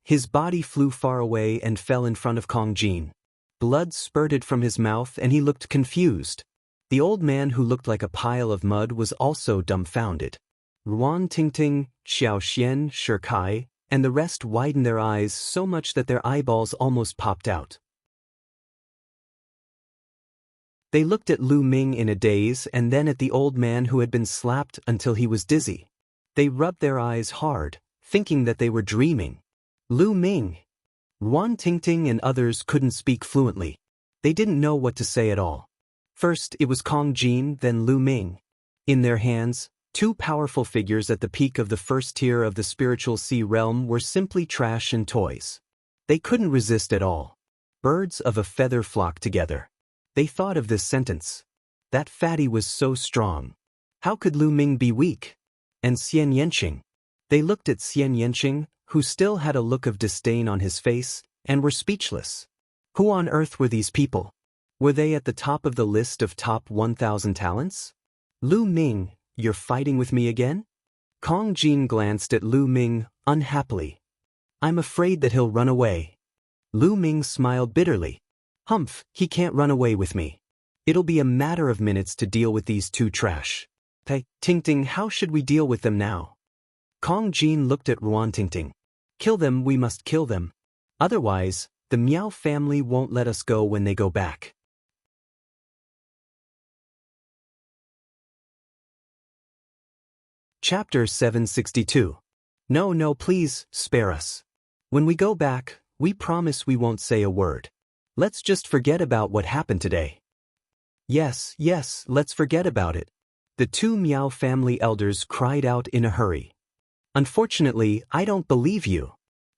His body flew far away and fell in front of Kong Jin. Blood spurted from his mouth and he looked confused. The old man, who looked like a pile of mud, was also dumbfounded. Ruan Tingting, Xiao Xian, Shi Kai, and the rest widened their eyes so much that their eyeballs almost popped out. They looked at Lu Ming in a daze and then at the old man who had been slapped until he was dizzy. They rubbed their eyes hard, thinking that they were dreaming. Lu Ming! Ruan Tingting and others couldn't speak fluently. They didn't know what to say at all. First it was Kong Jin, then Lu Ming. In their hands, two powerful figures at the peak of the first tier of the spiritual sea realm were simply trash and toys. They couldn't resist at all. Birds of a feather flocked together. They thought of this sentence. That fatty was so strong. How could Lu Ming be weak? And Xian Yanqing. They looked at Xian Yanqing, who still had a look of disdain on his face, and were speechless. Who on earth were these people? Were they at the top of the list of top 1,000 talents? Lu Ming, you're fighting with me again? Kong Jin glanced at Lu Ming, unhappily. I'm afraid that he'll run away. Lu Ming smiled bitterly. Humph, he can't run away with me. It'll be a matter of minutes to deal with these two trash. Tingting, how should we deal with them now? Kong Jin looked at Ruan Tingting. Kill them, we must kill them. Otherwise, the Miao family won't let us go when they go back. Chapter 762. No, please, spare us. When we go back, we promise we won't say a word. Let's just forget about what happened today. Yes, let's forget about it. The two Miao family elders cried out in a hurry. Unfortunately, I don't believe you.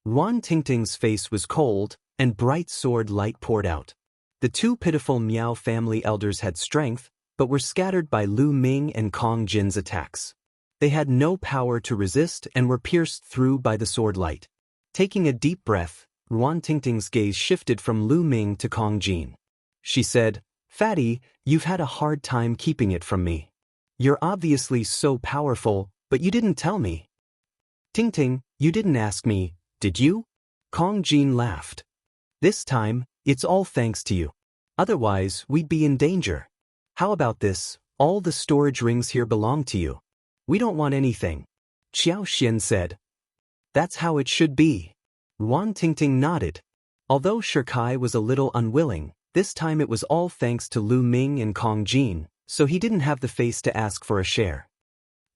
Ruan Tingting's face was cold, and bright sword light poured out. The two pitiful Miao family elders had strength, but were scattered by Lu Ming and Kong Jin's attacks. They had no power to resist and were pierced through by the sword light. Taking a deep breath, Ruan Tingting's gaze shifted from Lu Ming to Kong Jin. She said, Fatty, you've had a hard time keeping it from me. You're obviously so powerful, but you didn't tell me. Tingting, you didn't ask me, did you? Kong Jin laughed. This time, it's all thanks to you. Otherwise, we'd be in danger. How about this? All the storage rings here belong to you. We don't want anything. Xiao Xian said. That's how it should be. Ruan Tingting nodded. Although Shi Kai was a little unwilling, this time it was all thanks to Lu Ming and Kong Jin, so he didn't have the face to ask for a share.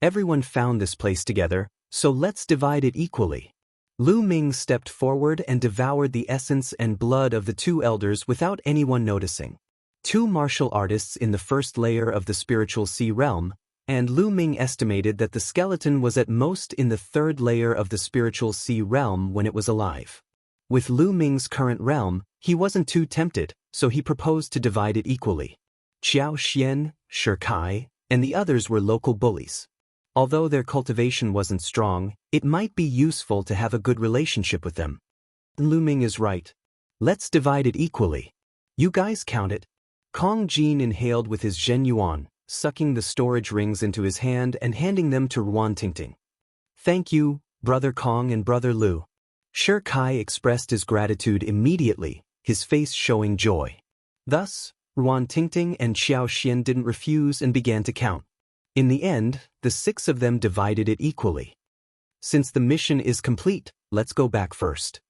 Everyone found this place together, so let's divide it equally. Lu Ming stepped forward and devoured the essence and blood of the two elders without anyone noticing. Two martial artists in the first layer of the spiritual sea realm, and Lu Ming estimated that the skeleton was at most in the third layer of the spiritual sea realm when it was alive. With Lu Ming's current realm, he wasn't too tempted, so he proposed to divide it equally. Xiao Xian, Shi Kai, and the others were local bullies. Although their cultivation wasn't strong, it might be useful to have a good relationship with them. Lu Ming is right. Let's divide it equally. You guys count it. Kong Jin inhaled with his Zhen Yuan, sucking the storage rings into his hand and handing them to Ruan Tingting. Thank you, Brother Kong and Brother Lu. Shi Kai expressed his gratitude immediately, his face showing joy. Thus, Ruan Tingting and Xiao Xian didn't refuse and began to count. In the end, the six of them divided it equally. Since the mission is complete, let's go back first.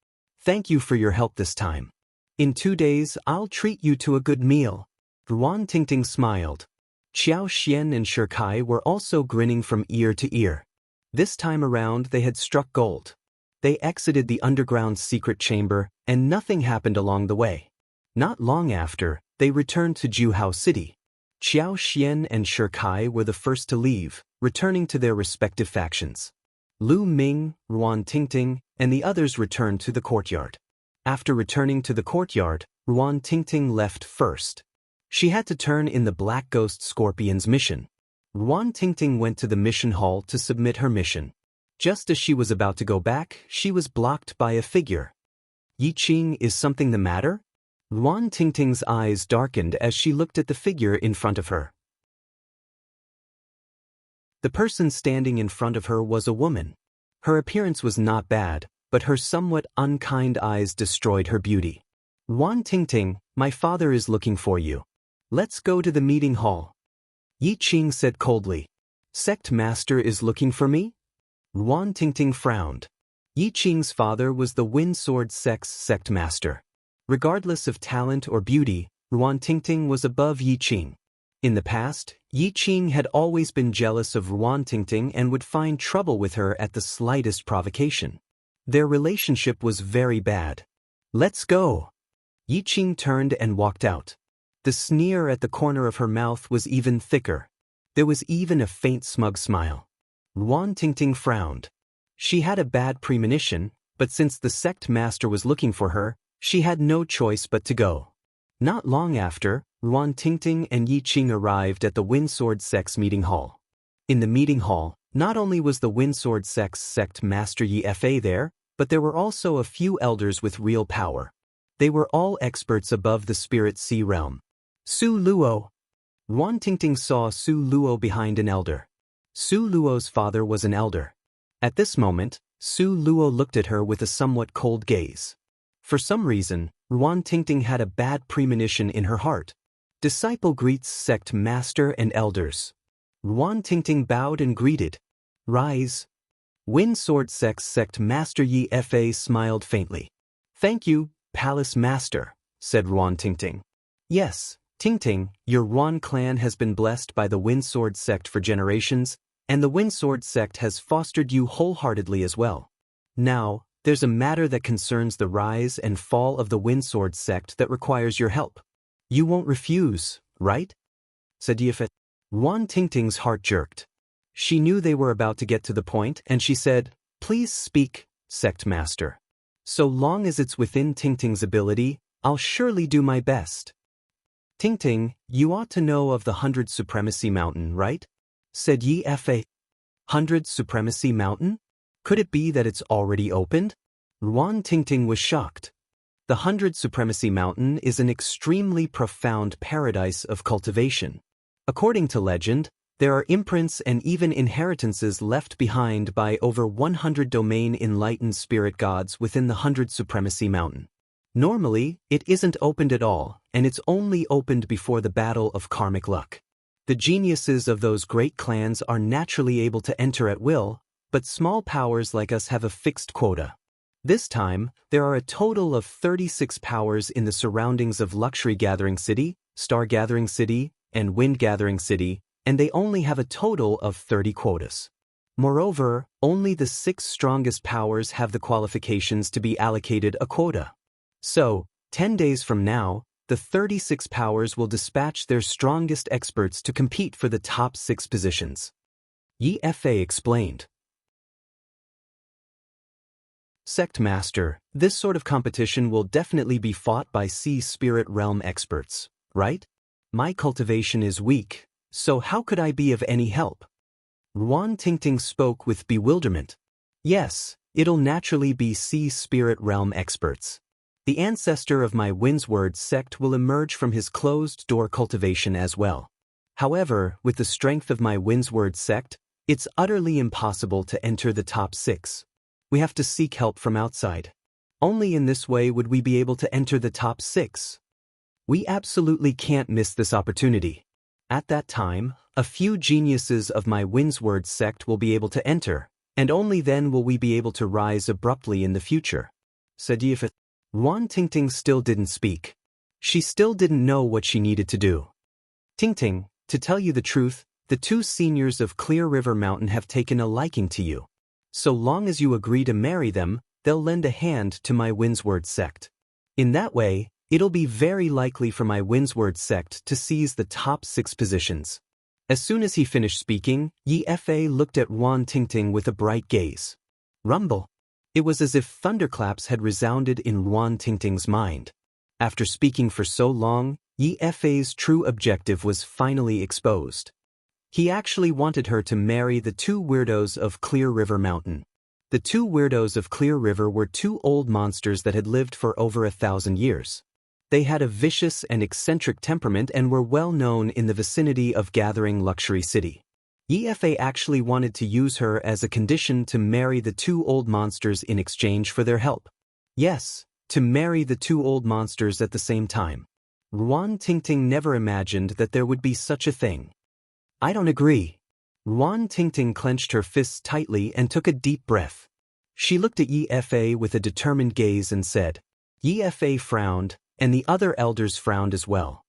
Thank you for your help this time. In 2 days, I'll treat you to a good meal. Ruan Tingting smiled. Xiao Xian and Shi Kai were also grinning from ear to ear. This time around, they had struck gold. They exited the underground secret chamber, and nothing happened along the way. Not long after, they returned to Jianghu City. Qiao Xian and Shi Kai were the first to leave, returning to their respective factions. Lu Ming, Ruan Tingting, and the others returned to the courtyard. After returning to the courtyard, Ruan Tingting left first. She had to turn in the Black Ghost Scorpion's mission. Ruan Tingting went to the mission hall to submit her mission. Just as she was about to go back, she was blocked by a figure. Yi Qing, is something the matter? Ruan Tingting's eyes darkened as she looked at the figure in front of her. The person standing in front of her was a woman. Her appearance was not bad, but her somewhat unkind eyes destroyed her beauty. Ruan Tingting, my father is looking for you. Let's go to the meeting hall. Yi Qing said coldly. Sect Master is looking for me? Ruan Tingting frowned. Yi Qing's father was the Wind Sword Sect's Sect Master. Regardless of talent or beauty, Ruan Tingting was above Yi Qing. In the past, Yi Qing had always been jealous of Ruan Tingting and would find trouble with her at the slightest provocation. Their relationship was very bad. Let's go. Yi Qing turned and walked out. The sneer at the corner of her mouth was even thicker. There was even a faint smug smile. Ruan Tingting frowned. She had a bad premonition, but since the sect master was looking for her, she had no choice but to go. Not long after, Ruan Tingting and Yi Qing arrived at the Windsword Sect's meeting hall. In the meeting hall, not only was the Windsword Sect's sect master Yi Fa there, but there were also a few elders with real power. They were all experts above the Spirit Sea realm. Su Luo. Ruan Tingting saw Su Luo behind an elder. Su Luo's father was an elder. At this moment, Su Luo looked at her with a somewhat cold gaze. For some reason, Ruan Tingting had a bad premonition in her heart. Disciple greets sect master and elders. Ruan Tingting bowed and greeted. Rise. Wind Sword Sect's sect master Yi Fa smiled faintly. Thank you, Palace Master, said Ruan Tingting. Yes, Tingting, your Ruan clan has been blessed by the Wind Sword Sect for generations, and the Wind Sword Sect has fostered you wholeheartedly as well. Now, there's a matter that concerns the rise and fall of the Wind Sword Sect that requires your help. You won't refuse, right? Said Yi Fa. Ruan Tingting's heart jerked. She knew they were about to get to the point, and she said, Please speak, Sect Master. So long as it's within Tingting's ability, I'll surely do my best. Tingting, you ought to know of the 100 Supremacy Mountain, right? Said Yi Fa. 100 Supremacy Mountain? Could it be that it's already opened? Ruan Tingting was shocked. The 100 Supremacy Mountain is an extremely profound paradise of cultivation. According to legend, there are imprints and even inheritances left behind by over 100 domain enlightened spirit gods within the 100 Supremacy Mountain. Normally, it isn't opened at all, and it's only opened before the battle of karmic luck. The geniuses of those great clans are naturally able to enter at will, but small powers like us have a fixed quota. This time, there are a total of 36 powers in the surroundings of Luxury Gathering City, Star Gathering City, and Wind Gathering City, and they only have a total of 30 quotas. Moreover, only the 6 strongest powers have the qualifications to be allocated a quota. So, 10 days from now, the 36 powers will dispatch their strongest experts to compete for the top 6 positions. Yi Fa explained. Sect Master, this sort of competition will definitely be fought by Sea Spirit Realm experts, right? My cultivation is weak, so how could I be of any help? Ruan Tingting spoke with bewilderment. Yes, it'll naturally be Sea Spirit Realm experts. The ancestor of my Windsword sect will emerge from his closed-door cultivation as well. However, with the strength of my Windsword sect, it's utterly impossible to enter the top 6. We have to seek help from outside. Only in this way would we be able to enter the top 6. We absolutely can't miss this opportunity. At that time, a few geniuses of my Windsword sect will be able to enter, and only then will we be able to rise abruptly in the future. Said Yi Fa. Ruan Tingting still didn't speak. She still didn't know what she needed to do. Tingting, to tell you the truth, the 2 seniors of Clear River Mountain have taken a liking to you. So long as you agree to marry them, they'll lend a hand to my Windsword sect. In that way, It'll be very likely for my Windsword sect to seize the top 6 positions. As soon as he finished speaking, Yi Fa looked at Wan Tingting with a bright gaze. Rumble. It was as if thunderclaps had resounded in Wan Tingting's mind. After speaking for so long, Yi Fa's true objective was finally exposed. He actually wanted her to marry the 2 weirdos of Clear River Mountain. The 2 weirdos of Clear River were 2 old monsters that had lived for over 1,000 years. They had a vicious and eccentric temperament and were well known in the vicinity of Gathering Luxury City. Yi Fa actually wanted to use her as a condition to marry the 2 old monsters in exchange for their help. Yes, to marry the 2 old monsters at the same time. Wan Tingting never imagined that there would be such a thing. I don't agree. Wan Tingting clenched her fists tightly and took a deep breath. She looked at Yi Fa with a determined gaze and said. Yi Fa frowned, and the other elders frowned as well.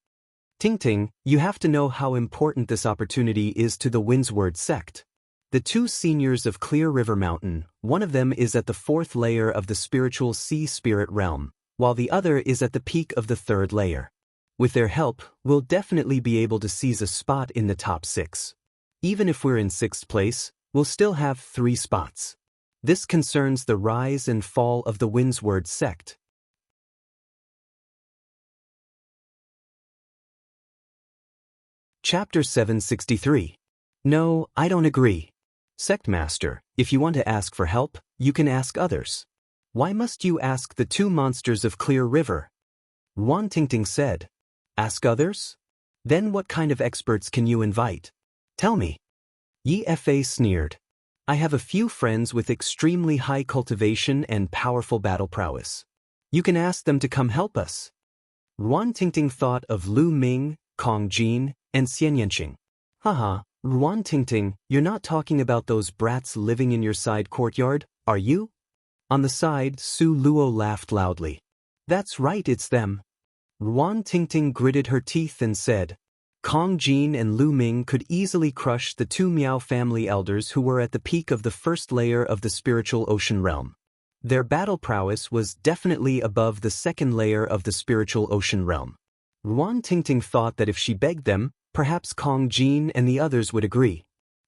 Tingting, you have to know how important this opportunity is to the Windsword sect. The 2 seniors of Clear River Mountain, one of them is at the 4th layer of the spiritual sea spirit realm, while the other is at the peak of the 3rd layer. With their help, we'll definitely be able to seize a spot in the top 6. Even if we're in 6th place, we'll still have 3 spots. This concerns the rise and fall of the Windsword sect. Chapter 763. No, I don't agree. Sectmaster, if you want to ask for help, you can ask others. Why must you ask the 2 monsters of Clear River? Wan Tingting said. Ask others? Then what kind of experts can you invite? Tell me. Yi Fa sneered. I have a few friends with extremely high cultivation and powerful battle prowess. You can ask them to come help us. Wan Tingting thought of Lu Ming, Kong Jin, and Xian Yanqing. Haha, Wan Tingting, you're not talking about those brats living in your side courtyard, are you? On the side, Su Luo laughed loudly. That's right, it's them. Wan Tingting gritted her teeth and said, Kong Jin and Lu Ming could easily crush the 2 Miao family elders who were at the peak of the 1st layer of the spiritual ocean realm. Their battle prowess was definitely above the 2nd layer of the spiritual ocean realm. Wan Tingting thought that if she begged them, perhaps Kong Jin and the others would agree.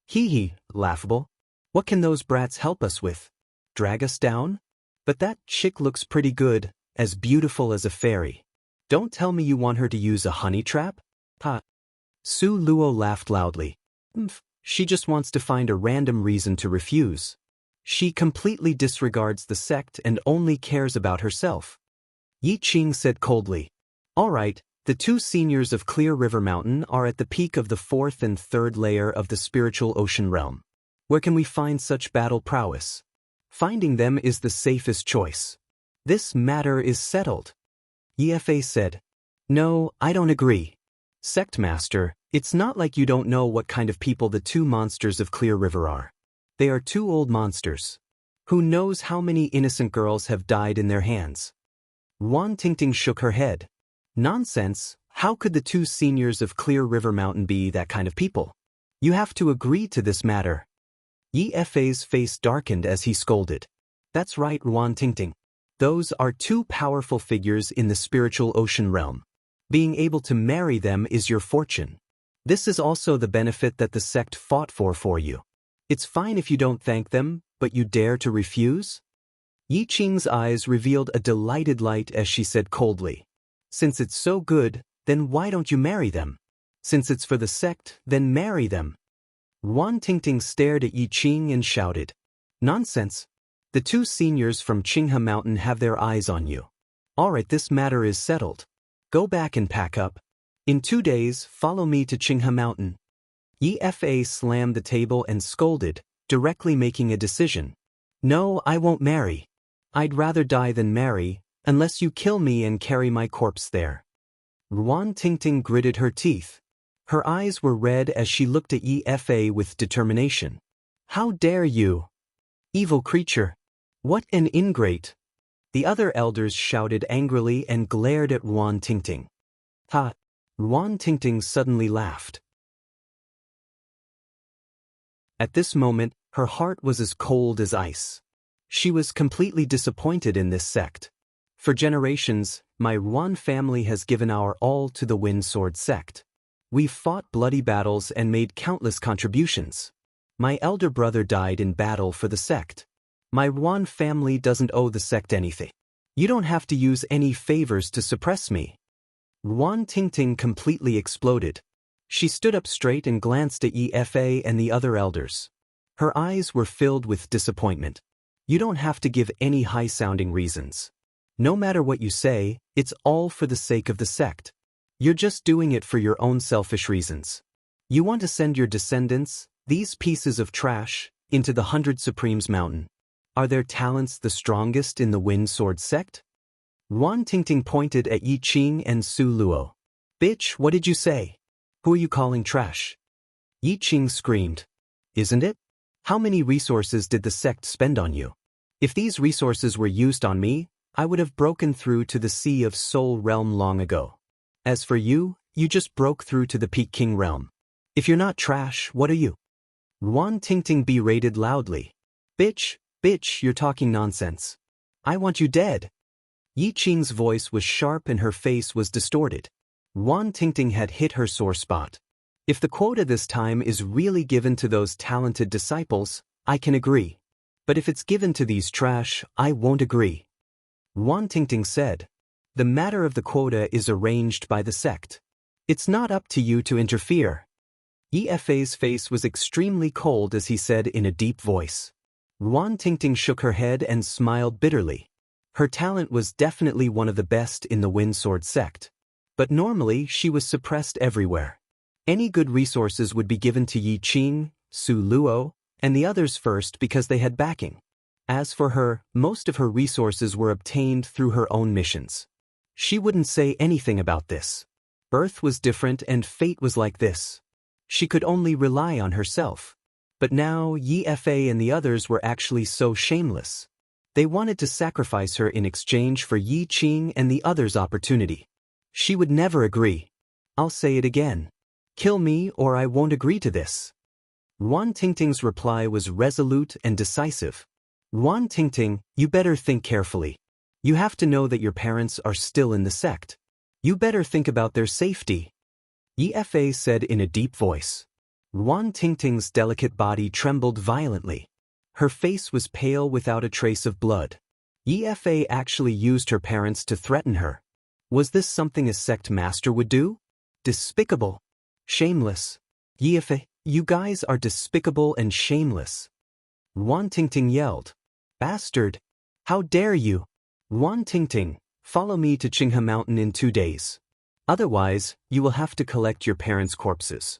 Hee hee, laughable. What can those brats help us with? Drag us down? But that chick looks pretty good, as beautiful as a fairy. Don't tell me you want her to use a honey trap? Ha. Su Luo laughed loudly. She just wants to find a random reason to refuse. She completely disregards the sect and only cares about herself. Yi Qing said coldly. All right, the 2 seniors of Clear River Mountain are at the peak of the 4th and 3rd layer of the spiritual ocean realm. Where can we find such battle prowess? Finding them is the safest choice. This matter is settled. Yi Fa said. No, I don't agree. Sectmaster, it's not like you don't know what kind of people the 2 monsters of Clear River are. They are 2 old monsters. Who knows how many innocent girls have died in their hands? Wan Tingting shook her head. Nonsense, how could the 2 seniors of Clear River Mountain be that kind of people? You have to agree to this matter. Yi Fa's face darkened as he scolded. That's right, Wan Tingting. Those are 2 powerful figures in the spiritual ocean realm. Being able to marry them is your fortune. This is also the benefit that the sect fought for you. It's fine if you don't thank them, but you dare to refuse? Yi Qing's eyes revealed a delighted light as she said coldly. Since it's so good, then why don't you marry them? Since it's for the sect, then marry them. Wan Tingting stared at Yi Qing and shouted. Nonsense. The 2 seniors from Qinghe Mountain have their eyes on you. Alright, this matter is settled. Go back and pack up. In 2 days, follow me to Qinghe Mountain. Yi Fa slammed the table and scolded, directly making a decision. No, I won't marry. I'd rather die than marry, unless you kill me and carry my corpse there. Wan Tingting gritted her teeth. Her eyes were red as she looked at Yi Fa with determination. How dare you? Evil creature. What an ingrate. The other elders shouted angrily and glared at Wan Tingting. Ha! Wan Tingting suddenly laughed. At this moment, her heart was as cold as ice. She was completely disappointed in this sect. For generations, my Yuan family has given our all to the Wind Sword sect. We've fought bloody battles and made countless contributions. My elder brother died in battle for the sect. My Yuan family doesn't owe the sect anything. You don't have to use any favors to suppress me. Yuan Tingting completely exploded. She stood up straight and glanced at Yi and the other elders. Her eyes were filled with disappointment. You don't have to give any high-sounding reasons. No matter what you say, it's all for the sake of the sect. You're just doing it for your own selfish reasons. You want to send your descendants, these pieces of trash, into the 100 Supremes Mountain. Are their talents the strongest in the Wind Sword sect? Yuan Tingting pointed at Yi Qing and Su Luo. Bitch, what did you say? Who are you calling trash? Yi Qing screamed. Isn't it? How many resources did the sect spend on you? If these resources were used on me, I would have broken through to the Sea of Soul realm long ago. As for you, you just broke through to the Peak King realm. If you're not trash, what are you? Yuan Tingting berated loudly. Bitch, you're talking nonsense. I want you dead. Yi Qing's voice was sharp and her face was distorted. Yuan Tingting had hit her sore spot. If the quota this time is really given to those talented disciples, I can agree. But if it's given to these trash, I won't agree. Yuan Tingting said. The matter of the quota is arranged by the sect. It's not up to you to interfere. Yi's face was extremely cold as he said in a deep voice. Yuan Tingting shook her head and smiled bitterly. Her talent was definitely one of the best in the Wind Sword sect. But normally she was suppressed everywhere. Any good resources would be given to Yi Qing, Su Luo, and the others first because they had backing. As for her, most of her resources were obtained through her own missions. She wouldn't say anything about this. Birth was different and fate was like this. She could only rely on herself. But now Yi and the others were actually so shameless. They wanted to sacrifice her in exchange for Yi Qing and the others' opportunity. She would never agree. I'll say it again. Kill me or I won't agree to this. Yuan Tingting's reply was resolute and decisive. Yuan Tingting, you better think carefully. You have to know that your parents are still in the sect. You better think about their safety. Yi said in a deep voice. Yuan Tingting's delicate body trembled violently. Her face was pale without a trace of blood. Yi actually used her parents to threaten her. Was this something a sect master would do? Despicable. Shameless. Yi, you guys are despicable and shameless. Yuan Tingting yelled. Bastard! How dare you! Yuan Tingting, follow me to Qinghe Mountain in 2 days. Otherwise, you will have to collect your parents' corpses.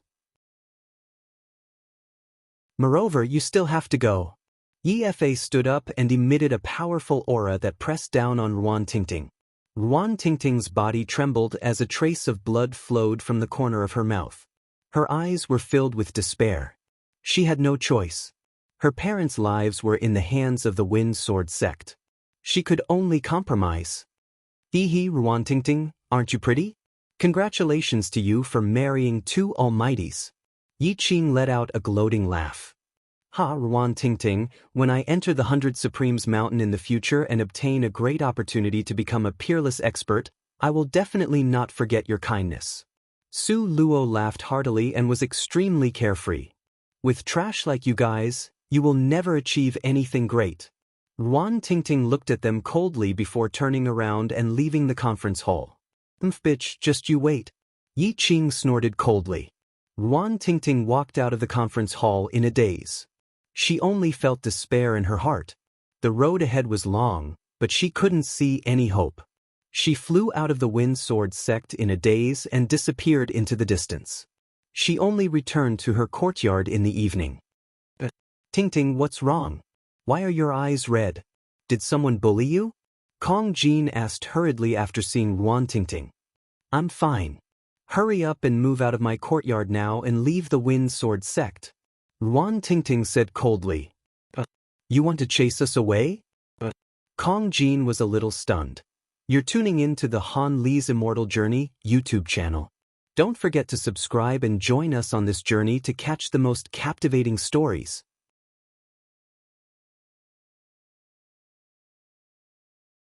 Moreover, you still have to go. Yi stood up and emitted a powerful aura that pressed down on Yuan Tingting. Yuan Tingting's body trembled as a trace of blood flowed from the corner of her mouth. Her eyes were filled with despair. She had no choice. Her parents' lives were in the hands of the Wind Sword sect. She could only compromise. Hee Yuan Tingting, aren't you pretty? Congratulations to you for marrying 2 almighties. Yi Qing let out a gloating laugh. Ha, Yuan Tingting, when I enter the 100 Supremes Mountain in the future and obtain a great opportunity to become a peerless expert, I will definitely not forget your kindness. Su Luo laughed heartily and was extremely carefree. With trash like you guys, you will never achieve anything great. Yuan Tingting looked at them coldly before turning around and leaving the conference hall. Bitch, just you wait. Yi Qing snorted coldly. Yuan Tingting walked out of the conference hall in a daze. She only felt despair in her heart. The road ahead was long, but she couldn't see any hope. She flew out of the Wind Sword sect in a daze and disappeared into the distance. She only returned to her courtyard in the evening. Tingting, what's wrong? Why are your eyes red? Did someone bully you? Kong Jin asked hurriedly after seeing Yuan Tingting. I'm fine. Hurry up and move out of my courtyard now and leave the Wind Sword sect. Yuan Tingting said coldly. You want to chase us away? Kong Jin was a little stunned. You're tuning in to the Han Li's Immortal Journey YouTube channel. Don't forget to subscribe and join us on this journey to catch the most captivating stories.